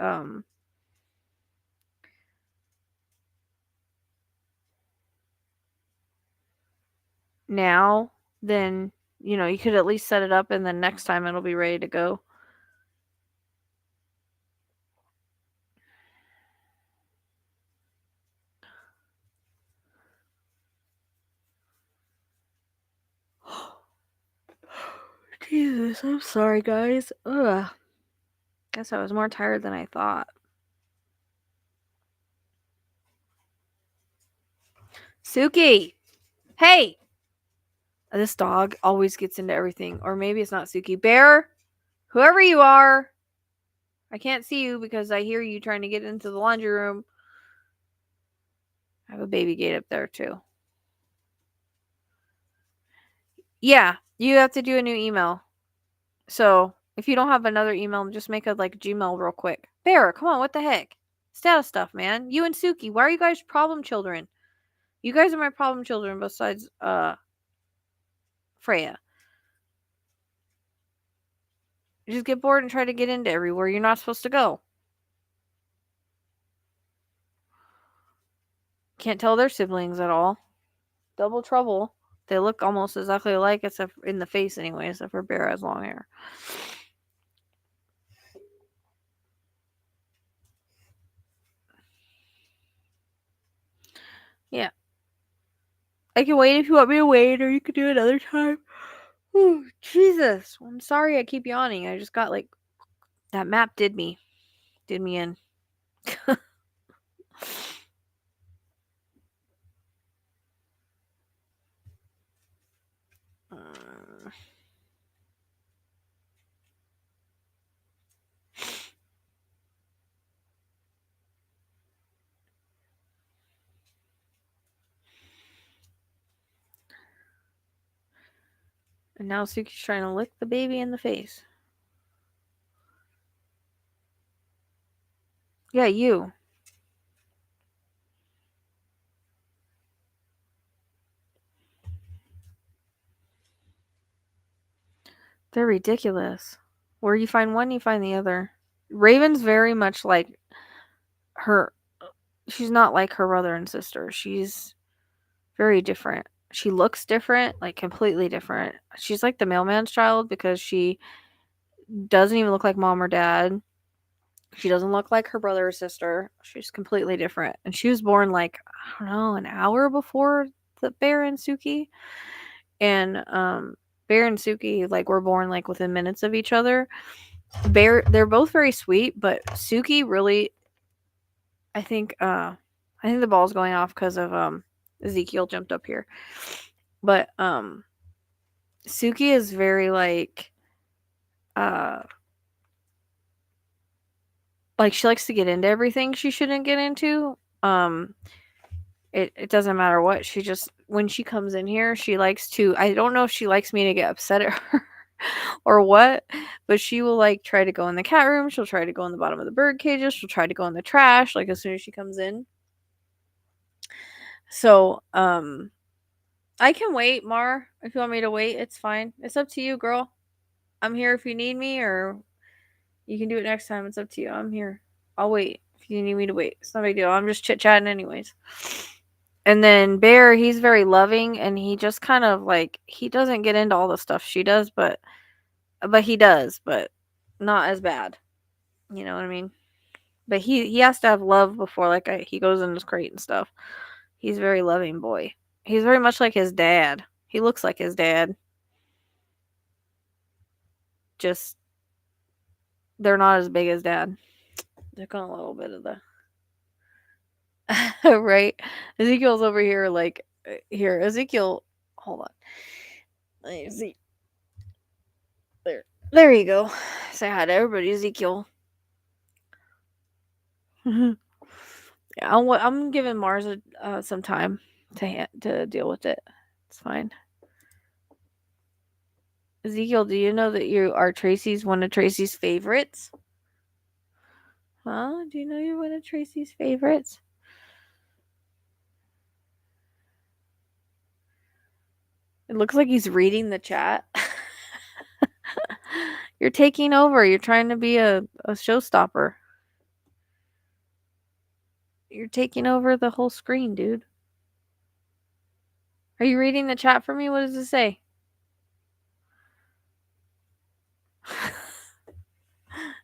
now, then you could at least set it up and then next time it'll be ready to go. Jesus, I'm sorry, guys. Ugh. Guess I was more tired than I thought. Suki! Hey! This dog always gets into everything. Or maybe it's not Suki. Bear! Whoever you are! I can't see you because I hear you trying to get into the laundry room. have a baby gate up there too. Yeah, you have to do a new email. So if you don't have another email, just make a like Gmail real quick. Bear, come on, what the heck? Stay out of stuff, man. You and Suki, why are you guys problem children? You guys are my problem children besides Freya. You just get bored and try to get into everywhere you're not supposed to go. Can't tell they're siblings at all. Double trouble. They look almost exactly alike, except in the face anyway, except for Bear has long hair. Yeah. I can wait if you want me to wait, or you could do it another time. Oh, Jesus. I'm sorry I keep yawning. I just got like that map did me in. And now Suki's trying to lick the baby in the face. Yeah, you. They're ridiculous. Where you find one, you find the other. Raven's very much like her. She's not like her brother and sister. She's very different. She looks different, like completely different. She's like the mailman's child because she doesn't even look like mom or dad. She doesn't look like her brother or sister. She's completely different. And she was born like, I don't know, an hour before the Bear and Suki. And Bear and Suki like were born like within minutes of each other. They're both very sweet, but Suki really I think the ball's going off because of Ezekiel jumped up here. But Suki is very like she likes to get into everything she shouldn't get into. It doesn't matter what. She just when she comes in here, she likes to I don't know if she likes me to get upset at her or what, but she will like try to go in the cat room, she'll try to go in the bottom of the bird cages, she'll try to go in the trash like as soon as she comes in. So, I can wait, Mar. If you want me to wait, it's fine. It's up to you, girl. I'm here if you need me, or you can do it next time. It's up to you. I'm here. I'll wait if you need me to wait. It's not a big deal. I'm just chit chatting, anyways. And then Bear, he's very loving, and he just kind of like he doesn't get into all the stuff she does, but he does, but not as bad. You know what I mean? But he has to have love before like he goes in his crate and stuff. He's a very loving boy. He's very much like his dad. He looks like his dad. Just they're not as big as dad. They're got a little bit of the right. Ezekiel's over here like here. Ezekiel, hold on. Let me see. There you go. Say hi to everybody, Ezekiel. Yeah, I'm giving Mars some time to deal with it. It's fine. Ezekiel, do you know that you are Tracy's one of Tracy's favorites? Huh? Do you know you're one of Tracy's favorites? It looks like he's reading the chat. You're taking over. You're trying to be a showstopper. You're taking over the whole screen, dude. Are you reading the chat for me? What does it say?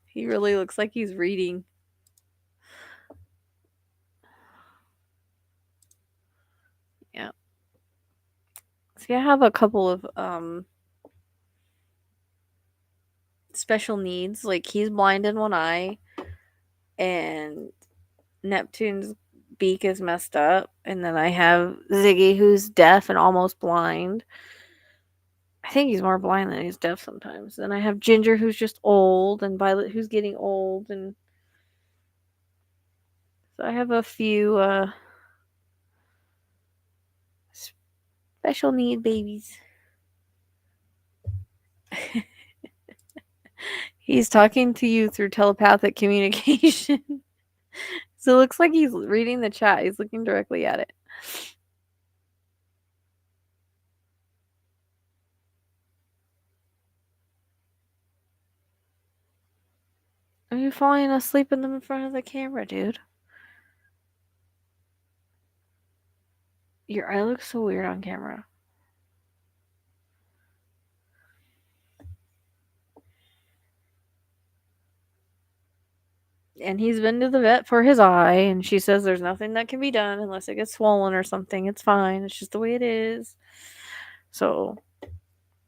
He really looks like he's reading. Yeah. See, I have a couple of special needs. Like he's blind in one eye, and Neptune's beak is messed up, and then I have Ziggy who's deaf and almost blind. I think he's more blind than he's deaf sometimes. Then I have Ginger who's just old, and Violet who's getting old, and so I have a few Special need babies. He's talking to you through telepathic communication. So it looks like he's reading the chat. He's looking directly at it. Are you falling asleep in front of the camera, dude? Your eye looks so weird on camera. And he's been to the vet for his eye, and she says there's nothing that can be done unless it gets swollen or something. It's fine. It's just the way it is. So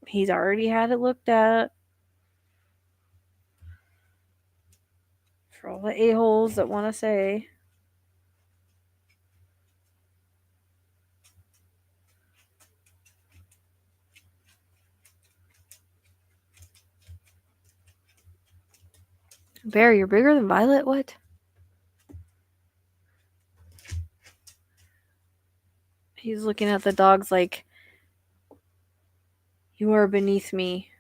he's already had it looked at. For all the a-holes that want to say. Bear, you're bigger than Violet? What? He's looking at the dogs like, you are beneath me.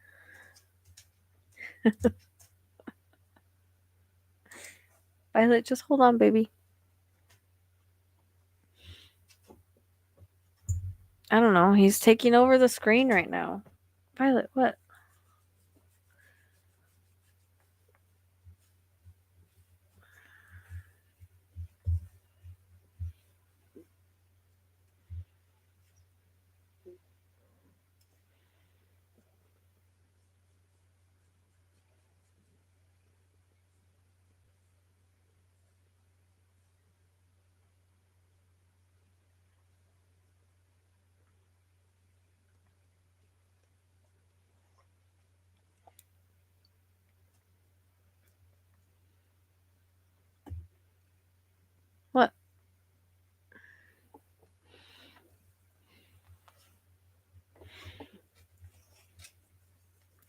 Violet, just hold on, baby. I don't know. He's taking over the screen right now. Violet, what? What?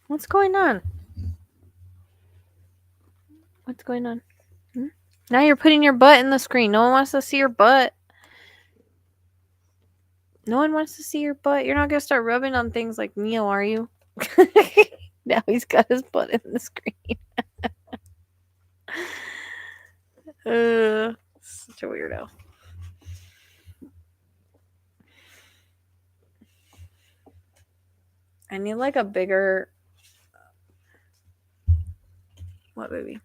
What's going on? What's going on? Now you're putting your butt in the screen. No one wants to see your butt. No one wants to see your butt. You're not going to start rubbing on things like Neo, are you? Now he's got his butt in the screen. Such a weirdo. I need like a bigger... What, baby?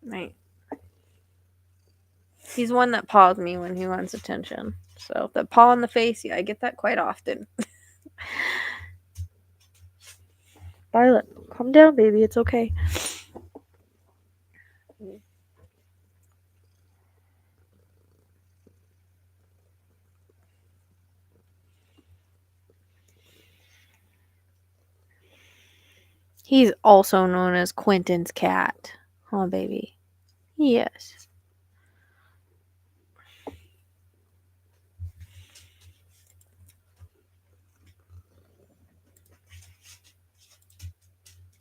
Right. He's one that paws me when he wants attention. So the paw in the face, yeah, I get that quite often. Violet, calm down, baby. It's okay. He's also known as Quentin's cat. Huh, baby? Yes.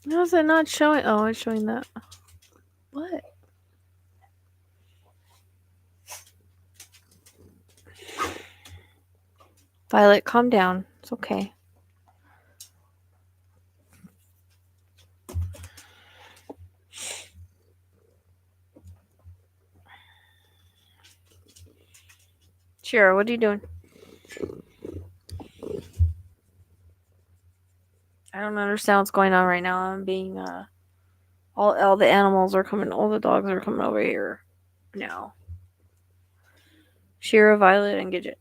How is it not showing? Oh, it's showing that. What? Violet, calm down. It's okay. Shira, what are you doing? I don't understand what's going on right now. I'm being all the animals are coming. All the dogs are coming over here now. Shira, Violet, and Gidget.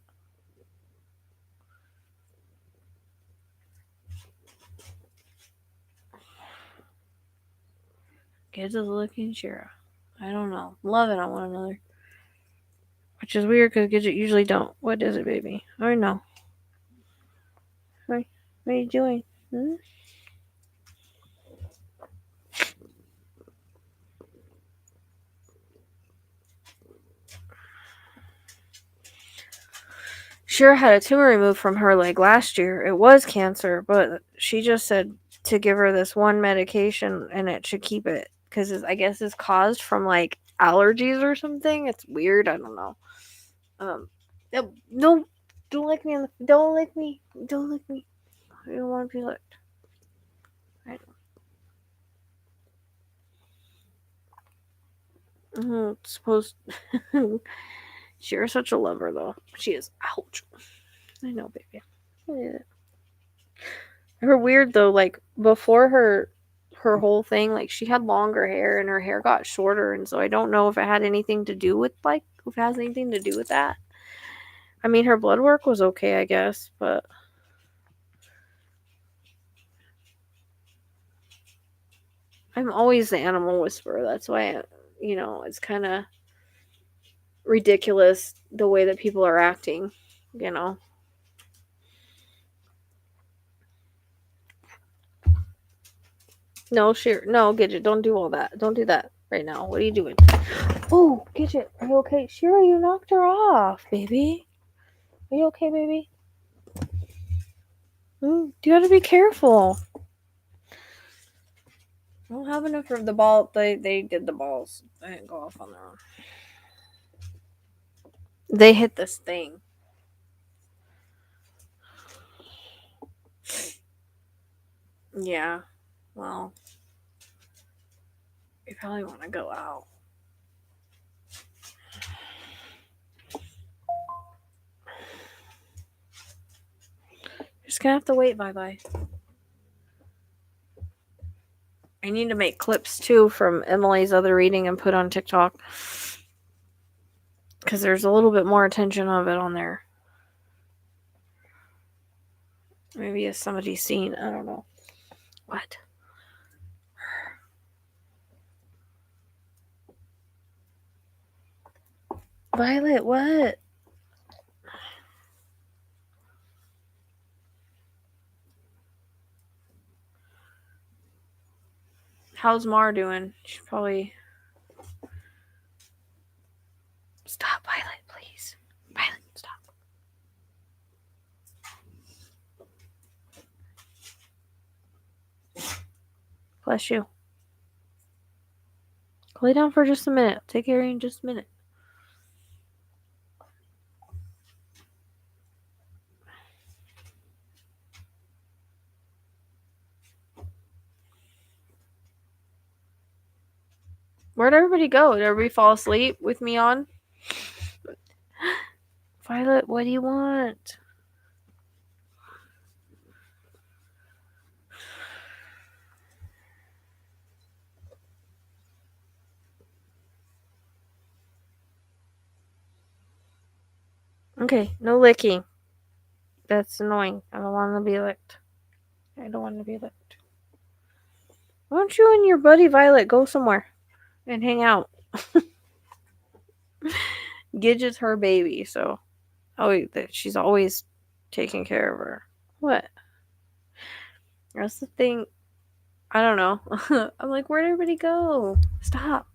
Gidget's looking Shira. I don't know. Loving on one another. Which is weird because Gidget usually don't. What is it, baby? I don't know. What are you doing? Hmm? Shira had a tumor removed from her leg last year. It was cancer, but she just said to give her this one medication, and it should keep it, because I guess it's caused from like allergies or something. It's weird. I don't know. No, don't lick me. Don't lick me. Don't lick me. I don't want to be licked. I don't. Supposed. You're such a lover, though. She is. Ouch. I know, baby. Yeah. Her weird though. Like before her whole thing, like she had longer hair and her hair got shorter, and so I don't know if it had anything to do with if it has anything to do with that. I mean, her blood work was okay, I guess, but I'm always the animal whisperer. That's why, it's kind of ridiculous the way that people are acting, No, no, Gidget, don't do all that. Don't do that right now. What are you doing? Oh, Gidget, are you okay? Shira, you knocked her off, baby. Are you okay, baby? You gotta be careful. I don't have enough of the ball. They did the balls. They didn't go off on their own. They hit this thing. Yeah. Well, you probably want to go out. Just gonna have to wait. Bye. I need to make clips too from Emily's other reading and put on TikTok, because there's a little bit more attention of it on there. Maybe if somebody's seen, I don't know. What? Violet, what? How's Mar doing? She's probably... Stop, Violet, please. Violet, stop. Bless you. Lay down for just a minute. I'll take care of you in just a minute. Where'd everybody go? Did everybody fall asleep with me on? Violet, what do you want? Okay, no licking. That's annoying. I don't want to be licked. Why don't you and your buddy Violet go somewhere and hang out? Gidget's her baby, so she's always taking care of her. What? That's the thing. I don't know. I'm like, where'd everybody go? Stop.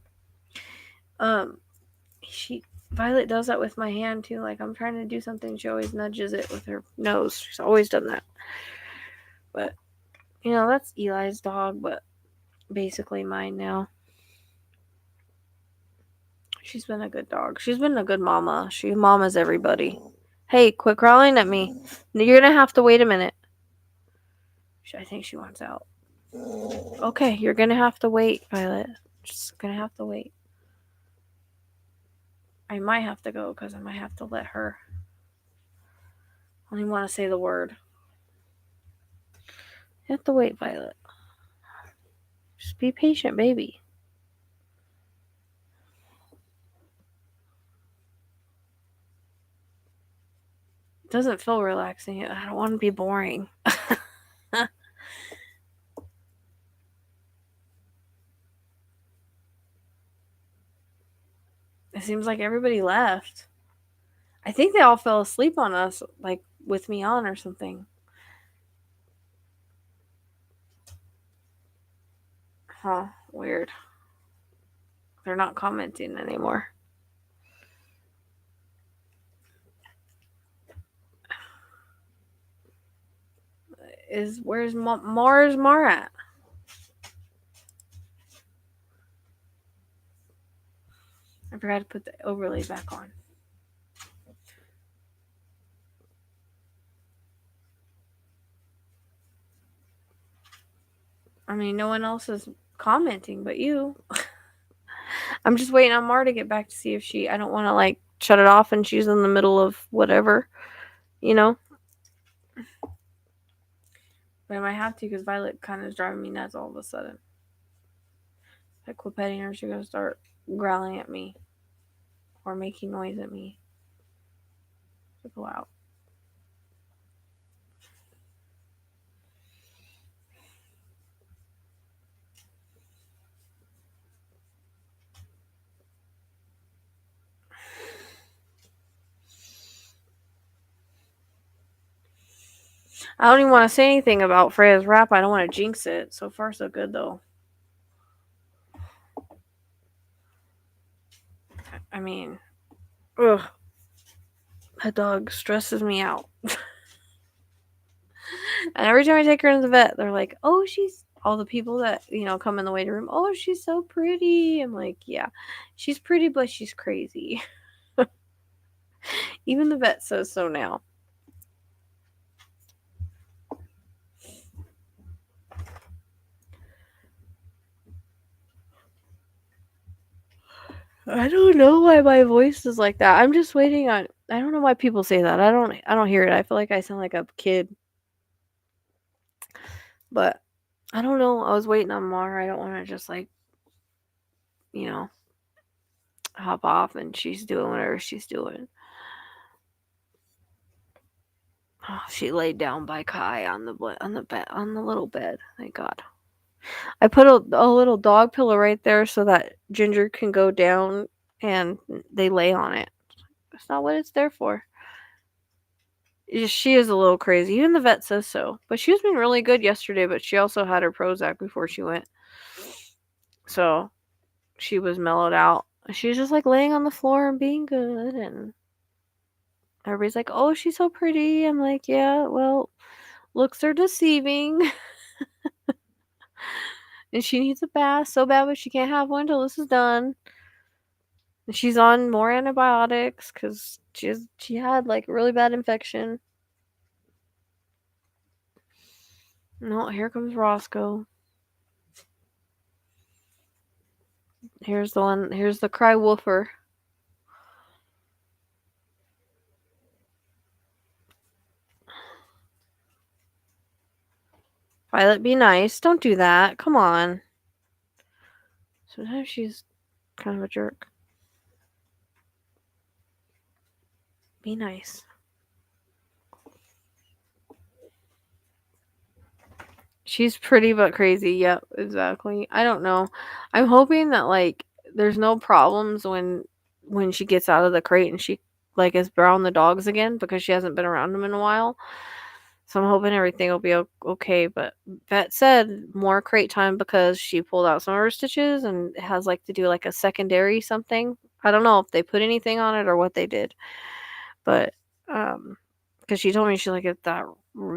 Violet does that with my hand too. Like I'm trying to do something, she always nudges it with her nose. She's always done that. But that's Eli's dog, but basically mine now. She's been a good dog. She's been a good mama. She mamas everybody. Hey, quit crawling at me. You're gonna have to wait a minute. I think she wants out. Okay, you're gonna have to wait, Violet. Just gonna have to wait. I might have to go because I might have to let her. I don't even want to say the word. You have to wait, Violet. Just be patient, baby. It doesn't feel relaxing. I don't want to be boring. It seems like everybody left. I think they all fell asleep on us, like with me on or something. Huh, weird. They're not commenting anymore. where's Mars Mar at? I forgot to put the overlay back on. I mean, no one else is commenting but you. I'm just waiting on Mar to get back to see if I don't want to like shut it off and she's in the middle of whatever, you know? But I might have to because Violet kind of is driving me nuts all of a sudden. If I quit petting her, she's going to start growling at me or making noise at me. To go out. I don't even want to say anything about Freya's rap. I don't want to jinx it. So far, so good, though. I mean, ugh. That dog stresses me out. And every time I take her to the vet, they're like, oh, she's... All the people that, come in the waiting room, oh, she's so pretty. I'm like, yeah, she's pretty, but she's crazy. Even the vet says so now. I don't know why my voice is like that. I'm just waiting on... I don't know why people say that. I don't hear it. I feel like I sound like a kid. But I don't know. I was waiting on Mar. I don't want to just like, hop off and she's doing whatever she's doing. Oh, she laid down by Kai on the little bed. Thank God. I put a little dog pillow right there so that Ginger can go down and they lay on it. That's not what it's there for. She is a little crazy. Even the vet says so. But she was being really good yesterday, but she also had her Prozac before she went. So she was mellowed out. She was just like laying on the floor and being good, and everybody's like, oh, she's so pretty. I'm like, yeah, well, looks are deceiving. And she needs a bath so bad, but she can't have one until this is done. And she's on more antibiotics because she had like a really bad infection. No, here comes Roscoe. Here's the cry woofer. Violet, be nice. Don't do that. Come on. Sometimes she's kind of a jerk. Be nice. She's pretty but crazy. Yep, exactly. I don't know. I'm hoping that like there's no problems when she gets out of the crate and she like is around the dogs again because she hasn't been around them in a while. So I'm hoping everything will be okay. But vet said more crate time because she pulled out some of her stitches and has like to do like a secondary something. I don't know if they put anything on it or what they did, but because she told me she's like, if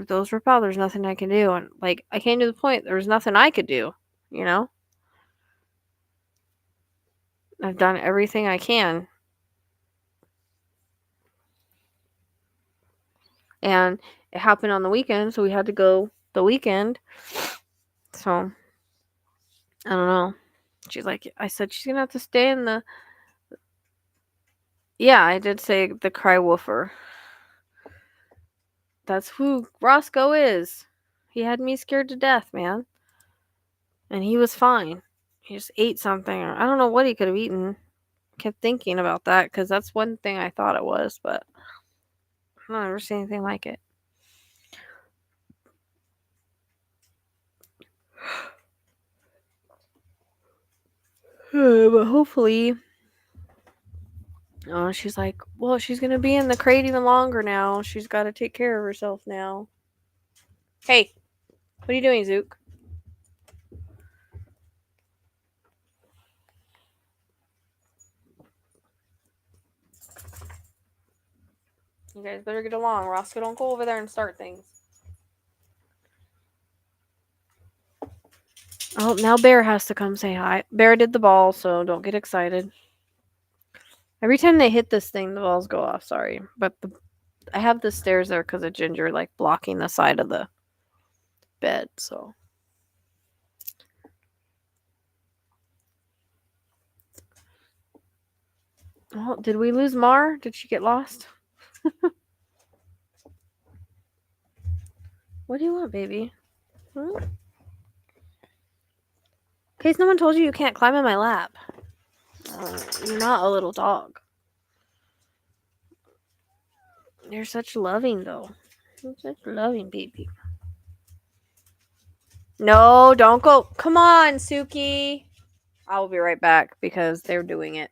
those rip out, there's nothing I can do, and like I came to the point there was nothing I could do. I've done everything I can. And it happened on the weekend, so we had to go the weekend. So, I don't know. She's like, I said she's gonna have to stay in the... Yeah, I did say the cry woofer. That's who Roscoe is. He had me scared to death, man. And he was fine. He just ate something, or I don't know what he could have eaten. Kept thinking about that, because that's one thing I thought it was, but I've never seen anything like it. But hopefully, she's like, well, she's gonna be in the crate even longer now. She's got to take care of herself now. Hey, what are you doing, Zook? You guys better get along. Roscoe, don't go over there and start things. Oh, now Bear has to come say hi. Bear did the ball, so don't get excited. Every time they hit this thing, the balls go off. Sorry, but I have the stairs there because of Ginger, like blocking the side of the bed. So. Oh, did we lose Mar? Did she get lost? What do you want, baby? Hmm? In case no one told you can't climb in my lap. You're not a little dog. You're such loving, though. You're such loving, baby. No, don't go. Come on, Suki. I will be right back because they're doing it.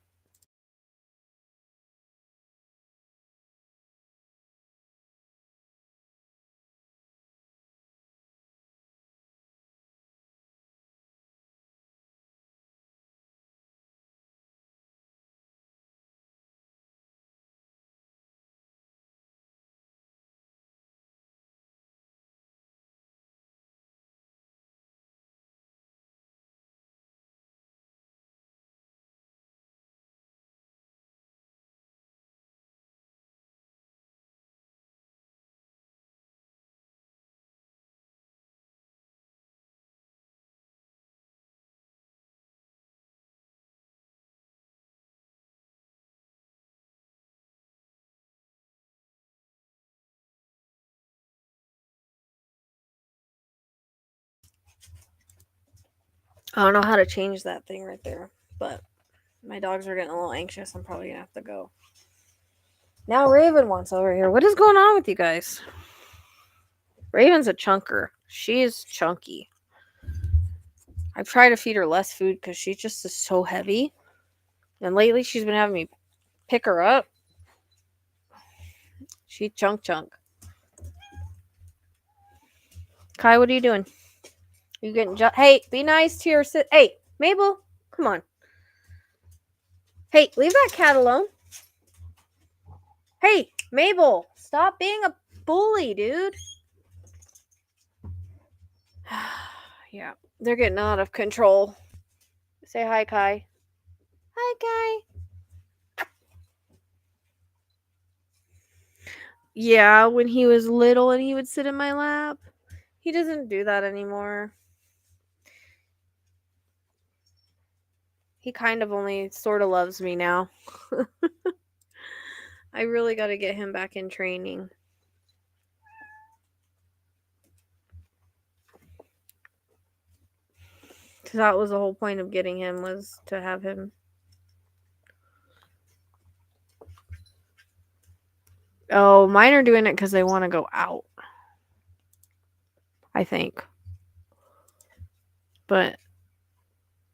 I don't know how to change that thing right there, but my dogs are getting a little anxious. I'm probably gonna have to go. Now Raven wants over here. What is going on with you guys? Raven's a chunker. She's chunky. I've tried to feed her less food because she just is so heavy. And lately she's been having me pick her up. She chunk. Kai, what are you doing? You getting hey, be nice to your hey, Mabel, come on. Hey, leave that cat alone. Hey, Mabel, stop being a bully, dude. Yeah, they're getting out of control. Say hi, Kai. Hi, Kai. Yeah, when he was little and he would sit in my lap. He doesn't do that anymore. He kind of only sort of loves me now. I really got to get him back in training. Because that was the whole point of getting him, was to have him. Oh, mine are doing it because they want to go out. I think. But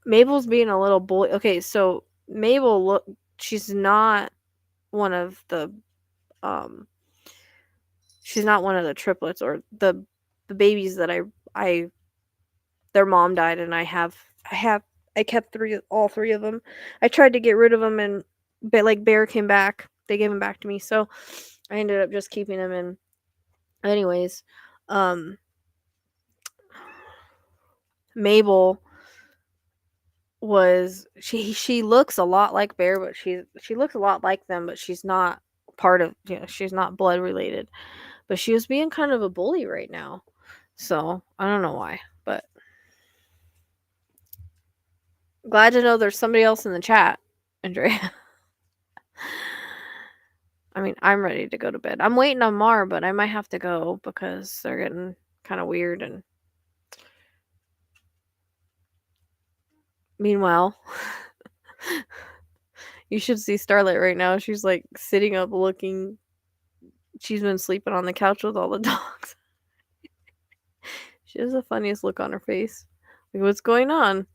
Mabel's being a little bully. Okay, so Mabel, look, she's not one of the she's not one of the triplets or the babies that I their mom died and I kept all three of them. I tried to get rid of them and like Bear came back. They gave him back to me. So I ended up just keeping him in. Anyways, Mabel was she looks a lot like Bear, but she looks a lot like them, but she's not part of, she's not blood related. But she was being kind of a bully right now. So I don't know why, but glad to know there's somebody else in the chat, Andrea. I mean, I'm ready to go to bed. I'm waiting on Mar, but I might have to go because they're getting kind of weird. And meanwhile, you should see Starlight right now. She's like sitting up looking. She's been sleeping on the couch with all the dogs. She has the funniest look on her face. Like, what's going on?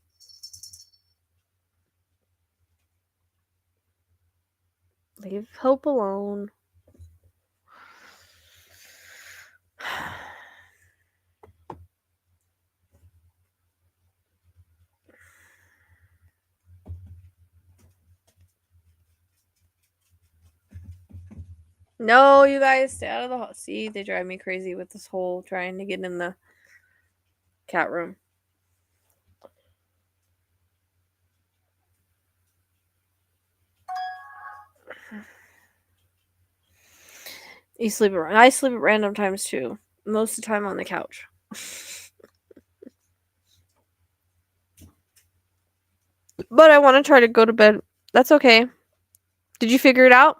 Leave Hope alone. No, you guys, stay out of the hall. See, they drive me crazy with this whole trying to get in the cat room. I sleep at random times too. Most of the time on the couch. But I want to try to go to bed. That's okay. Did you figure it out?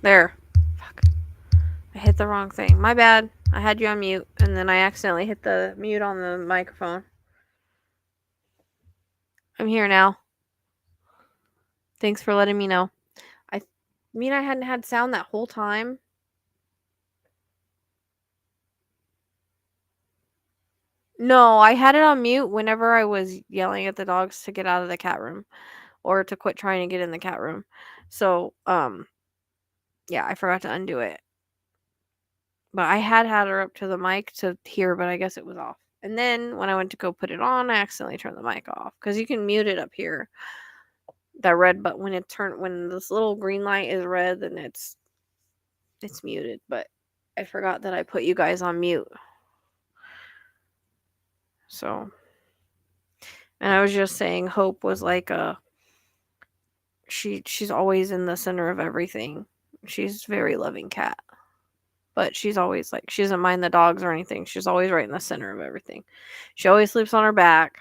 There. Fuck. I hit the wrong thing. My bad. I had you on mute, and then I accidentally hit the mute on the microphone. I'm here now. Thanks for letting me know. I mean I hadn't had sound that whole time. No, I had it on mute whenever I was yelling at the dogs to get out of the cat room or to quit trying to get in the cat room. So, yeah, I forgot to undo it. But I had her up to the mic to hear, but I guess it was off. And then when I went to go put it on, I accidentally turned the mic off because you can mute it up here. That red, but when this little green light is red, then it's muted. But I forgot that I put you guys on mute. So, and I was just saying, Hope was like she's always in the center of everything. She's a very loving cat. But she's always like she doesn't mind the dogs or anything. She's always right in the center of everything. She always sleeps on her back.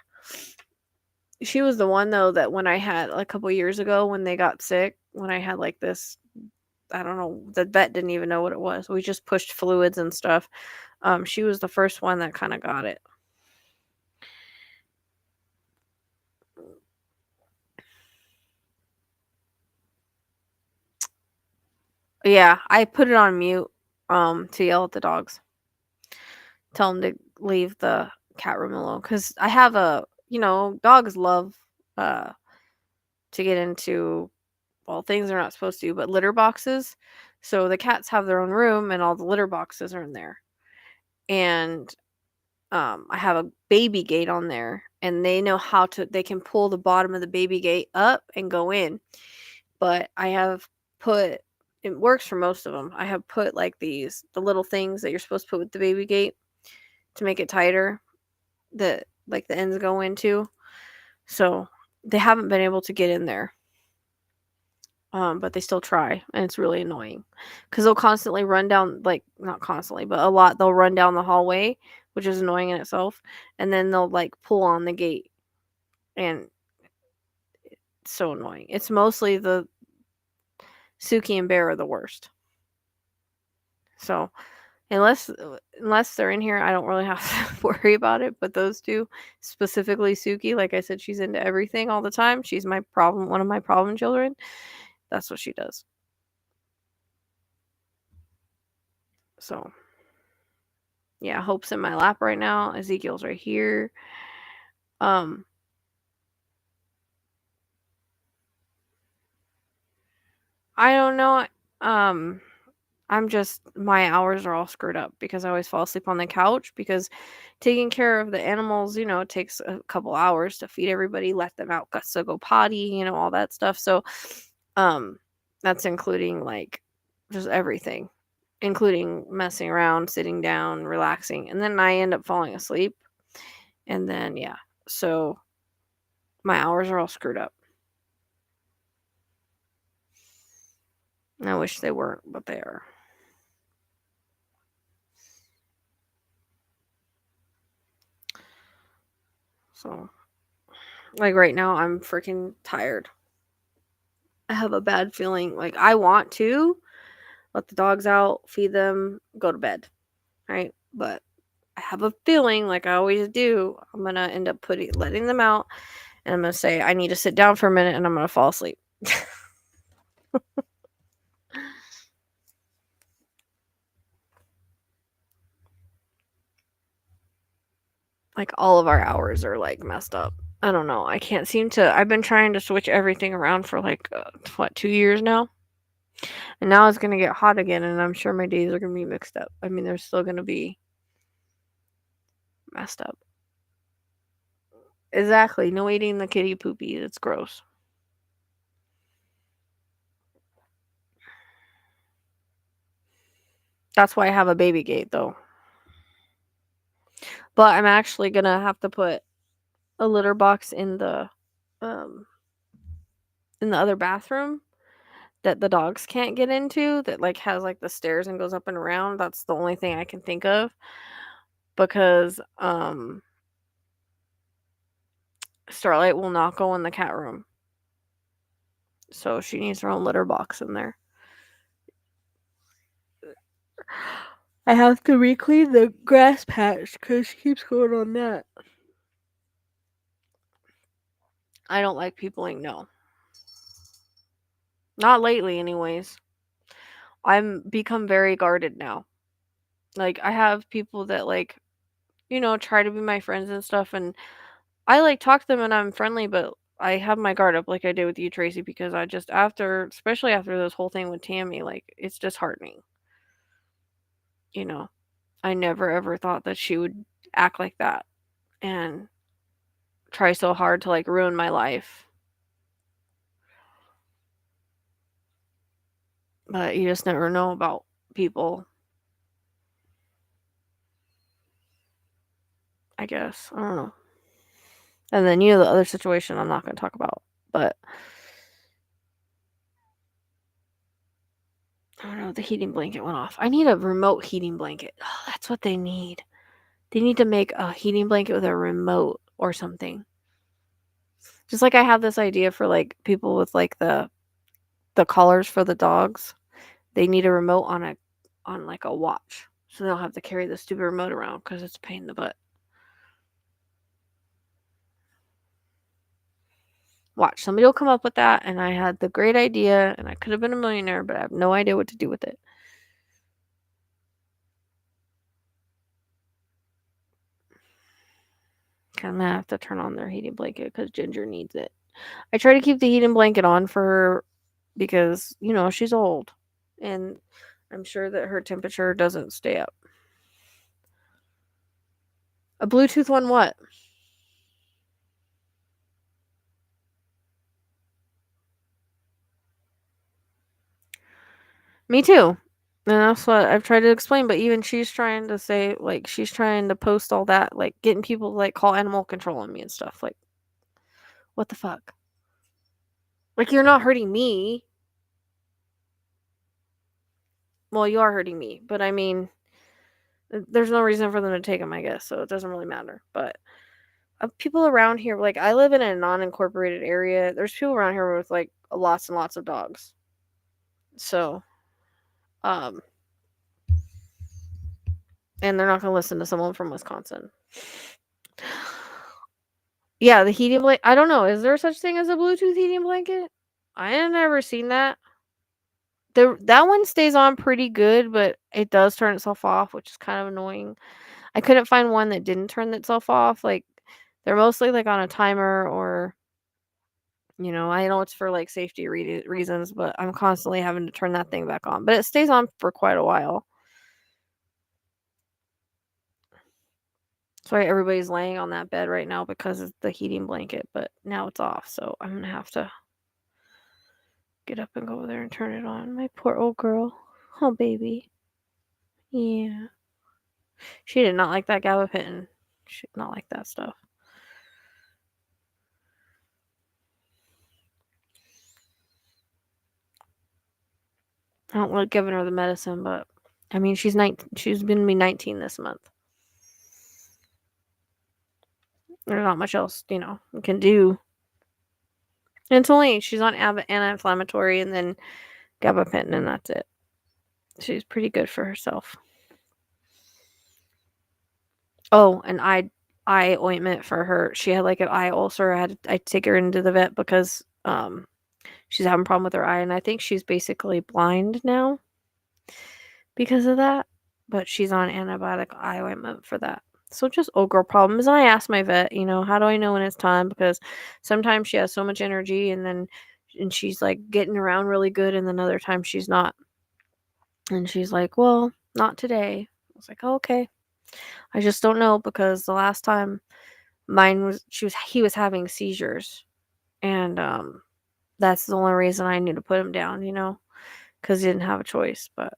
She was the one though that when I had a couple years ago when they got sick, when I had like this, I don't know, the vet didn't even know what it was. We just pushed fluids and stuff. She was the first one that kind of got it. Yeah, I put it on mute to yell at the dogs. Tell them to leave the cat room alone cuz I have dogs love to get into things they're not supposed to, but litter boxes. So the cats have their own room and all the litter boxes are in there. And I have a baby gate on there and they know they can pull the bottom of the baby gate up and go in. But I have put it works for most of them. I have put like the little things that you're supposed to put with the baby gate to make it tighter that like the ends go into. So they haven't been able to get in there. But they still try, and it's really annoying because they'll constantly run down, like not constantly, but a lot. They'll run down the hallway, which is annoying in itself, and then they'll like pull on the gate, and it's so annoying. It's mostly the Suki and Bear are the worst. So unless they're in here, I don't really have to worry about it. But those two, specifically Suki, like I said, she's into everything all the time. She's one of my problem children. That's what she does. So, yeah, Hope's in my lap right now. Ezekiel's right here. I don't know. Um, my hours are all screwed up because I always fall asleep on the couch because taking care of the animals, it takes a couple hours to feed everybody, let them out, so go potty, all that stuff. So, um, that's including like just everything, including messing around, sitting down, relaxing, and then I end up falling asleep. And then, yeah, so my hours are all screwed up. I wish they weren't, but they are. So, like right now, I'm freaking tired. I have a bad feeling. Like, I want to let the dogs out, feed them, go to bed, right? But I have a feeling, like I always do, I'm going to end up letting them out, and I'm going to say, I need to sit down for a minute, and I'm going to fall asleep. Like, all of our hours are, like, messed up. I don't know. I can't seem to. I've been trying to switch everything around for, like, 2 years now? And now it's gonna get hot again, and I'm sure my days are gonna be mixed up. I mean, they're still gonna be messed up. Exactly. No eating the kitty poopy. It's gross. That's why I have a baby gate, though. But I'm actually gonna have to put a litter box um in the other bathroom that the dogs can't get into. That like has like the stairs and goes up and around. That's the only thing I can think of because Starlight will not go in the cat room. So she needs her own litter box in there. I have to re-clean the grass patch because she keeps going on that. I don't like peopling, no. Not lately, anyways. I'm become very guarded now. Like, I have people that, like, try to be my friends and stuff, and I, like, talk to them and I'm friendly, but I have my guard up like I did with you, Tracy, because I just especially after this whole thing with Tammy, like, it's disheartening, you know? I never ever thought that she would act like that and try so hard to, like, ruin my life. But you just never know about people, I guess. I don't know. And then, the other situation I'm not gonna talk about, but I don't know, the heating blanket went off. I need a remote heating blanket. Oh, that's what they need. They need to make a heating blanket with a remote or something. Just like I have this idea for, like, people with, like, the collars for the dogs. They need a remote on, like, a watch. So they don't have to carry the stupid remote around because it's a pain in the butt. Watch, somebody will come up with that, and I had the great idea, and I could have been a millionaire, but I have no idea what to do with it. I'm gonna have to turn on their heating blanket because Ginger needs it. I try to keep the heating blanket on for her because, she's old, and I'm sure that her temperature doesn't stay up. A Bluetooth one what? Me too. And that's what I've tried to explain, but even she's trying to say, like, she's trying to post all that, like, getting people to, like, call animal control on me and stuff. Like, what the fuck? Like, you're not hurting me. Well, you are hurting me, but I mean, there's no reason for them to take them, I guess, so it doesn't really matter. But people around here, like, I live in a non-incorporated area. There's people around here with, like, lots and lots of dogs. So, um, and they're not gonna listen to someone from Wisconsin. Yeah, the heating blanket. I don't know. Is there such thing as a Bluetooth heating blanket? I have never seen that. That one stays on pretty good, but it does turn itself off, which is kind of annoying. I couldn't find one that didn't turn itself off. Like, they're mostly, like, on a timer or, I know it's for, like, safety reasons, but I'm constantly having to turn that thing back on. But it stays on for quite a while. That's why everybody's laying on that bed right now because of the heating blanket, but now it's off, so I'm gonna have to get up and go over there and turn it on. My poor old girl. Oh, baby. Yeah. She did not like that gabapentin. She did not like that stuff. I don't like giving her the medicine, but I mean, she's 19. She's been to be 19 this month. There's not much else, you can do. And it's only she's on anti-inflammatory and then gabapentin, and that's it. She's pretty good for herself. Oh, and eye ointment for her. She had, like, an eye ulcer. I take her into the vet because she's having a problem with her eye, and I think she's basically blind now because of that. But she's on antibiotic eye ointment for that. So just old girl problems. And I asked my vet, how do I know when it's time? Because sometimes she has so much energy and she's, like, getting around really good, and then other times she's not. And she's like, well, not today. I was like, oh, okay. I just don't know because the last time he was having seizures, and that's the only reason I knew to put him down, because he didn't have a choice. But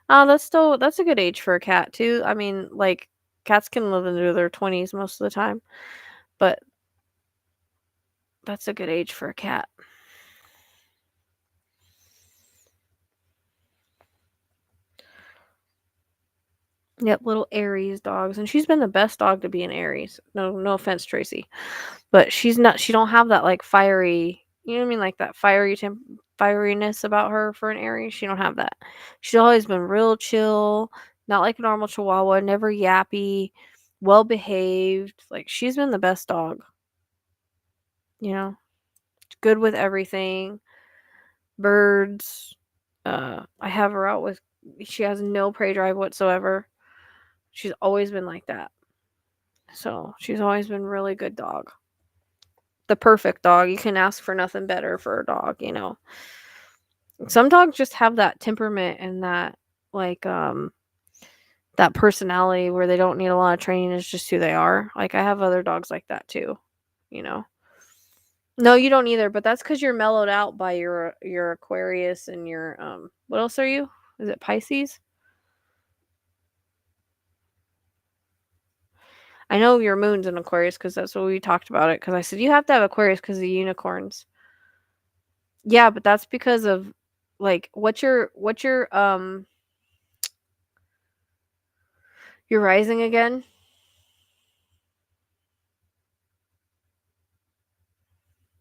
that's a good age for a cat too. I mean, like, cats can live into their 20s most of the time, but that's a good age for a cat. Yep, little Aries dogs, and she's been the best dog to be an Aries. No offense, Tracy, but she don't have that, like, fiery, you know what I mean, like that fieriness about her for an Aries. She don't have that. She's always been real chill, not like a normal Chihuahua, never yappy, well behaved. Like, she's been the best dog. Good with everything. Birds. I have her out with. She has no prey drive whatsoever. She's always been like that. So she's always been really good dog. The perfect dog. You can ask for nothing better for a dog, you know. Some dogs just have that temperament and that like that personality where they don't need a lot of training. It's just who they are. Like I have other dogs like that too, you know. No, you don't either, but that's because you're mellowed out by your Aquarius and your what else are you? Is it Pisces? I know your moon's in Aquarius because that's what we talked about it. Because I said you have to have Aquarius because of the unicorns. Yeah, but that's because of like your rising again?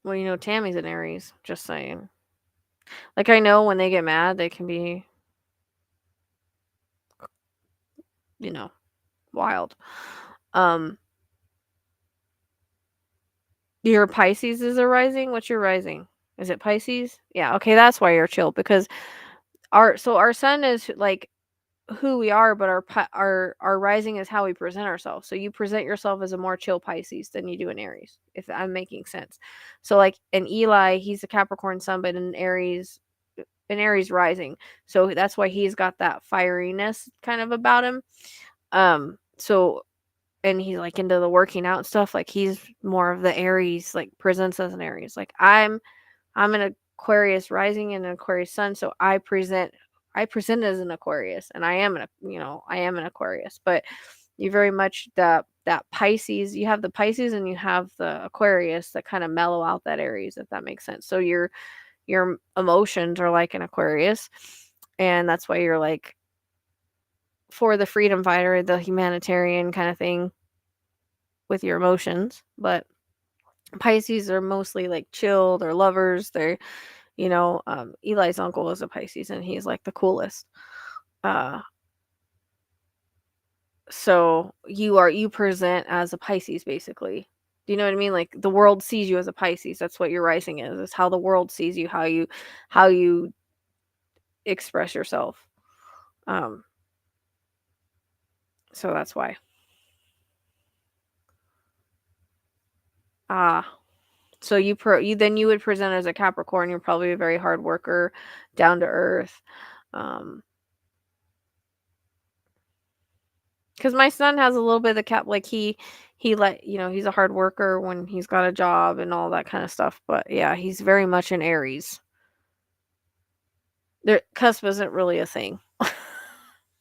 Well, you know Tammy's an Aries. Just saying. Like I know when they get mad, they can be, you know, wild. Um, your Pisces is a rising. What's your rising? Is it Pisces? Yeah. Okay, that's why you're chill because our sun is like who we are, but our rising is how we present ourselves. So you present yourself as a more chill Pisces than you do an Aries, if I'm making sense. So like an Eli, he's a Capricorn sun, but an Aries rising. So that's why he's got that fieriness kind of about him. So and he's like into the working out and stuff. Like he's more of the Aries, like presents as an Aries. Like I'm an Aquarius rising and an Aquarius sun, so I present as an Aquarius, and I am an Aquarius. But you very much that Pisces. You have the Pisces and you have the Aquarius that kind of mellow out that Aries, if that makes sense. So your emotions are like an Aquarius, and that's why you're like for the freedom fighter, the humanitarian kind of thing with your emotions. But Pisces are mostly like chill, they're lovers, Eli's uncle is a Pisces and he's like the coolest. Uh so you present as a Pisces basically. Do you know what I mean? Like the world sees you as a Pisces. That's what your rising is. It's how the world sees you, how you express yourself. Um so that's why. Ah, so you would present as a Capricorn. You're probably a very hard worker, down to earth. Um Because my son has a little bit of the like he's a hard worker when he's got a job and all that kind of stuff. But yeah, he's very much an Aries. Their cusp isn't really a thing.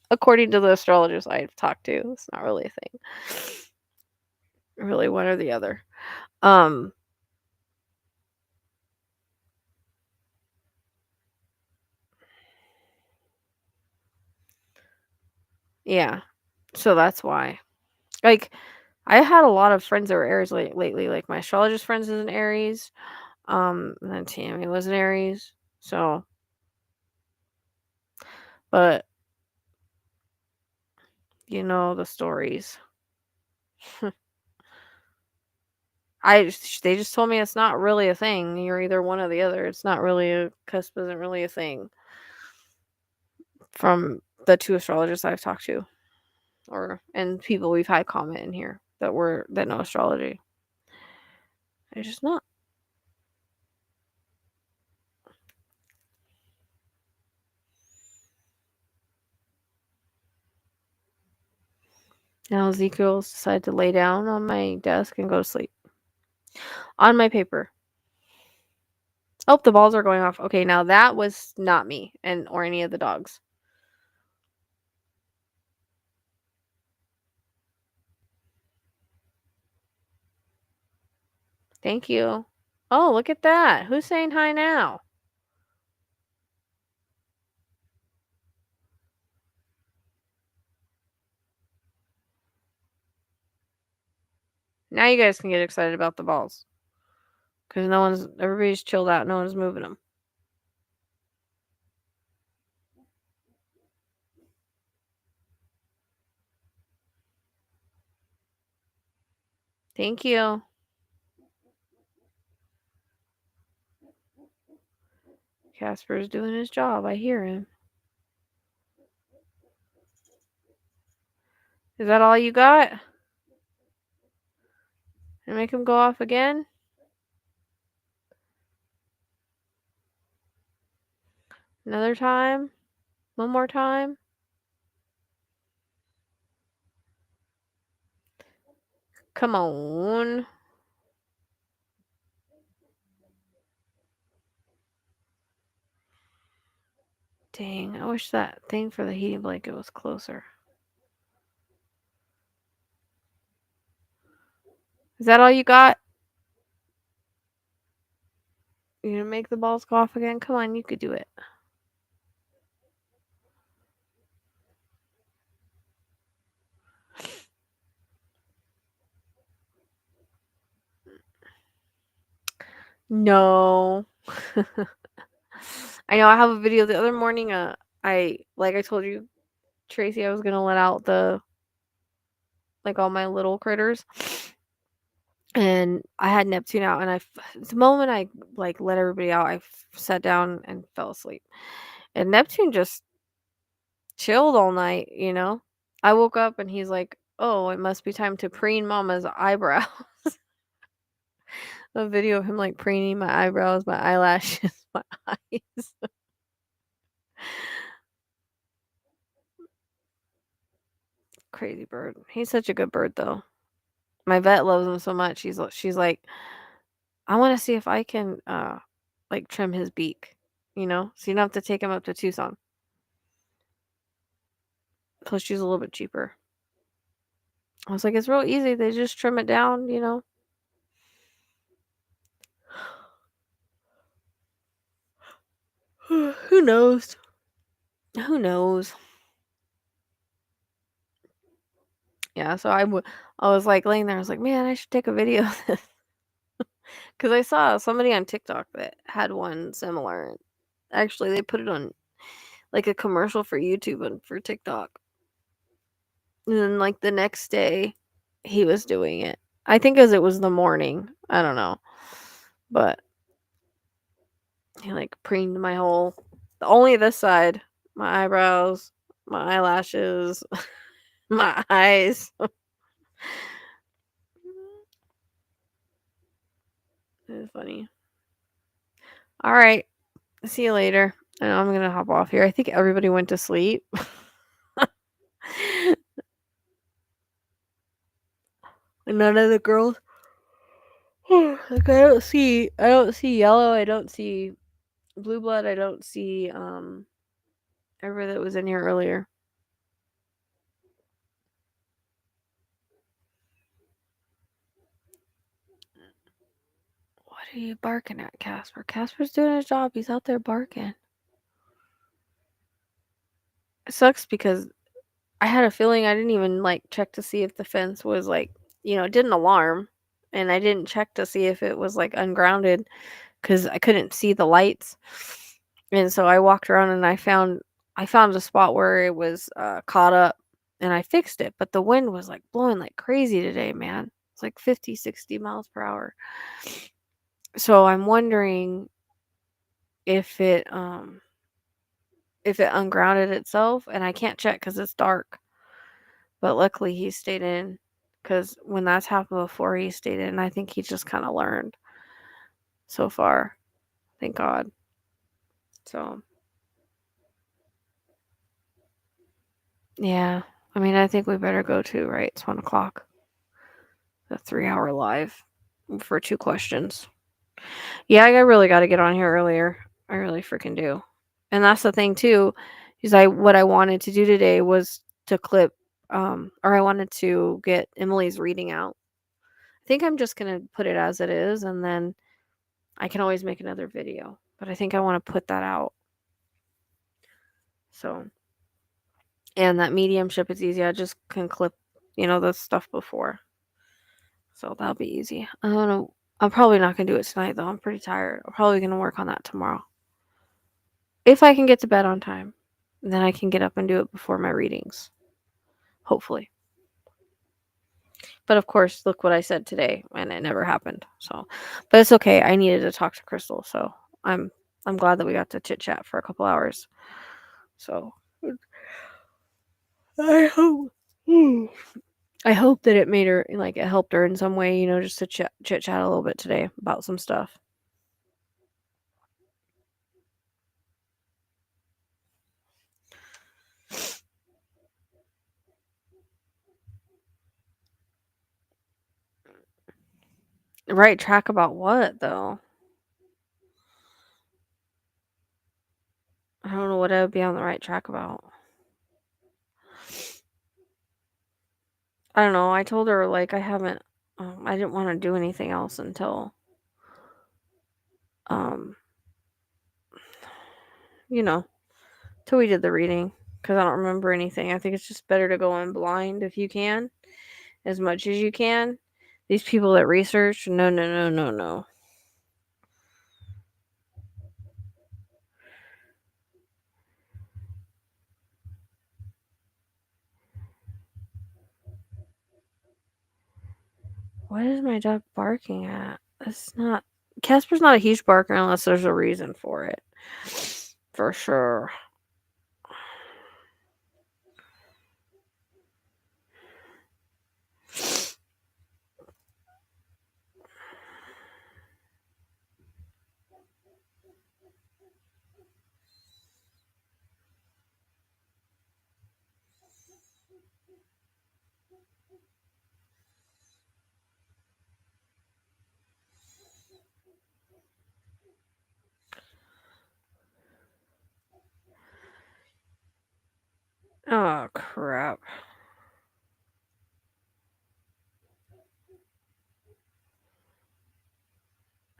According to the astrologers I've talked to, it's not really a thing. Really one or the other. Um yeah. So that's why. Like I had a lot of friends that were Aries lately. Like my astrologist friends is an Aries. And then Tammy was an Aries. So but you know the stories. They just told me it's not really a thing. You're either one or the other. It's not really a cusp isn't really a thing from the two astrologers I've talked to and people we've had comment in here that know astrology. It's just not. Now Ezekiel's decided to lay down on my desk and go to sleep. On my paper. Oh, the balls are going off. Okay, now that was not me or any of the dogs. Thank you. Oh, look at that. Who's saying hi now? Now you guys can get excited about the balls. Because everybody's chilled out. No one's moving them. Thank you. Casper's doing his job. I hear him. Is that all you got? And make him go off again? Another time? One more time? Come on. Dang, I wish that thing for the heating blanket was closer. Is that all you got? You gonna make the balls go off again? Come on, you could do it. No. I know I have a video the other morning. I told you, Tracy, I was gonna let out all my little critters, and I had Neptune out, and the moment I let everybody out, I sat down and fell asleep, and Neptune just chilled all night. I woke up and he's like, "Oh, it must be time to preen Mama's eyebrows." A video of him preening my eyebrows, my eyelashes, my eyes. Crazy bird. He's such a good bird, though. My vet loves him so much. She's like, I want to see if I can trim his beak, so you don't have to take him up to Tucson. Plus, she's a little bit cheaper. I was like, it's real easy. They just trim it down. Who knows? Who knows? Yeah, so I was laying there. I was like, man, I should take a video of this. Because I saw somebody on TikTok that had one similar. Actually, they put it on a commercial for YouTube and for TikTok. And then the next day, he was doing it. I think as it was the morning. I don't know. But he preened my only this side, my eyebrows, my eyelashes, my eyes. It's funny. All right. See you later. I know I'm going to hop off here. I think everybody went to sleep. None of the girls. I don't see yellow. I don't see blue blood. I don't see everybody that was in here earlier. What are you barking at, Casper? Casper's doing his job. He's out there barking. It sucks because I had a feeling I didn't even check to see if the fence was it didn't alarm, and I didn't check to see if it was ungrounded because I couldn't see the lights, and so I walked around and I found a spot where it was caught up, and I fixed it, but the wind was blowing like crazy today, man. It's 50, 60 miles per hour. So I'm wondering if it ungrounded itself, and I can't check because it's dark. But luckily he stayed in, because when that's happened before, he stayed in. I think he just kind of learned so far. Thank God. So, yeah. I mean, I think we better go too, right? It's 1 o'clock. The 3-hour live for 2 questions. Yeah, I really got to get on here earlier. I really freaking do. And that's the thing too, is what I wanted to do today was to clip, or I wanted to get Emily's reading out. I think I'm just gonna put it as it is, and then I can always make another video. But I think I want to put that out. So, and that mediumship is easy. I just can clip, the stuff before. So that'll be easy. I don't know. I'm probably not gonna do it tonight though. I'm pretty tired. I'm probably gonna work on that tomorrow. If I can get to bed on time, then I can get up and do it before my readings. Hopefully. But of course, look what I said today, and it never happened. So, but it's okay. I needed to talk to Crystal, so I'm glad that we got to chit chat for a couple hours. So I hope I hope that it made her, like, it helped her in some way, just to chit chat a little bit today about some stuff. Right track about what, though? I don't know what I would be on the right track about. I don't know. I told her, like, I didn't want to do anything else until, um, you know, till we did the reading, because I don't remember anything. I think it's just better to go in blind if you can, as much as you can. These people that research, no, no, no, no, no. What is my dog barking at? It's not. Casper's not a huge barker unless there's a reason for it. For sure. Oh, crap.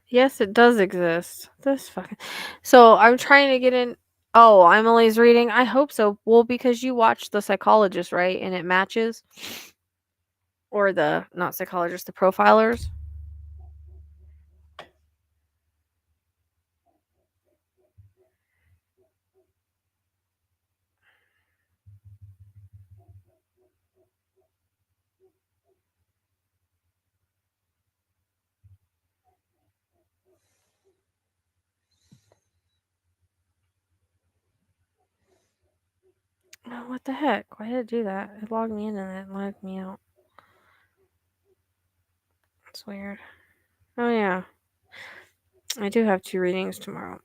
Yes, it does exist. This fucking. So I'm trying to get in. Oh, Emily's reading. I hope so. Well, because you watched The Psychologist, right? And it matches. Or the, not psychologist, the profilers. Oh, what the heck? Why did it do that? It logged me in and then it logged me out. That's weird. Oh, yeah. I do have 2 readings tomorrow.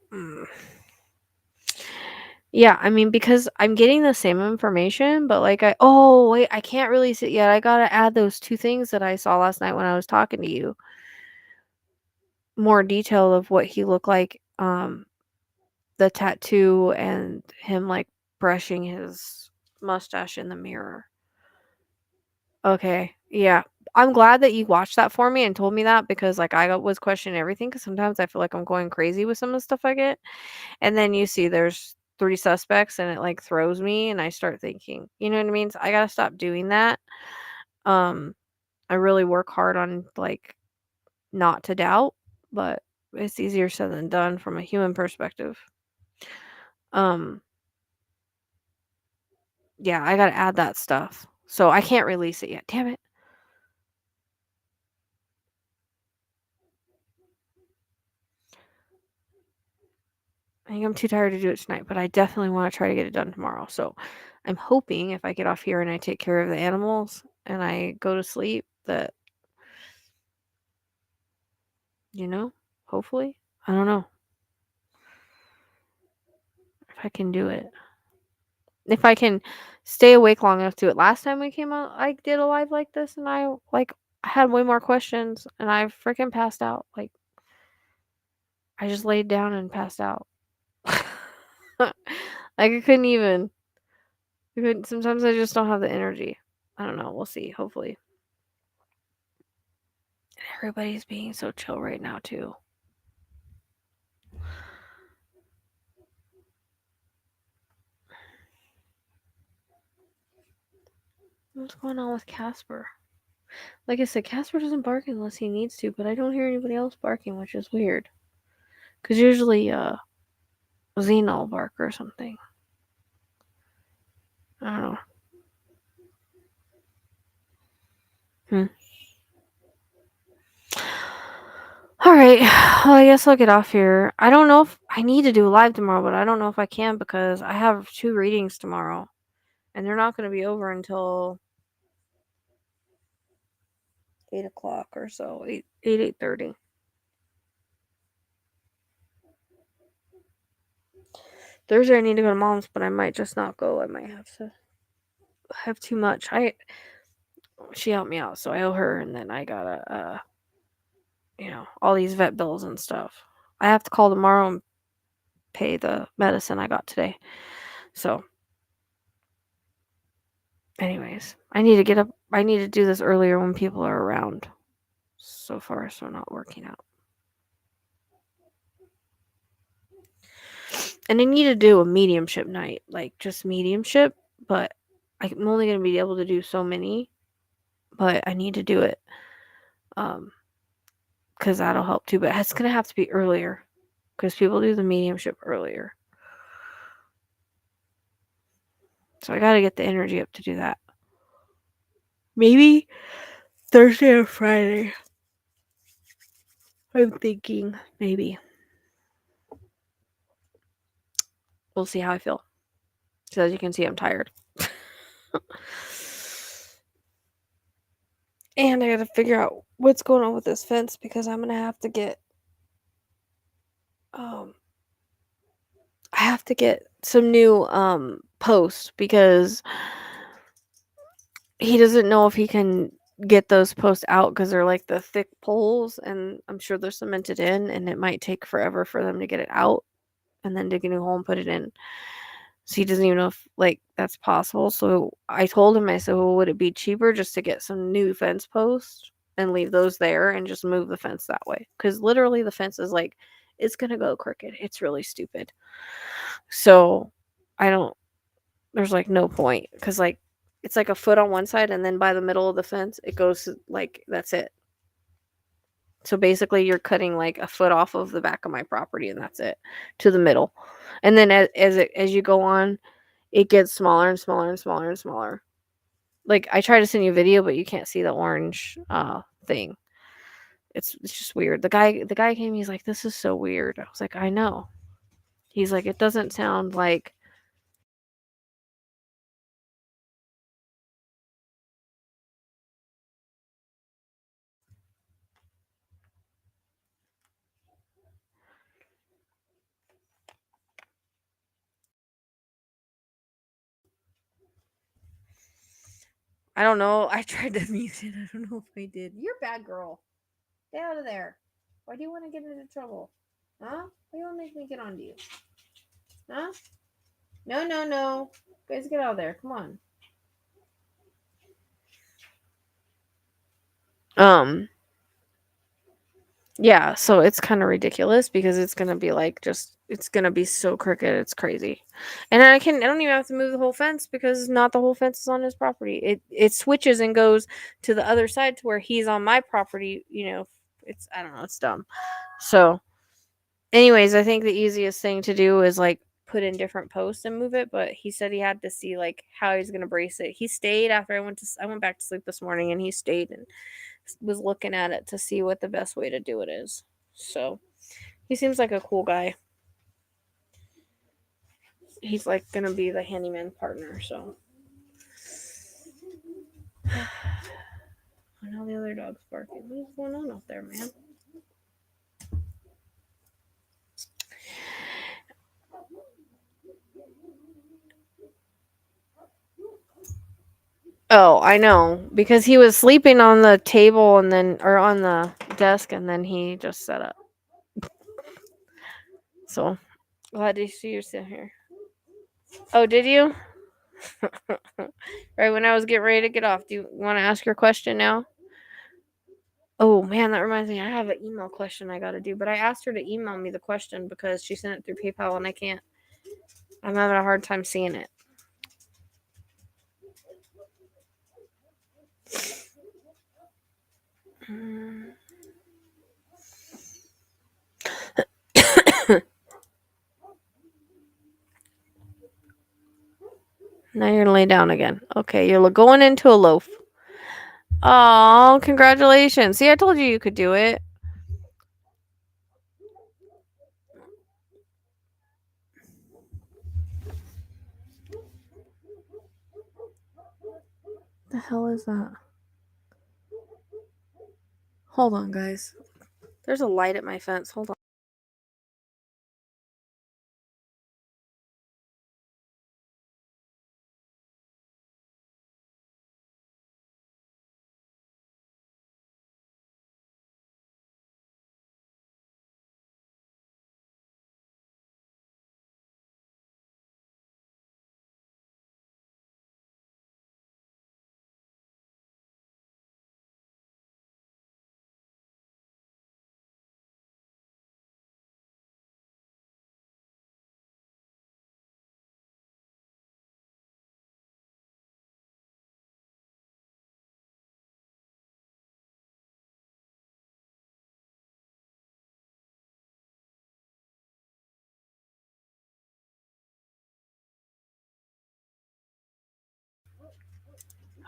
Yeah, I mean, because I'm getting the same information, but like oh wait, I can't release it yet. I gotta add those 2 things that I saw last night when I was talking to you. More detail of what he looked like, the tattoo and him like brushing his mustache in the mirror. Okay, yeah. I'm glad that you watched that for me and told me that because like was questioning everything because sometimes I feel like I'm going crazy with some of the stuff I get. And then you see there's 3 suspects and it, like, throws me and I start thinking, you know what I mean? So I gotta stop doing that. Um, I really work hard on, like, not to doubt, but it's easier said than done from a human perspective. Um, yeah, I gotta add that stuff. So I can't release it yet. Damn it. I think I'm too tired to do it tonight, but I definitely wanna try to get it done tomorrow. So I'm hoping if I get off here and I take care of the animals and I go to sleep that, hopefully. I don't know if I can do it. If I can stay awake long enough to it. Last time we came out, I did a live like this and I had way more questions and I freaking passed out. Like, I just laid down and passed out. Like, sometimes I just don't have the energy. I don't know. We'll see. Hopefully. Everybody's being so chill right now, too. What's going on with Casper? Like I said, Casper doesn't bark unless he needs to, but I don't hear anybody else barking, which is weird. Because usually, Xena will bark or something. I don't know. All right. Well, I guess I'll get off here. I don't know if I need to do a live tomorrow, but I don't know if I can because I have 2 readings tomorrow, and they're not going to be over until 8 o'clock or so. 8:30. Thursday I need to go to mom's, but I might just not go. I might have too much. She helped me out, so I owe her, and then I gotta all these vet bills and stuff. I have to call tomorrow and pay the medicine I got today. So anyways, I need to get up. I need to do this earlier when people are around. So far, so not working out. And I need to do a mediumship night, like just mediumship, but I'm only going to be able to do so many, but I need to do it. Because that'll help too, but it's going to have to be earlier because people do the mediumship earlier. So I got to get the energy up to do that. Maybe Thursday or Friday. I'm thinking maybe. We'll see how I feel. So as you can see, I'm tired. And I got to figure out what's going on with this fence because I'm going to have to get I have to get some new posts because he doesn't know if he can get those posts out because they're like the thick poles, and I'm sure they're cemented in, and it might take forever for them to get it out and then dig a new hole and put it in. So he doesn't even know if like that's possible. So I told him, I said, well, would it be cheaper just to get some new fence posts and leave those there and just move the fence that way? Because literally the fence is like, it's gonna go crooked. It's really stupid. So there's like no point because like it's like a foot on one side, and then by the middle of the fence it goes like that's it. So basically you're cutting like a foot off of the back of my property, and that's it to the middle. And then as you go on, it gets smaller and smaller and smaller and smaller. Like I try to send you a video, but you can't see the orange thing. It's just weird. The guy came, he's like, this is so weird. I was like, I know. He's like, it doesn't sound like I don't know. I tried to mute it. I don't know if I did. You're a bad girl. Get out of there. Why do you want to get into trouble? Huh? Why do you want to make me get onto you? Huh? No, no, no. Guys, get out of there. Come on. Yeah, so it's kind of ridiculous because it's gonna be like it's gonna be so crooked, it's crazy. And I don't even have to move the whole fence because not the whole fence is on his property. It switches and goes to the other side to where he's on my property, it's I don't know, it's dumb. So anyways, I think the easiest thing to do is like put in different posts and move it, but he said he had to see like how he's gonna brace it. He stayed after I went back to sleep this morning, and he stayed and was looking at it to see what the best way to do it is. So he seems like a cool guy. He's like gonna be the handyman partner. So I know the other dog's barking. What is going on out there, man? Oh, I know, because he was sleeping on the table or on the desk, and then he just set up. So glad to see you sit here. Oh, did you? Right when I was getting ready to get off. Do you want to ask your question now? Oh man, that reminds me. I have an email question I gotta do, but I asked her to email me the question because she sent it through PayPal, and I can't. I'm having a hard time seeing it. Now you're gonna lay down again. Okay, you're going into a loaf. Oh, congratulations! See, I told you could do it. The hell is that? Hold on, guys. There's a light at my fence. Hold on.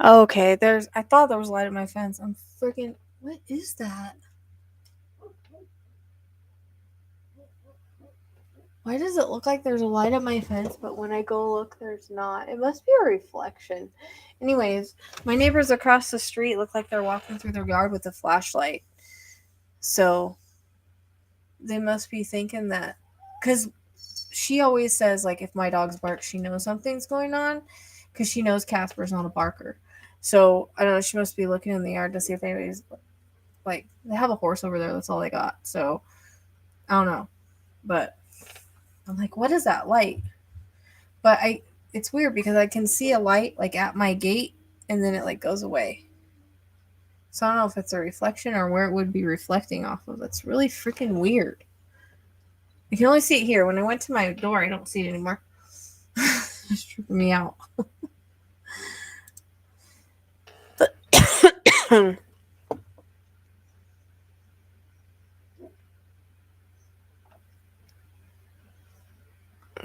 Okay, I thought there was light at my fence. I'm freaking. What is that? Why does it look like there's a light at my fence, but when I go look, there's not? It must be a reflection. Anyways, my neighbors across the street look like they're walking through their yard with a flashlight. So they must be thinking that. Because she always says, like, if my dogs bark, she knows something's going on. Because she knows Casper's not a barker. So, I don't know, she must be looking in the yard to see if anybody's, like, they have a horse over there. That's all they got. So, I don't know. But I'm like, what is that light? But it's weird because I can see a light like at my gate and then it like goes away. So I don't know if it's a reflection or where it would be reflecting off of. It's really freaking weird. You can only see it here. When I went to my door, I don't see it anymore. It's tripping me out.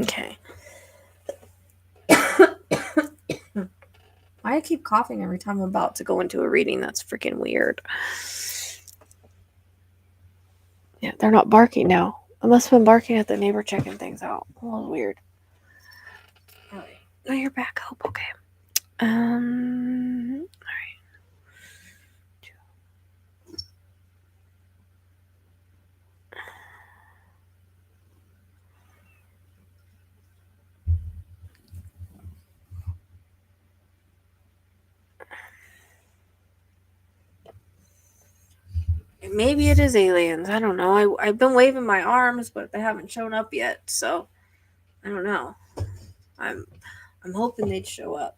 Okay. I keep coughing every time I'm about to go into a reading. That's freaking weird. Yeah, they're not barking now. I must have been barking at the neighbor checking things out. A little weird. All right. Now you're back, Hope. Okay. All right. Maybe it is aliens. I don't know. I've been waving my arms, but they haven't shown up yet. So I don't know. I'm hoping they'd show up.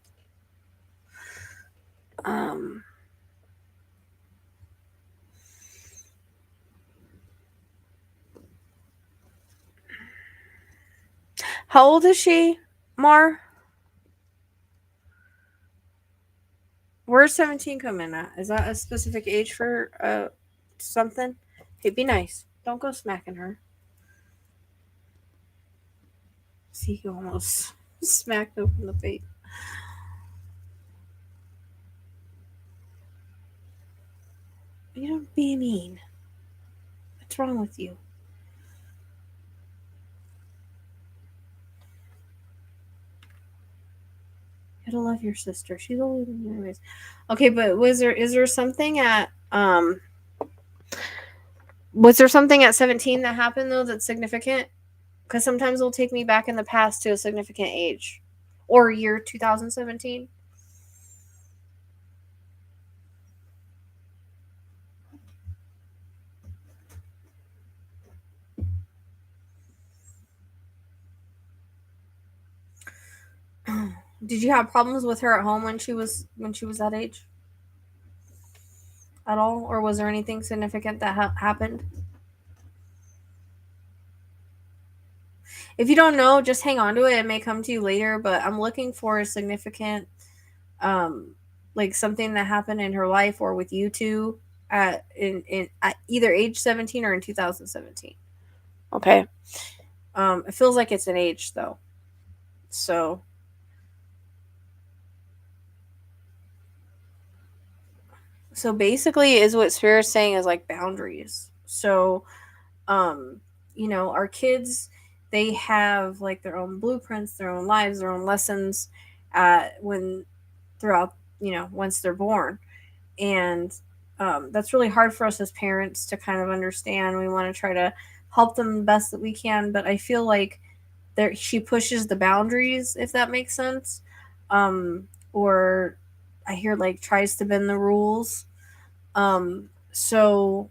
How old is she, Mar? Where's 17 coming at? Is that a specific age for something? Hey, be nice. Don't go smacking her. See, he almost smacked open the face. You don't be mean. What's wrong with you? You gotta love your sister. She's older than you anyways. Okay, but is there something at 17 that happened though that's significant? Because sometimes it'll take me back in the past to a significant age. Or year 2017. Did you have problems with her at home when she was that age? At all? Or was there anything significant that happened? If you don't know, just hang on to it. It may come to you later, but I'm looking for a significant like something that happened in her life or with you two at either age 17 or in 2017. Okay. It feels like it's an age though. So basically is what Spirit's saying is like boundaries. So our kids, they have like their own blueprints, their own lives, their own lessons throughout, once they're born. And that's really hard for us as parents to kind of understand. We want to try to help them the best that we can, but I feel like she pushes the boundaries, if that makes sense. Or I hear like tries to bend the rules. So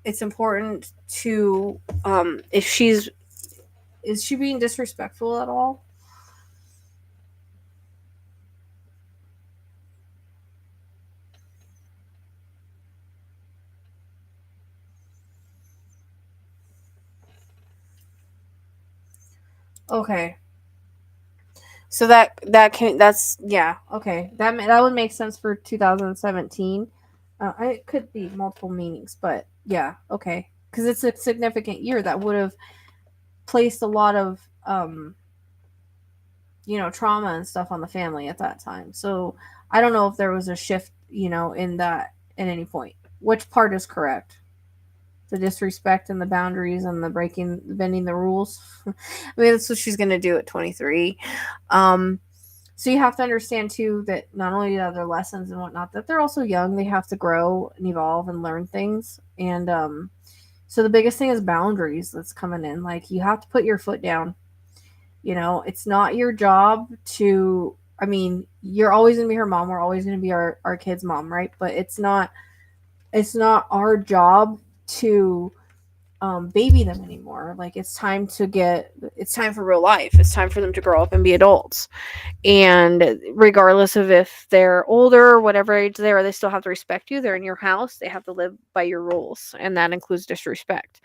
it's important to if she's is she being disrespectful at all? Okay. So that's yeah, okay. That would make sense for 2017. It could be multiple meanings, but yeah, okay. Cuz it's a significant year that would have placed a lot of trauma and stuff on the family at that time. So I don't know if there was a shift, in that at any point. Which part is correct? The disrespect and the boundaries and the bending the rules. I mean, that's what she's gonna do at 23. Um, so you have to understand too that not only are there lessons and whatnot, that they're also young. They have to grow and evolve and learn things. And so the biggest thing is boundaries that's coming in. Like you have to put your foot down. It's not your job to. I mean, you're always gonna be her mom. We're always gonna be our kid's mom, right? But it's not our job to baby them anymore. Like it's time for real life. It's time for them to grow up and be adults. And regardless of if they're older, whatever age they are, they still have to respect you. They're in your house. They have to live by your rules, and that includes disrespect.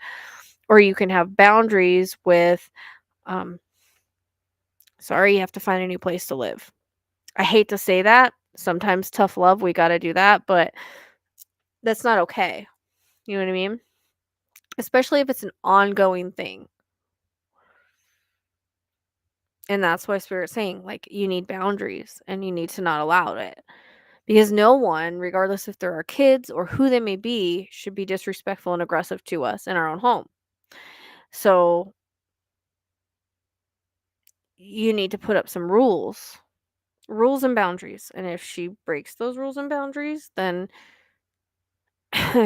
Or you can have boundaries with, sorry, you have to find a new place to live. I hate to say that. Sometimes tough love, we got to do that, but that's not okay. You know what I mean? Especially if it's an ongoing thing. And that's why Spirit's saying, like, you need boundaries and you need to not allow it. Because no one, regardless if they're our kids or who they may be, should be disrespectful and aggressive to us in our own home. So you need to put up some rules and boundaries. And if she breaks those rules and boundaries, then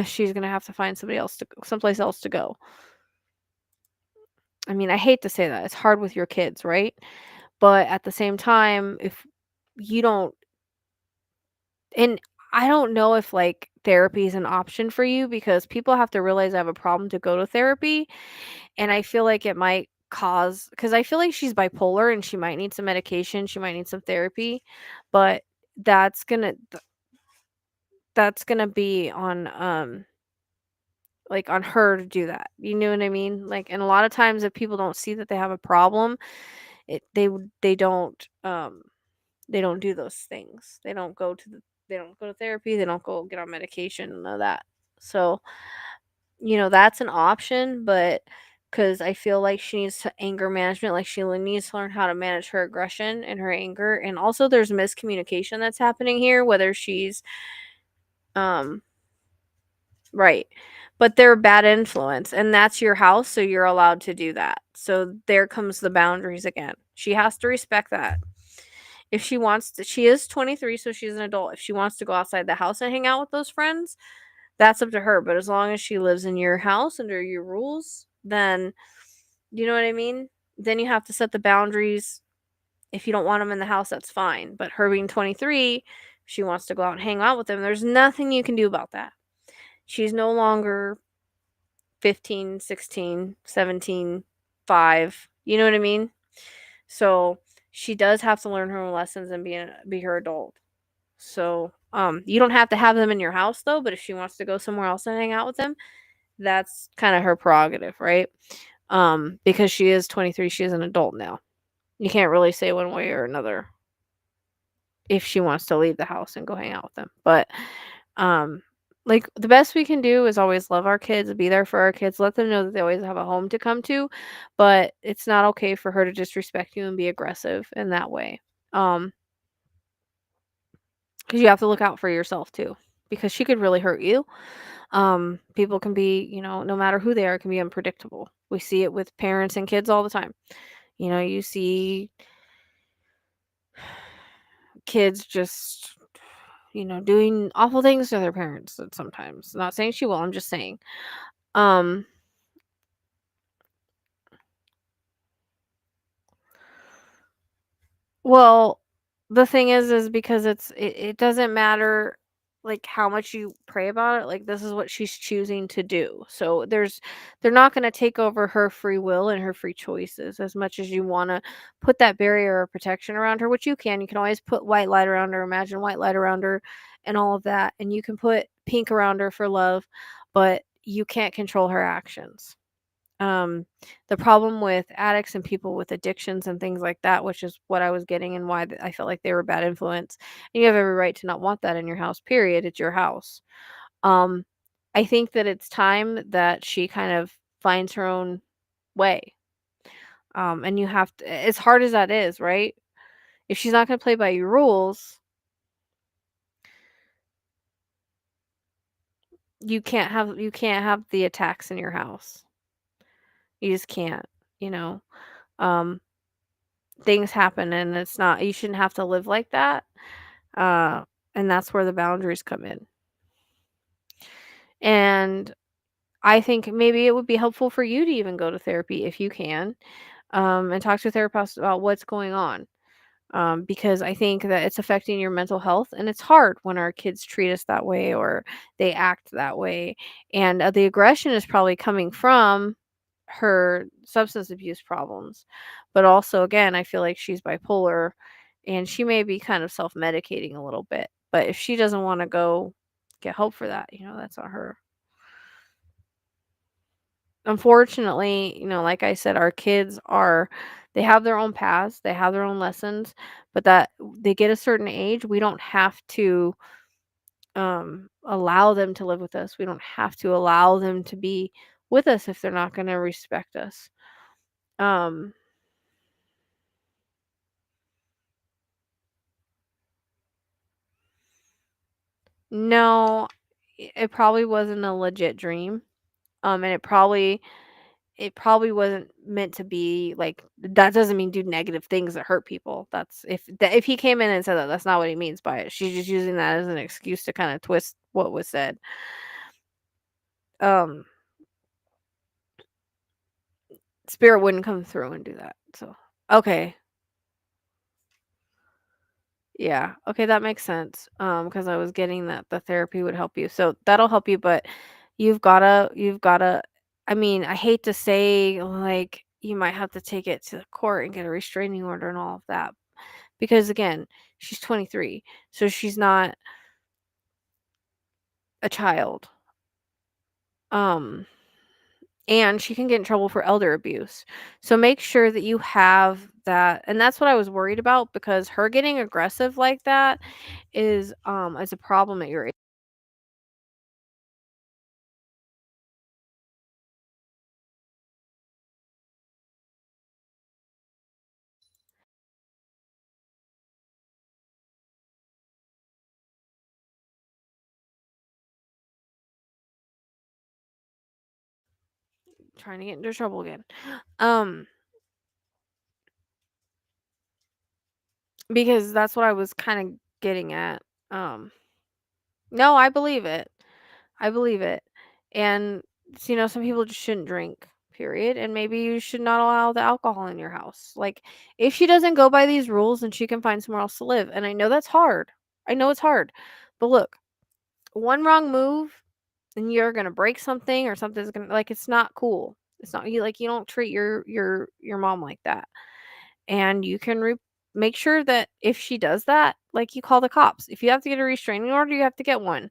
she's gonna have to find someplace else to go. I mean, I hate to say that. It's hard with your kids, right? But at the same time, if you don't and I don't know if like therapy is an option for you because people have to realize I have a problem to go to therapy. And I feel like it might because I feel like she's bipolar and she might need some medication, she might need some therapy, but that's gonna that's gonna be on like on her to do that. You know what I mean? Like, and a lot of times if people don't see that they have a problem, it they don't do those things. They don't go to therapy, they don't go get on medication, none of that. So, that's an option, but because I feel like she needs to anger management, like she needs to learn how to manage her aggression and her anger. And also there's miscommunication that's happening here, whether she's um right. But they're a bad influence and that's your house, so you're allowed to do that. So there comes the boundaries again. She has to respect that. If she wants to, she is 23, so she's an adult. If she wants to go outside the house and hang out with those friends, that's up to her. But as long as she lives in your house under your rules, then you know what I mean? Then you have to set the boundaries. If you don't want them in the house, that's fine. But her being 23, she wants to go out and hang out with them. There's nothing you can do about that. She's no longer 15, 16, 17, 5. You know what I mean? So she does have to learn her own lessons and be her adult. So you don't have to have them in your house though, but if she wants to go somewhere else and hang out with them, that's kind of her prerogative, right? Because she is 23, she is an adult now. You can't really say one way or another if she wants to leave the house and go hang out with them. But like the best we can do is always love our kids, be there for our kids, let them know that they always have a home to come to, but it's not okay for her to disrespect you and be aggressive in that way. Because you have to look out for yourself too, because she could really hurt you. People can be, no matter who they are, can be unpredictable. We see it with parents and kids all the time. You see kids just doing awful things to their parents sometimes. Not saying she will, I'm just saying. Um, well, the thing is because it doesn't matter like how much you pray about it, like this is what she's choosing to do. So they're not going to take over her free will and her free choices as much as you want to put that barrier of protection around her, which you can. You can always put white light around her, imagine white light around her and all of that, and you can put pink around her for love, but you can't control her actions. um the problem with addicts and people with addictions and things like that, which is what I was getting and why I felt like they were a bad influence, and you have every right to not want that in your house, period. It's your house. um I think that it's time that she kind of finds her own way. And you have to, as hard as that is, right? If she's not going to play by your rules, you can't have the attacks in your house. You just can't, you know. um Things happen, and it's not, you shouldn't have to live like that. uh and that's where the boundaries come in. And I think maybe it would be helpful for you to even go to therapy if you can, and talk to a therapist about what's going on. Because I think that it's affecting your mental health, and it's hard when our kids treat us that way or they act that way. And the aggression is probably coming from her substance abuse problems. But also, again, I feel like she's bipolar and she may be kind of self medicating a little bit. But if she doesn't want to go get help for that, that's on her. Unfortunately, like I said, our kids they have their own paths, they have their own lessons, but that they get a certain age, we don't have to allow them to live with us. We don't have to allow them to be with us if they're not going to respect us. Um no, it probably wasn't a legit dream. And it probably wasn't meant to be like that. Doesn't mean do negative things that hurt people. That's if he came in and said that, that's not what he means by it. She's just using that as an excuse to kind of twist what was said. um Spirit wouldn't come through and do that. So okay. Yeah, okay, that makes sense. Because I was getting that the therapy would help you. So that'll help you, but you've gotta, I mean, I hate to say, like, you might have to take it to the court and get a restraining order and all of that. Because again, she's 23, so she's not a child. Um, and she can get in trouble for elder abuse. So make sure that you have that, and that's what I was worried about, because her getting aggressive like that is a problem at your age. Trying to get into trouble again. Um, because that's what I was kind of getting at. Um, no, I believe it. I believe it. And some people just shouldn't drink, period. And maybe you should not allow the alcohol in your house. Like, if she doesn't go by these rules, then she can find somewhere else to live. And I know that's hard. I know it's hard. But look, one wrong move and you're gonna break something, or something's gonna, like, it's not cool. It's not, you don't treat your mom like that. And you can make sure that if she does that, like, you call the cops. If you have to get a restraining order, you have to get one.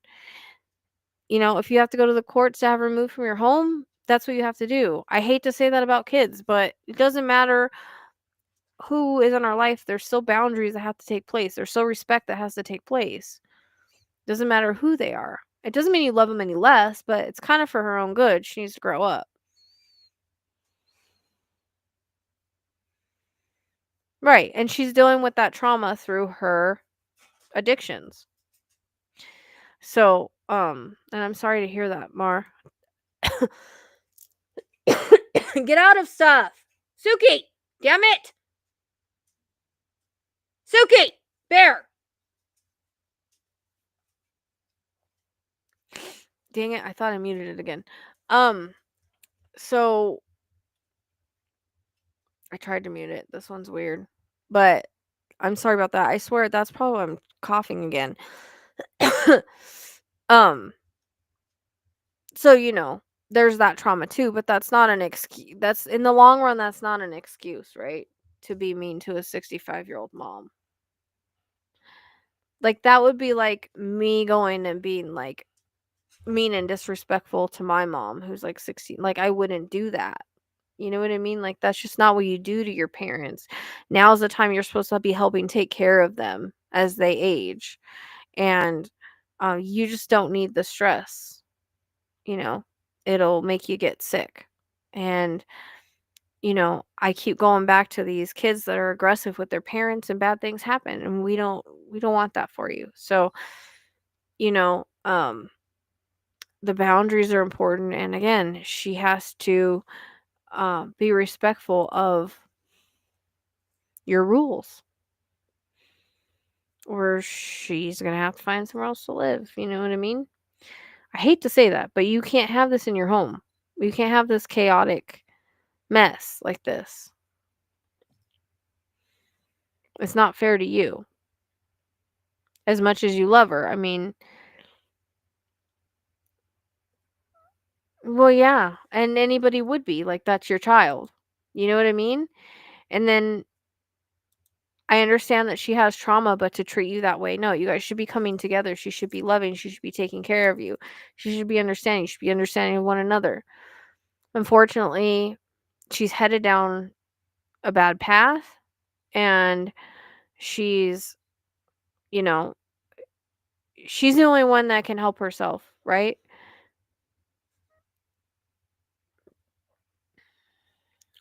If you have to go to the courts to have her removed from your home, that's what you have to do. I hate to say that about kids, but it doesn't matter who is in our life. There's still boundaries that have to take place. There's still respect that has to take place. Doesn't matter who they are. It doesn't mean you love them any less, but it's kind of for her own good. She needs to grow up. Right. And she's dealing with that trauma through her addictions. So, and I'm sorry to hear that, Mar. Get out of stuff. Suki! Damn it! Suki! Bear! Dang it, I thought I muted it again. So I tried to mute it. This one's weird. But I'm sorry about that. I swear that's probably why I'm coughing again. um, so there's that trauma too, but that's not an excuse. That's in the long run, that's not an excuse, right? To be mean to a 65-year-old mom. Like that would be like me going and being like mean and disrespectful to my mom who's like 16. Like I wouldn't do that. You know what I mean? Like that's just not what you do to your parents. Now's the time you're supposed to be helping take care of them as they age. And you just don't need the stress. You know, it'll make you get sick. And I keep going back to these kids that are aggressive with their parents and bad things happen and we don't want that for you. So, you know, um the boundaries are important, and again, she has to be respectful of your rules or she's gonna have to find somewhere else to live. You know what I mean? I hate to say that, but you can't have this in your home. You can't have this chaotic mess like this. It's not fair to you. As much as you love her. I mean, well, yeah. And anybody would be. Like, that's your child. You know what I mean? And then I understand that she has trauma, but to treat you that way, no, you guys should be coming together. She should be loving. She should be taking care of you. She should be understanding. You should be understanding of one another. Unfortunately, she's headed down a bad path and she's, you know, she's the only one that can help herself, right?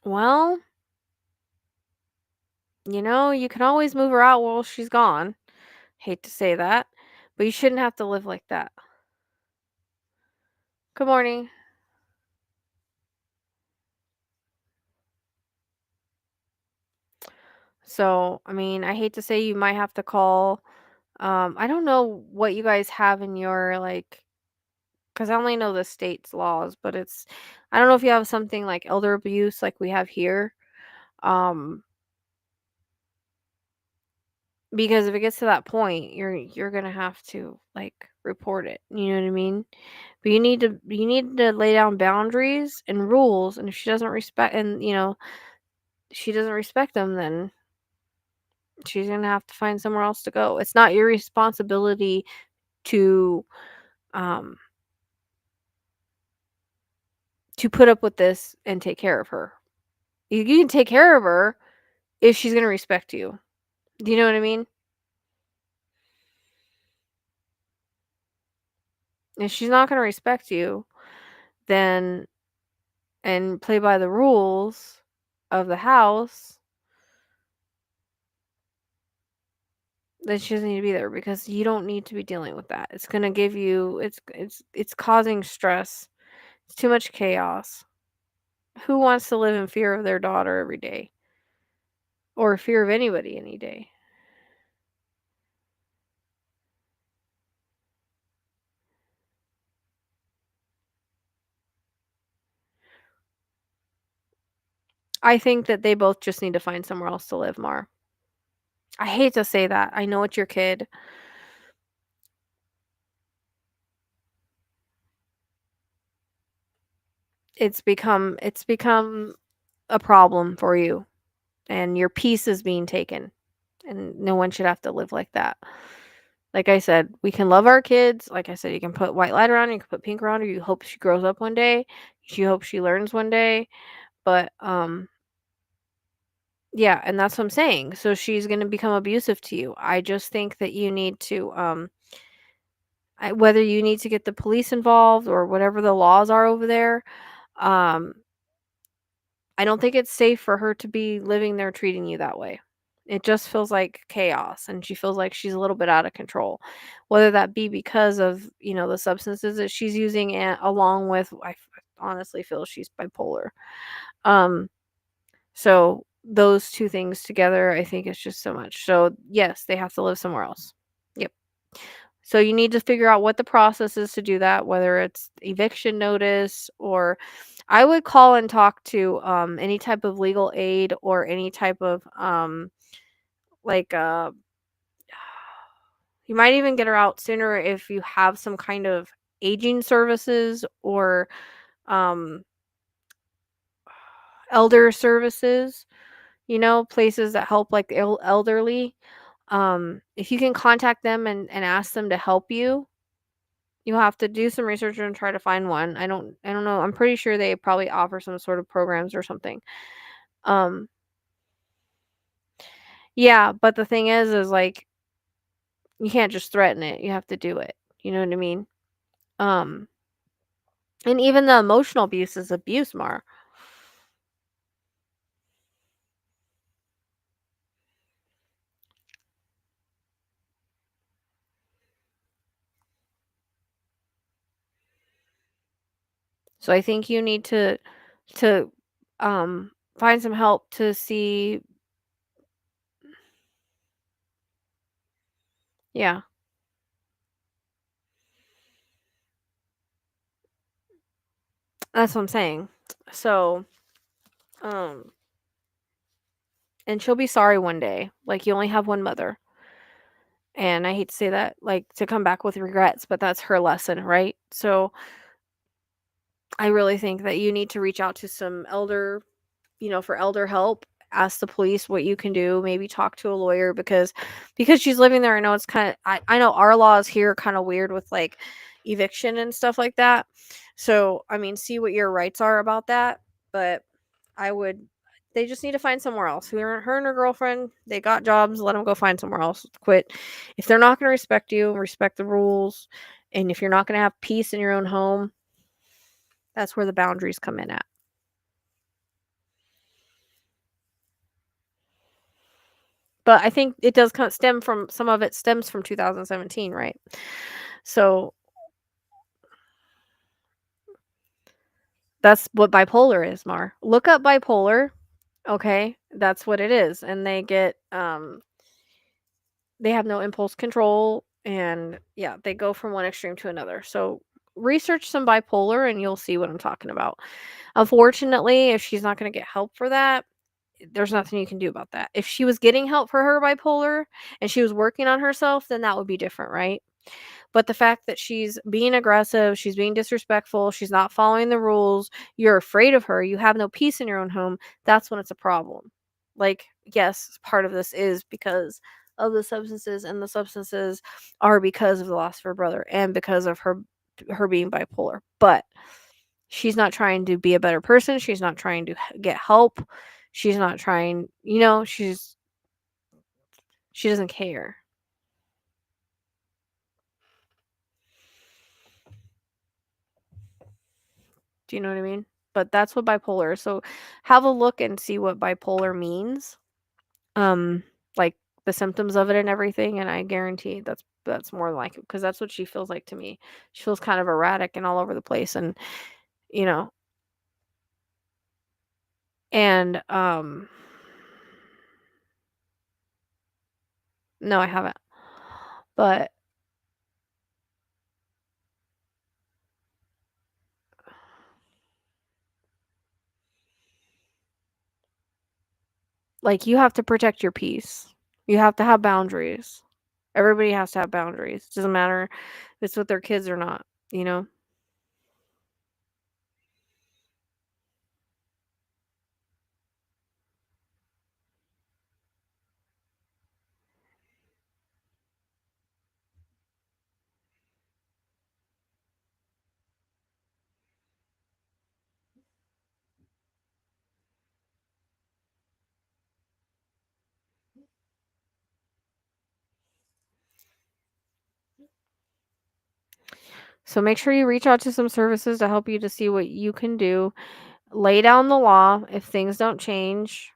Well, you can always move her out while she's gone. Hate to say that, but you shouldn't have to live like that. Good morning. So, I mean, I hate to say you might have to call. I don't know what you guys have in your like, because I only know the state's laws, but I don't know if you have something like elder abuse like we have here. Um, because if it gets to that point, you're gonna have to like report it. You know what I mean? But you need to lay down boundaries and rules, and if she doesn't respect and she doesn't respect them, then she's gonna have to find somewhere else to go. It's not your responsibility to um to put up with this and take care of her. You can take care of her if she's gonna respect you. Do you know what I mean? If she's not gonna respect you, then and play by the rules of the house, then she doesn't need to be there because you don't need to be dealing with that. It's gonna give you it's causing stress. It's too much chaos. Who wants to live in fear of their daughter every day? Or fear of anybody any day? I think that they both just need to find somewhere else to live, Mar. I hate to say that. I know it's your kid. It's become a problem for you and your peace is being taken and no one should have to live like that. Like I said, we can love our kids. Like I said, you can put white light around her, you can put pink around her. You hope she grows up one day. You hope she learns one day. But yeah, and that's what I'm saying. So she's going to become abusive to you. I just think that you need to whether you need to get the police involved or whatever the laws are over there, um I don't think it's safe for her to be living there treating you that way. It just feels like chaos and she feels like she's a little bit out of control. Whether that be because of, the substances that she's using along with honestly feel she's bipolar. Um so those two things together, I think it's just so much. So yes, they have to live somewhere else. Yep. So you need to figure out what the process is to do that, whether it's eviction notice, or I would call and talk to any type of legal aid, or any type of like you might even get her out sooner if you have some kind of aging services, or um elder services, places that help like the elderly. If you can contact them and ask them to help you, you'll have to do some research and try to find one. I don't know. I'm pretty sure they probably offer some sort of programs or something. Um, yeah, but the thing is like you can't just threaten it. You have to do it. You know what I mean? Um, and even the emotional abuse is abuse, Mar. So I think you need to find some help to see. Yeah, that's what I'm saying. So, um, and she'll be sorry one day. Like, you only have one mother. And I hate to say that, like, to come back with regrets, but that's her lesson, right? So I really think that you need to reach out to some elder, for elder help. Ask the police what you can do. Maybe talk to a lawyer, because she's living there. I know it's kind of, I know our laws here are kind of weird with like eviction and stuff like that. So I mean, see what your rights are about that. But I would, they just need to find somewhere else. Her and her girlfriend, they got jobs. Let them go find somewhere else. Quit. If they're not going to respect you, respect the rules, and if you're not going to have peace in your own home, that's where the boundaries come in at. But I think it does stem from, some of it stems from 2017, right? So that's what bipolar is, Mar. Look up bipolar. Okay, that's what it is. And they have no impulse control, and yeah, they go from one extreme to another. So research some bipolar and you'll see what I'm talking about. Unfortunately, if she's not going to get help for that, there's nothing you can do about that. If she was getting help for her bipolar and she was working on herself, then that would be different, right? But the fact that she's being aggressive, she's being disrespectful, she's not following the rules, you're afraid of her, you have no peace in your own home, that's when it's a problem. Like, yes, part of this is because of the substances, and the substances are because of the loss of her brother and because of her being bipolar. But she's not trying to be a better person, she's not trying to get help. She's not trying, she doesn't care. Do you know what I mean? But that's what bipolar is. So have a look and see what bipolar means. Like the symptoms of it and everything, and I guarantee that's more like it, because that's what she feels like to me. She feels kind of erratic and all over the place, and you know, and no, I haven't. But like, you have to protect your peace. You have to have boundaries. Everybody has to have boundaries. It doesn't matter if it's with their kids or not, you know? So make sure you reach out to some services to help you to see what you can do. Lay down the law. If things don't change,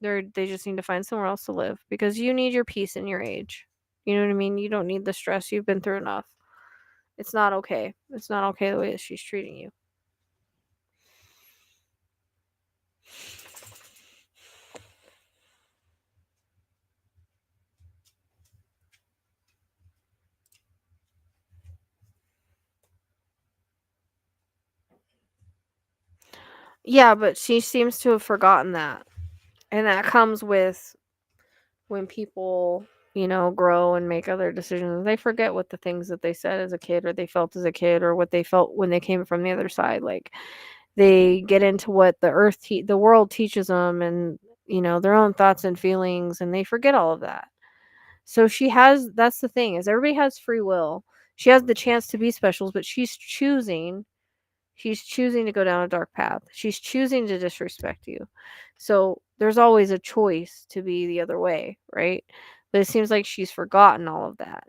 they just need to find somewhere else to live, because you need your peace in your age. You know what I mean? You don't need the stress. You've been through enough. It's not okay. It's not okay the way that she's treating you. Yeah, but she seems to have forgotten that. And that comes with when people, grow and make other decisions. They forget what the things that they said as a kid or they felt as a kid or what they felt when they came from the other side. Like they get into what the world teaches them and, their own thoughts and feelings and they forget all of that. So that's the thing is everybody has free will. She has the chance to be special, but she's choosing to go down a dark path. She's choosing to disrespect you. So there's always a choice to be the other way, right? But it seems like she's forgotten all of that.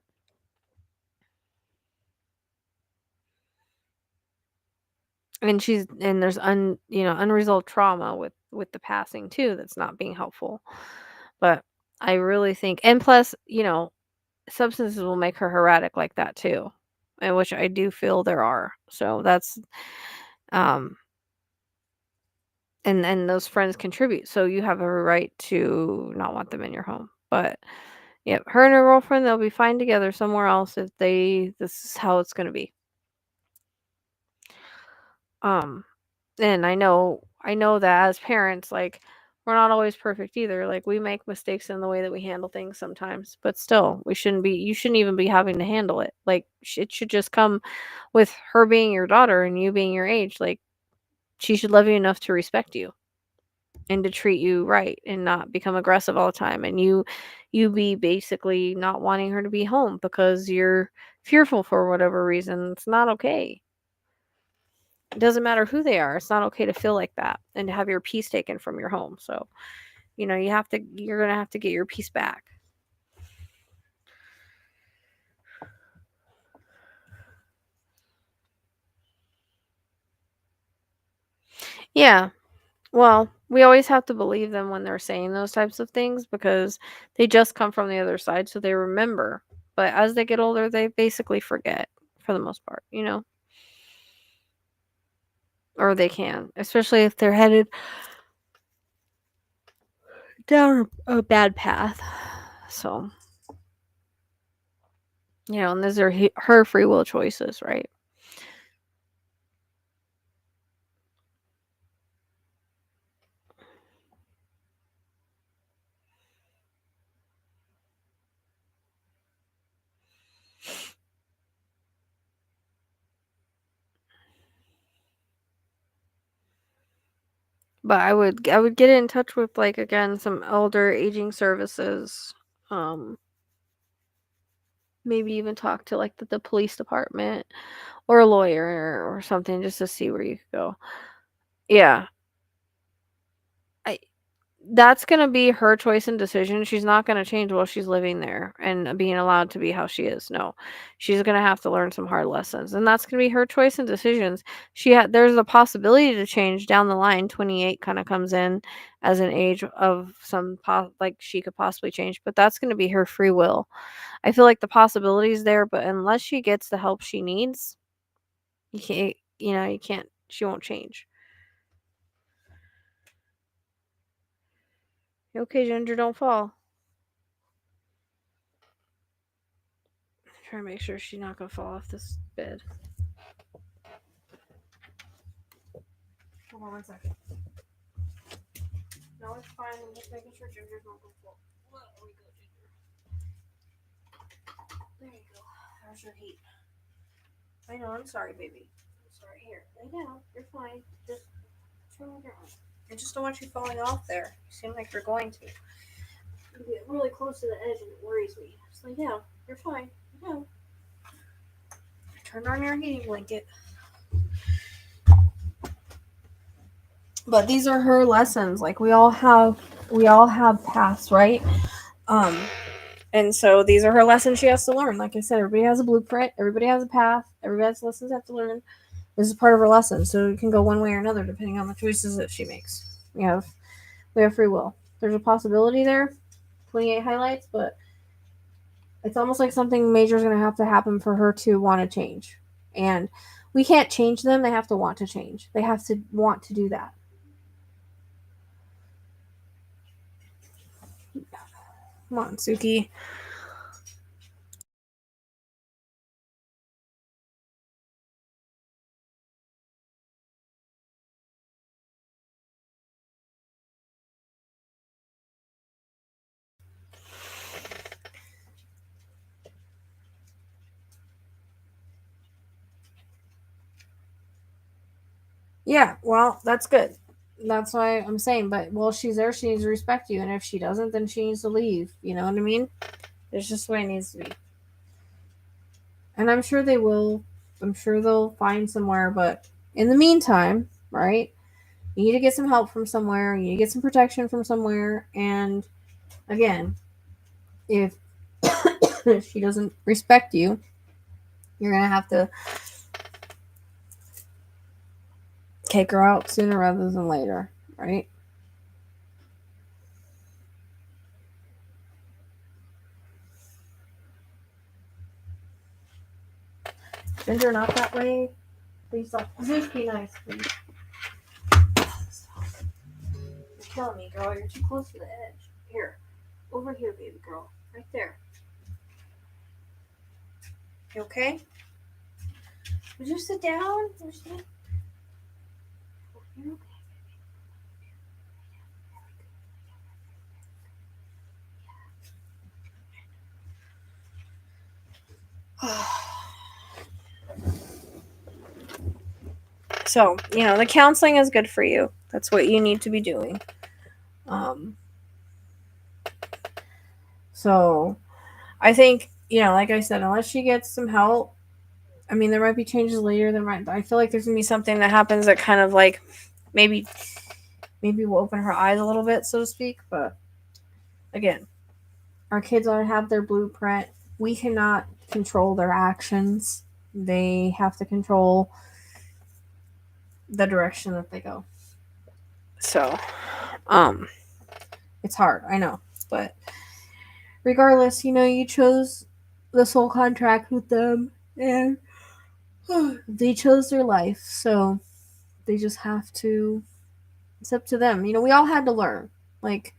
And there's unresolved trauma with the passing too that's not being helpful. But I really think, and plus, substances will make her erratic like that too, and which I do feel there are. So that's um and those friends contribute. So you have a right to not want them in your home. But yep, her and her girlfriend, they'll be fine together somewhere else if this is how it's going to be. Um and I know that as parents, like we're not always perfect either. Like we make mistakes in the way that we handle things sometimes, but still, you shouldn't even be having to handle it. Like it should just come with her being your daughter and you being your age. Like she should love you enough to respect you and to treat you right and not become aggressive all the time, and you be basically not wanting her to be home because you're fearful for whatever reason. It's not okay. It doesn't matter who they are. It's not okay to feel like that and to have your peace taken from your home. So, you're going to have to get your peace back. Yeah. Well, we always have to believe them when they're saying those types of things because they just come from the other side, so they remember. But as they get older, they basically forget for the most part, or they can, especially if they're headed down a bad path. So, and those are her free will choices, right? But I would get in touch with like again some elder aging services. Um Maybe even talk to like the police department or a lawyer or something just to see where you could go. Yeah. I That's gonna be her choice and decision. She's not gonna change while she's living there and being allowed to be how she is. No, she's gonna have to learn some hard lessons, and that's gonna be her choice and decisions. There's a possibility to change down the line. 28 kind of comes in as an age of like she could possibly change, but that's gonna be her free will. I feel like the possibility is there, but unless she gets the help she needs, you can't. You can't. She won't change. Okay, Ginger, don't fall. Try to make sure she's not gonna fall off this bed. Hold on 1 second. No, it's fine. I'm just making sure Ginger's not gonna fall. There we go, Ginger. There you go. There's your heat. I know. I'm sorry, baby. I'm sorry. Here, lay down. You're fine. Just turn on your arm. I just don't want you falling off there. You seem like you're going to. You get really close to the edge and it worries me. Just lay down. You're fine. Lay down. Turn on your heating blanket. But these are her lessons. Like we all have paths, right? Um, and so these are her lessons she has to learn. Like I said, everybody has a blueprint. Everybody has a path. Everybody has lessons they have to learn. This is part of her lesson, so it can go one way or another depending on the choices that she makes. We have free will. There's a possibility there, 28 highlights, but it's almost like something major is going to have to happen for her to want to change. And we can't change them. They have to want to change. They have to want to do that. Come on, Suki. Yeah, well, that's good. That's why I'm saying, but while she's there, she needs to respect you, and if she doesn't, then she needs to leave. You know what I mean? It's just the way it needs to be. And I'm sure they will. I'm sure they'll find somewhere, but in the meantime, right? You need to get some help from somewhere. You need to get some protection from somewhere. And again, if she doesn't respect you, you're gonna have to kick her out sooner rather than later, right? Ginger, not that way. Please stop. Just be nice, please. You're killing me, girl. You're too close to the edge. Here. Over here, baby girl. Right there. You okay? Would you sit down? You're okay. So, the counseling is good for you. That's what you need to be doing. So, I think, like I said, unless she gets some help, I mean, there might be changes later. I feel like there's going to be something that happens that kind of like maybe will open her eyes a little bit, so to speak. But again, our kids ought to have their blueprint. We cannot control their actions. They have to control the direction that they go. So, it's hard, I know, but regardless, you chose the soul contract with them, and they chose their life, so they just have to. It's up to them. We all had to learn. Like,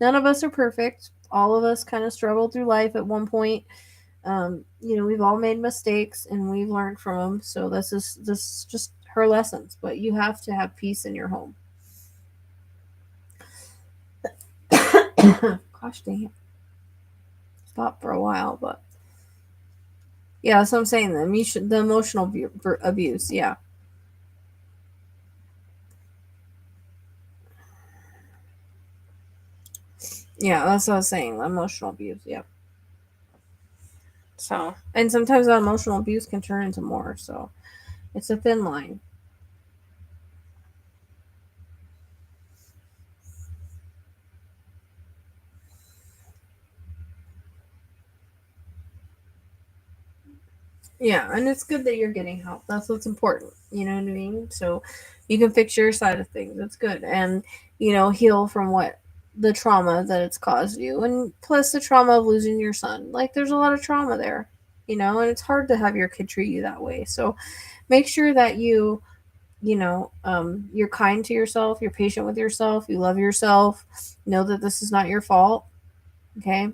none of us are perfect. All of us kind of struggled through life at one point. We've all made mistakes and we've learned from them. So this is just her lessons. But you have to have peace in your home. Gosh dang it. Stopped for a while, but yeah, that's what I'm saying. The emotional abuse, yeah. Yeah, that's what I was saying. Emotional abuse, yep. So, and sometimes that emotional abuse can turn into more. So, it's a thin line. Yeah, and it's good that you're getting help. That's what's important. You know what I mean? So, you can fix your side of things. That's good. And, heal from the trauma that it's caused you. And plus the trauma of losing your son. Like, there's a lot of trauma there, and it's hard to have your kid treat you that way. So, make sure that you're kind to yourself, you're patient with yourself, you love yourself, know that this is not your fault. Okay?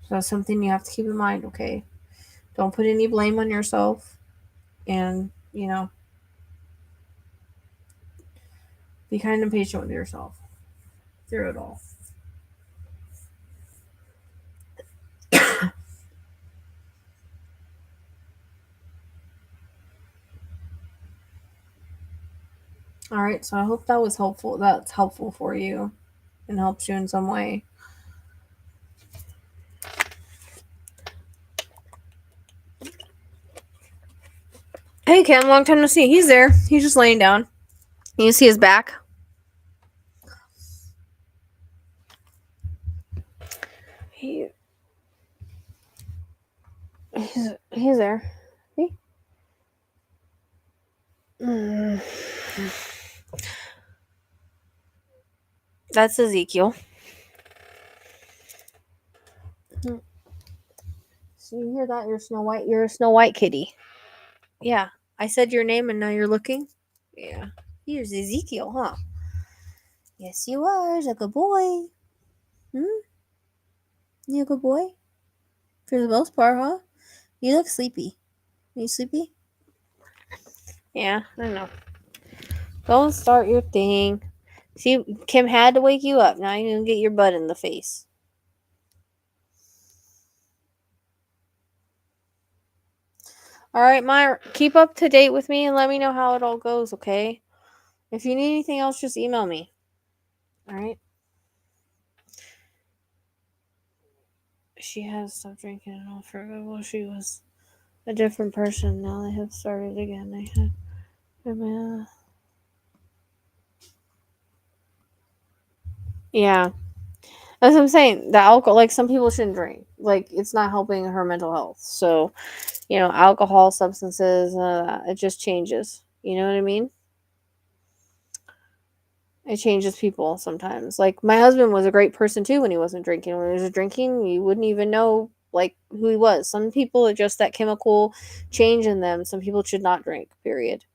So that's something you have to keep in mind, okay? Don't put any blame on yourself, and, be kind and patient with yourself through it all. All right, so I hope that was helpful. That's helpful for you and helps you in some way. Hey, Kim, long time no see. He's there. He's just laying down. You see his back? He's there. See? That's Ezekiel. So you hear that? You're Snow White. You're a Snow White kitty. Yeah. I said your name and now you're looking? Yeah. Here's Ezekiel, huh? Yes, you are. You're a good boy. You a good boy? For the most part, huh? You look sleepy. Are you sleepy? Yeah, I know. Don't start your thing. See, Kim had to wake you up. Now you're going to get your butt in the face. All right, Myra, keep up to date with me and let me know how it all goes, okay? If you need anything else, just email me. All right? She has stopped drinking and all for good. Well, she was a different person. Now they have started again. They had. Yeah. That's what I'm saying. The alcohol, like, some people shouldn't drink. Like, it's not helping her mental health. So, alcohol, substances, it just changes. You know what I mean? It changes people sometimes. Like, my husband was a great person too when he wasn't drinking. When he was drinking, you wouldn't even know, like, who he was. Some people, it's just that chemical change in them. Some people should not drink, period.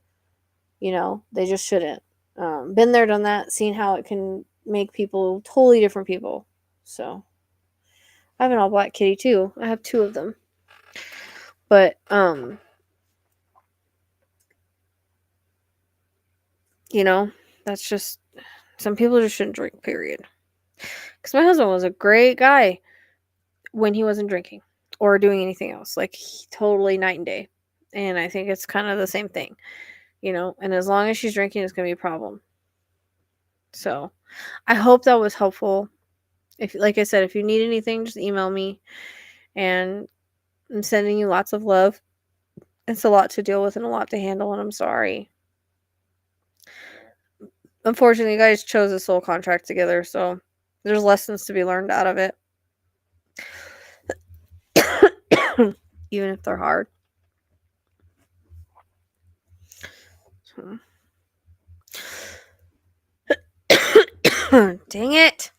They just shouldn't. Been there, done that, seen how it can make people totally different people. So, I have an all black kitty too. I have 2 of them. But, that's just, some people just shouldn't drink, period. Because my husband was a great guy when he wasn't drinking or doing anything else. Like, totally night and day. And I think it's kind of the same thing, and as long as she's drinking, it's going to be a problem. So, I hope that was helpful. If, like I said, if you need anything, just email me. And I'm sending you lots of love. It's a lot to deal with and a lot to handle, and I'm sorry. Unfortunately, you guys chose a soul contract together, so there's lessons to be learned out of it. Even if they're hard. So. Dang it.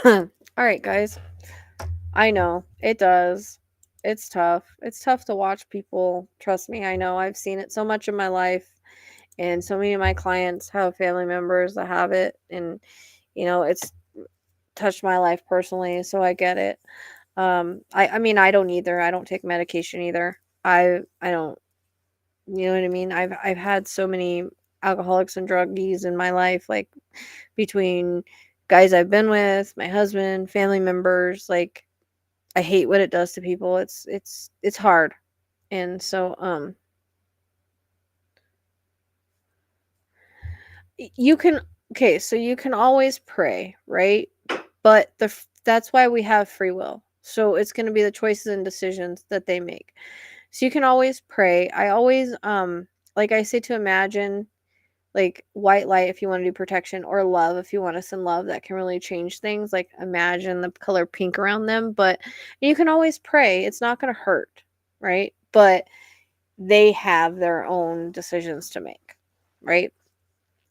All right, guys. I know it does. It's tough. It's tough to watch people. Trust me, I know. I've seen it so much in my life, and so many of my clients have family members that have it, and it's touched my life personally, so I get it. I mean, I don't either. I don't take medication either. I don't. You know what I mean? I've had so many alcoholics and druggies in my life, like between guys I've been with, my husband, family members. Like, I hate what it does to people. It's hard, and so you can, okay, so you can always pray, right? But that's why we have free will. So it's going to be the choices and decisions that they make. So you can always pray. I always like I say, to imagine, like, white light if you want to do protection, or love if you want to send love. That can really change things. Like, imagine the color pink around them. But you can always pray. It's not going to hurt, right? But they have their own decisions to make, right?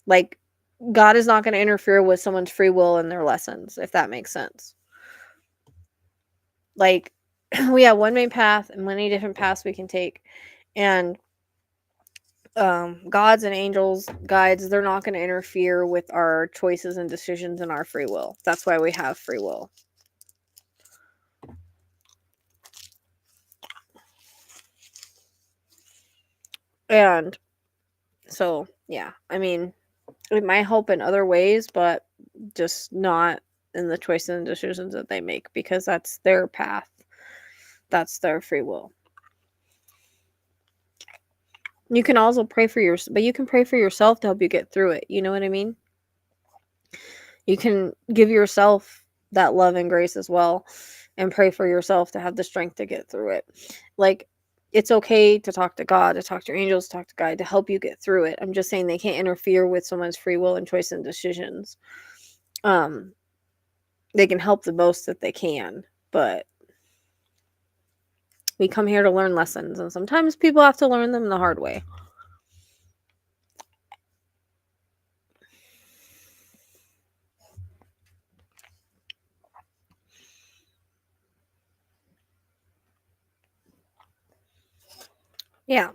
Like, God is not going to interfere with someone's free will and their lessons, if that makes sense. Like, we have one main path and many different paths we can take. And gods and angels, guides, they're not going to interfere with our choices and decisions and our free will. That's why we have free will. And so, yeah, I mean, it might help in other ways, but just not in the choices and decisions that they make, because that's their path. That's their free will. You can also pray for but you can pray for yourself to help you get through it. You know what I mean? You can give yourself that love and grace as well, and pray for yourself to have the strength to get through it. Like, it's okay to talk to God, to talk to your angels, to talk to God, to help you get through it. I'm just saying they can't interfere with someone's free will and choice and decisions. They can help the most that they can, but we come here to learn lessons, and sometimes people have to learn them the hard way. Yeah.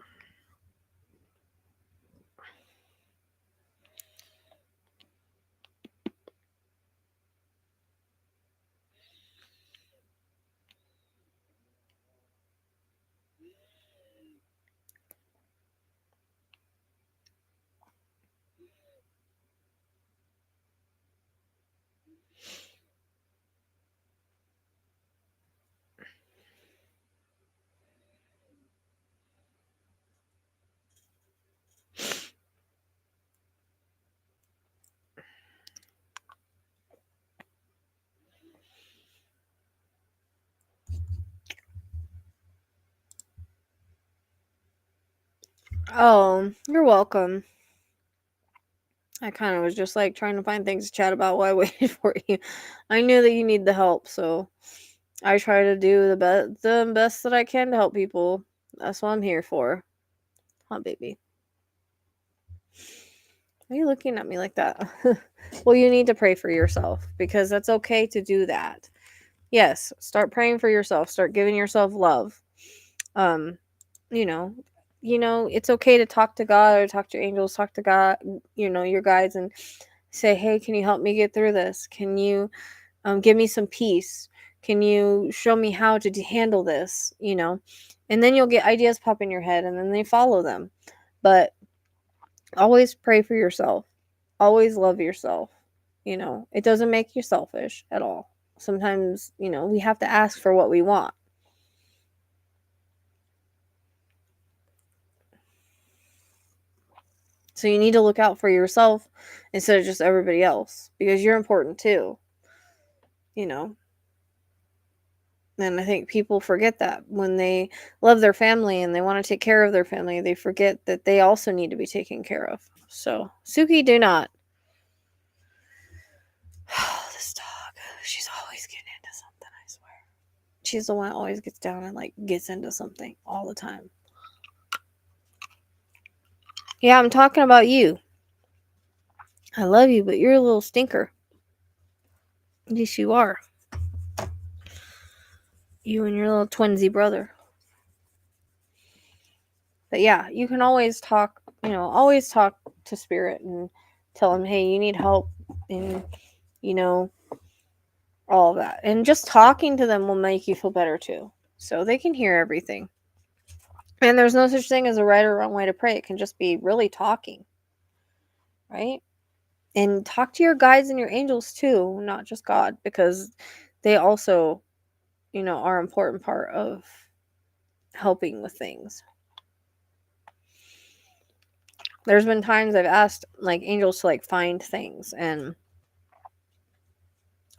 Oh, you're welcome. I kind of was just like trying to find things to chat about while I waited for you. I knew that you need the help, so I try to do the best that I can to help people. That's what I'm here for. Huh, baby. Why are you looking at me like that? Well, you need to pray for yourself because that's okay to do that. Yes, start praying for yourself. Start giving yourself love. Um, you know, it's okay to talk to God or talk to your angels, talk to God, your guides, and say, "Hey, can you help me get through this? Can you give me some peace? Can you show me how to handle this?" And then you'll get ideas pop in your head, and then they follow them. But always pray for yourself. Always love yourself. It doesn't make you selfish at all. Sometimes, we have to ask for what we want. So you need to look out for yourself instead of just everybody else because you're important too. And I think people forget that when they love their family and they want to take care of their family, they forget that they also need to be taken care of. So, Suki, do not. This dog, she's always getting into something, I swear. She's the one that always gets down and gets into something all the time. Yeah, I'm talking about you. I love you, but you're a little stinker. Yes, you are. You and your little twinsy brother. But yeah, you can always talk, always talk to Spirit and tell him, hey, you need help. And, all of that. And just talking to them will make you feel better too. So they can hear everything. And there's no such thing as a right or wrong way to pray. It can just be really talking. Right? And talk to your guides and your angels too, not just God, because they also, are an important part of helping with things. There's been times I've asked angels to find things, and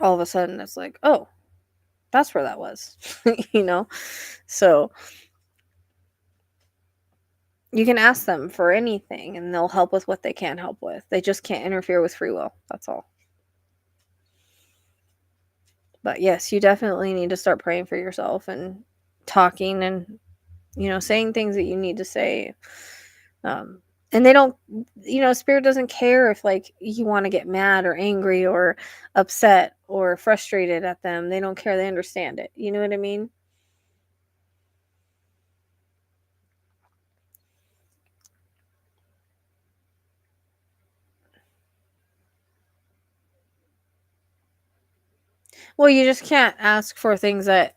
all of a sudden it's like, oh, that's where that was. So you can ask them for anything and they'll help with what they can help with. They just can't interfere with free will. That's all. But yes, you definitely need to start praying for yourself and talking and saying things that you need to say. And they don't, Spirit doesn't care if you want to get mad or angry or upset or frustrated at them. They don't care. They understand it. You know what I mean? Well, you just can't ask for things that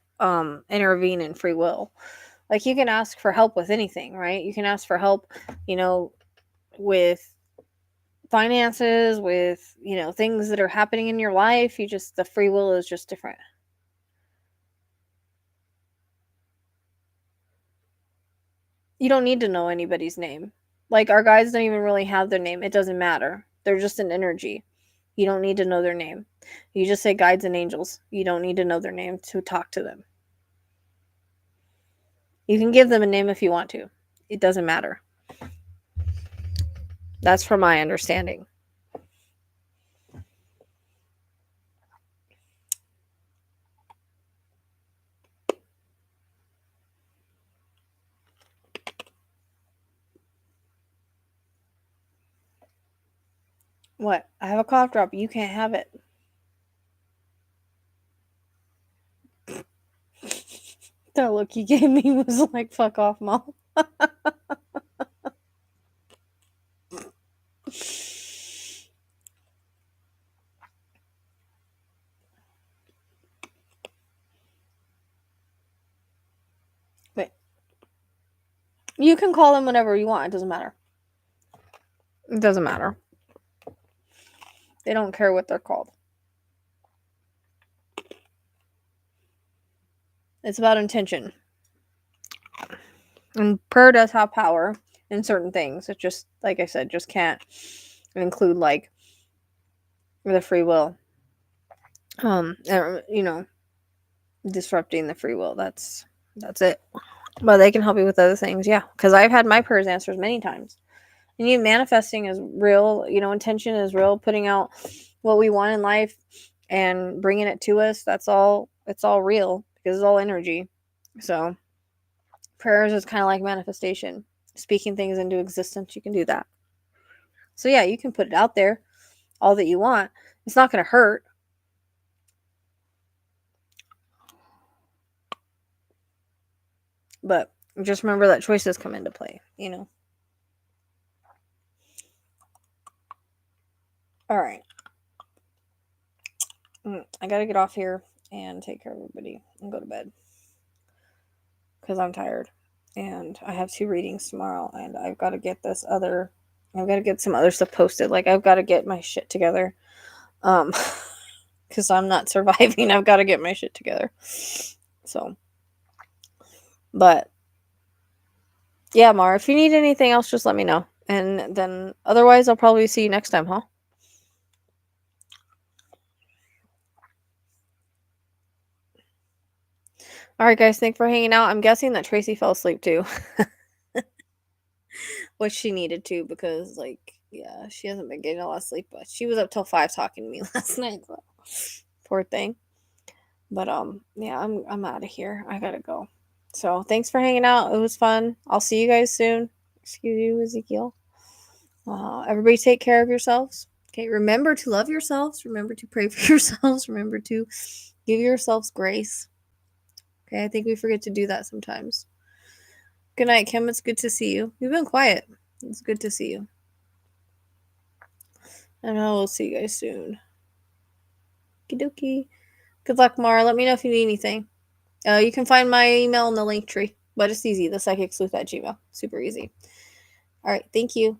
intervene in free will. You can ask for help with anything, right? You can ask for help, with finances, with, things that are happening in your life. The free will is just different. You don't need to know anybody's name. Our guides don't even really have their name. It doesn't matter. They're just an energy. You don't need to know their name. You just say guides and angels. You don't need to know their name to talk to them. You can give them a name if you want to. It doesn't matter. That's from my understanding. What? I have a cough drop. You can't have it. That look you gave me was like, fuck off, Mom. You can call them whenever you want. It doesn't matter. It doesn't matter. They don't care what they're called. It's about intention. And prayer does have power in certain things. It just, like I said, just can't include like the free will. You know, disrupting the free will. That's it. But they can help you with other things, yeah. Because I've had my prayers answered many times. And manifesting is real. You know, intention is real. Putting out what we want in life and bringing it to us. That's all. It's all real because it's all energy. So prayers is kind of like manifestation, speaking things into existence. You can do that. So yeah, you can put it out there all that you want. It's not going to hurt. But just remember that choices come into play, you know. All right. I got to get off here and take care of everybody and go to bed. Because I'm tired. And I have 2 readings tomorrow. And I've got to get I've got to get some other stuff posted. Like, I've got to get my shit together. Because I'm not surviving. I've got to get my shit together. So. But. Yeah, Mar, if you need anything else, just let me know. And then, otherwise, I'll probably see you next time, huh? Alright, guys, thanks for hanging out. I'm guessing that Tracy fell asleep, too. Which she needed to, because, like, yeah, she hasn't been getting a lot of sleep. But she was up till 5 talking to me last night. So. Poor thing. But, yeah, I'm out of here. I gotta go. So, thanks for hanging out. It was fun. I'll see you guys soon. Excuse you, Ezekiel. Everybody take care of yourselves. Okay, remember to love yourselves. Remember to pray for yourselves. Remember to give yourselves grace. Okay, I think we forget to do that sometimes. Good night, Kim. It's good to see you. You've been quiet. It's good to see you. And I will see you guys soon. Okie dokie. Good luck, Mara. Let me know if you need anything. You can find my email in the link tree. But it's easy. thepsychicsleuth@gmail.com. Super easy. All right. Thank you.